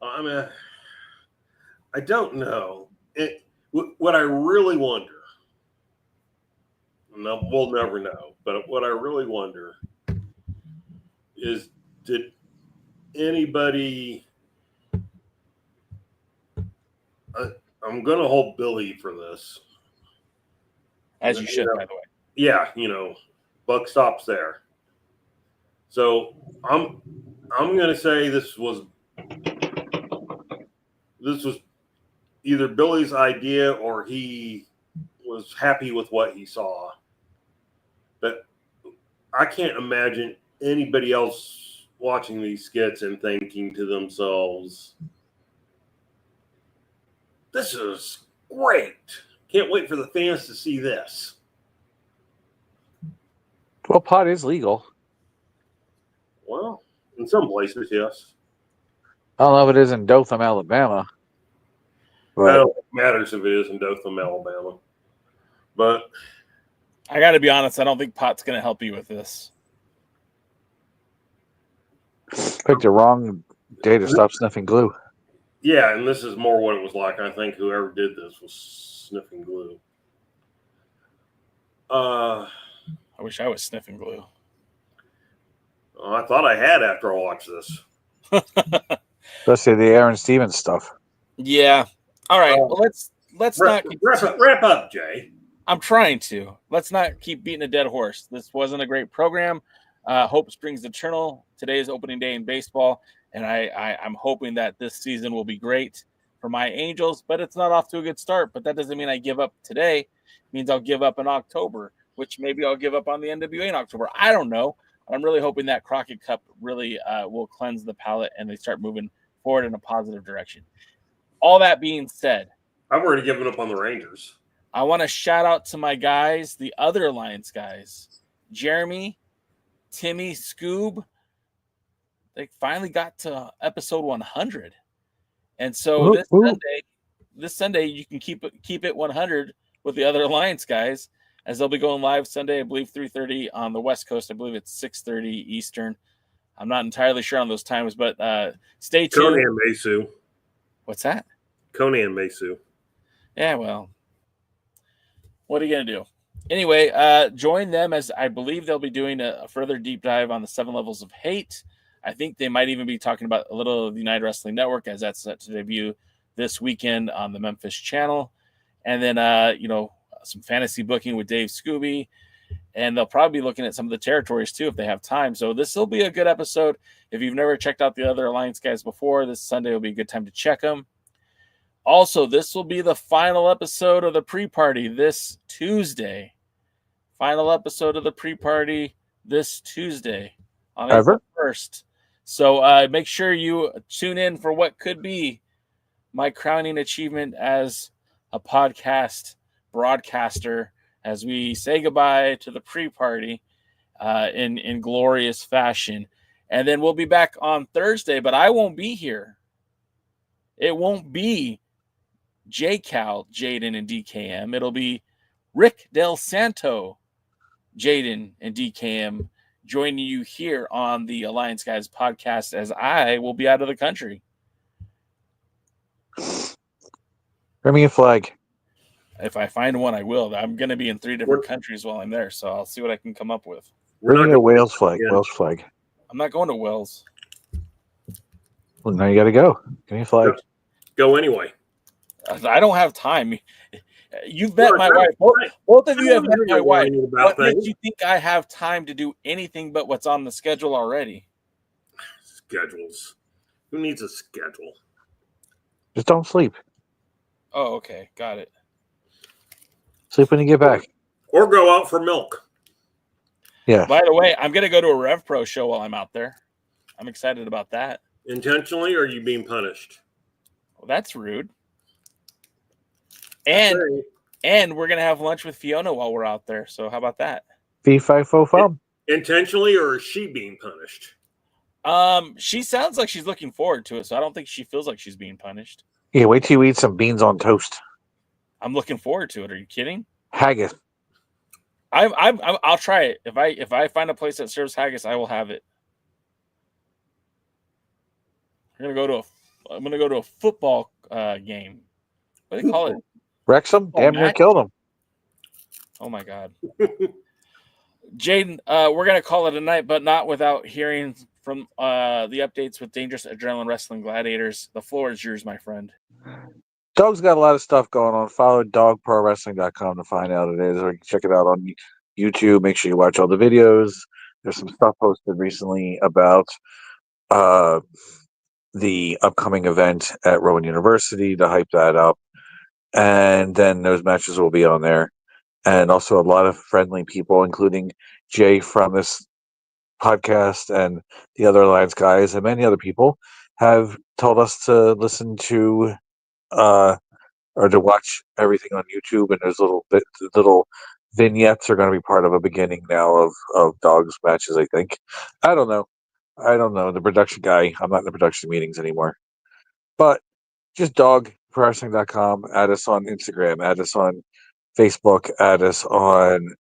I don't know. What I really wonder, and we'll never know, but what I really wonder is, did anybody... I'm going to hold Billy for this. As you should, by the way. Yeah, buck stops there. So I'm going to say this was either Billy's idea or he was happy with what he saw. But I can't imagine anybody else watching these skits and thinking to themselves, this is great. Can't wait for the fans to see this. Well, pot is legal. Well, in some places, yes. I don't know if it is in Dothan, Alabama. I don't think it matters if it is in Dothan, Alabama. But I got to be honest, I don't think pot's going to help you with this. Picked the wrong day to stop sniffing glue. yeah, and this is more what it was like. I think whoever did this was sniffing glue. I wish I was sniffing glue. I thought I had after I watched this. Especially the Aaron Stevens stuff. Yeah. All right. Well, let's not wrap up, Jay. I'm trying to. Let's not keep beating a dead horse. This wasn't a great program. Hope springs eternal. Today is opening day in baseball, and I'm hoping that this season will be great for my Angels, but it's not off to a good start. But that doesn't mean I give up today. It means I'll give up in October, which maybe I'll give up on the NWA in October. I don't know. I'm really hoping that Crockett Cup really will cleanse the palate and they start moving forward in a positive direction. All that being said, I've already given up on the Rangers. I want to shout out to my guys, the other Alliance guys, Jeremy, Timmy, Scoob. They finally got to episode 100. And so this Sunday you can keep it 100 with the other Alliance guys, as they'll be going live Sunday, I believe 3:30 on the West Coast. I believe it's 6:30 Eastern. I'm not entirely sure on those times, but stay tuned. Conan Mesu. What's that? Conan Mesu. Yeah, well, what are you going to do? Anyway, join them, as I believe they'll be doing a further deep dive on the 7 levels of hate. I think they might even be talking about a little of the United Wrestling Network, as that's set to debut this weekend on the Memphis channel. And then, some fantasy booking with Dave Scooby. And they'll probably be looking at some of the territories, too, if they have time. So this will be a good episode. If you've never checked out the other Alliance guys before, this Sunday will be a good time to check them. Also, this will be the final episode of the pre-party this Tuesday. Final episode of the pre-party this Tuesday on April 1st. So make sure you tune in for what could be my crowning achievement as a podcast broadcaster, as we say goodbye to the pre-party in glorious fashion. And then we'll be back on Thursday, but I won't be here. It won't be J-Cal, Jaden, and DKM. It'll be Rick Del Santo, Jaden, and DKM joining you here on the Alliance Guys podcast, as I will be out of the country. Bring me a flag. If I find one, I will. I'm going to be in 3 different countries while I'm there, so I'll see what I can come up with. Bring me a Wales flag. Yeah. Wales flag. I'm not going to Wales. Well, now you got to go. Give me a flag. Go anyway. I don't have time. You've met my wife. Both of you have met my wife. What makes you think I have time to do anything but what's on the schedule already? Schedules. Who needs a schedule? Just don't sleep. Oh, okay. Got it. Sleep when you get back. Or go out for milk. Yeah. By the way, I'm going to go to a Rev Pro show while I'm out there. I'm excited about that. Intentionally, or are you being punished? Well, that's rude. And we're going to have lunch with Fiona while we're out there. So how about that? V545. Intentionally, or is she being punished? She sounds like she's looking forward to it, so I don't think she feels like she's being punished. Yeah, wait till you eat some beans on toast. I'm looking forward to it. Are you kidding? Haggis. I'll try it. If I find a place that serves haggis, I will have it. I'm gonna go to a football game. What do they call it? Wrexham? Damn near killed him. Oh my God. Jaden, we're gonna call it a night, but not without hearing from the updates with Dangerous Adrenaline Wrestling Gladiators. The floor is yours, my friend. Dog's got a lot of stuff going on. Follow dogprowrestling.com to find out what it is, or you can check it out on YouTube. Make sure you watch all the videos. There's some stuff posted recently about the upcoming event at Rowan University to hype that up. And then those matches will be on there. And also a lot of friendly people, including Jay from this podcast and the other Alliance guys and many other people, have told us to listen to or to watch everything on YouTube. And there's little vignettes are going to be part of a beginning now of Dog's matches, I think. I don't know. The production guy. I'm not in the production meetings anymore. But just Dog ProWrestling.com. Add us on Instagram. Add us on Facebook. Add us on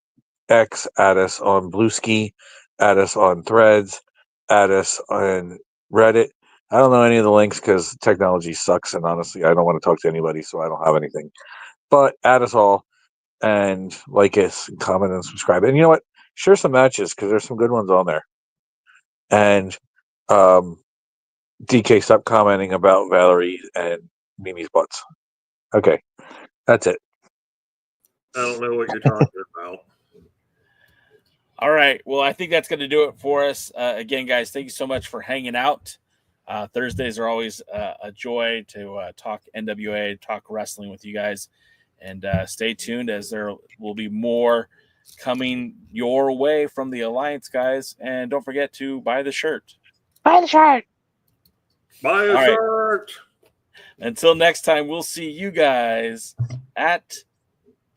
X. Add us on Blueski. Add us on Threads. Add us on Reddit. I don't know any of the links because technology sucks, and honestly, I don't want to talk to anybody, so I don't have anything. But add us all, and like us, and comment, and subscribe. And you know what? Share some matches because there's some good ones on there. And DK, stop commenting about Valerie and Mimi's butts. Okay, that's it. I don't know what you're talking about. All right. Well, I think that's going to do it for us. Again, guys, thank you so much for hanging out. Thursdays are always a joy to talk NWA, talk wrestling with you guys. And stay tuned as there will be more coming your way from the Alliance guys. And don't forget to buy the shirt. Buy the shirt. Buy a shirt. Until next time, we'll see you guys at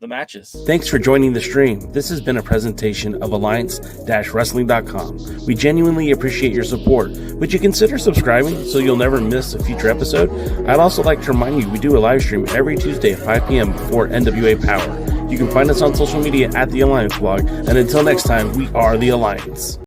the matches. Thanks for joining the stream. This has been a presentation of Alliance-Wrestling.com. We genuinely appreciate your support. Would you consider subscribing so you'll never miss a future episode? I'd also like to remind you we do a live stream every Tuesday at 5 p.m. before NWA Power. You can find us on social media at The Alliance Blog. And until next time, we are The Alliance.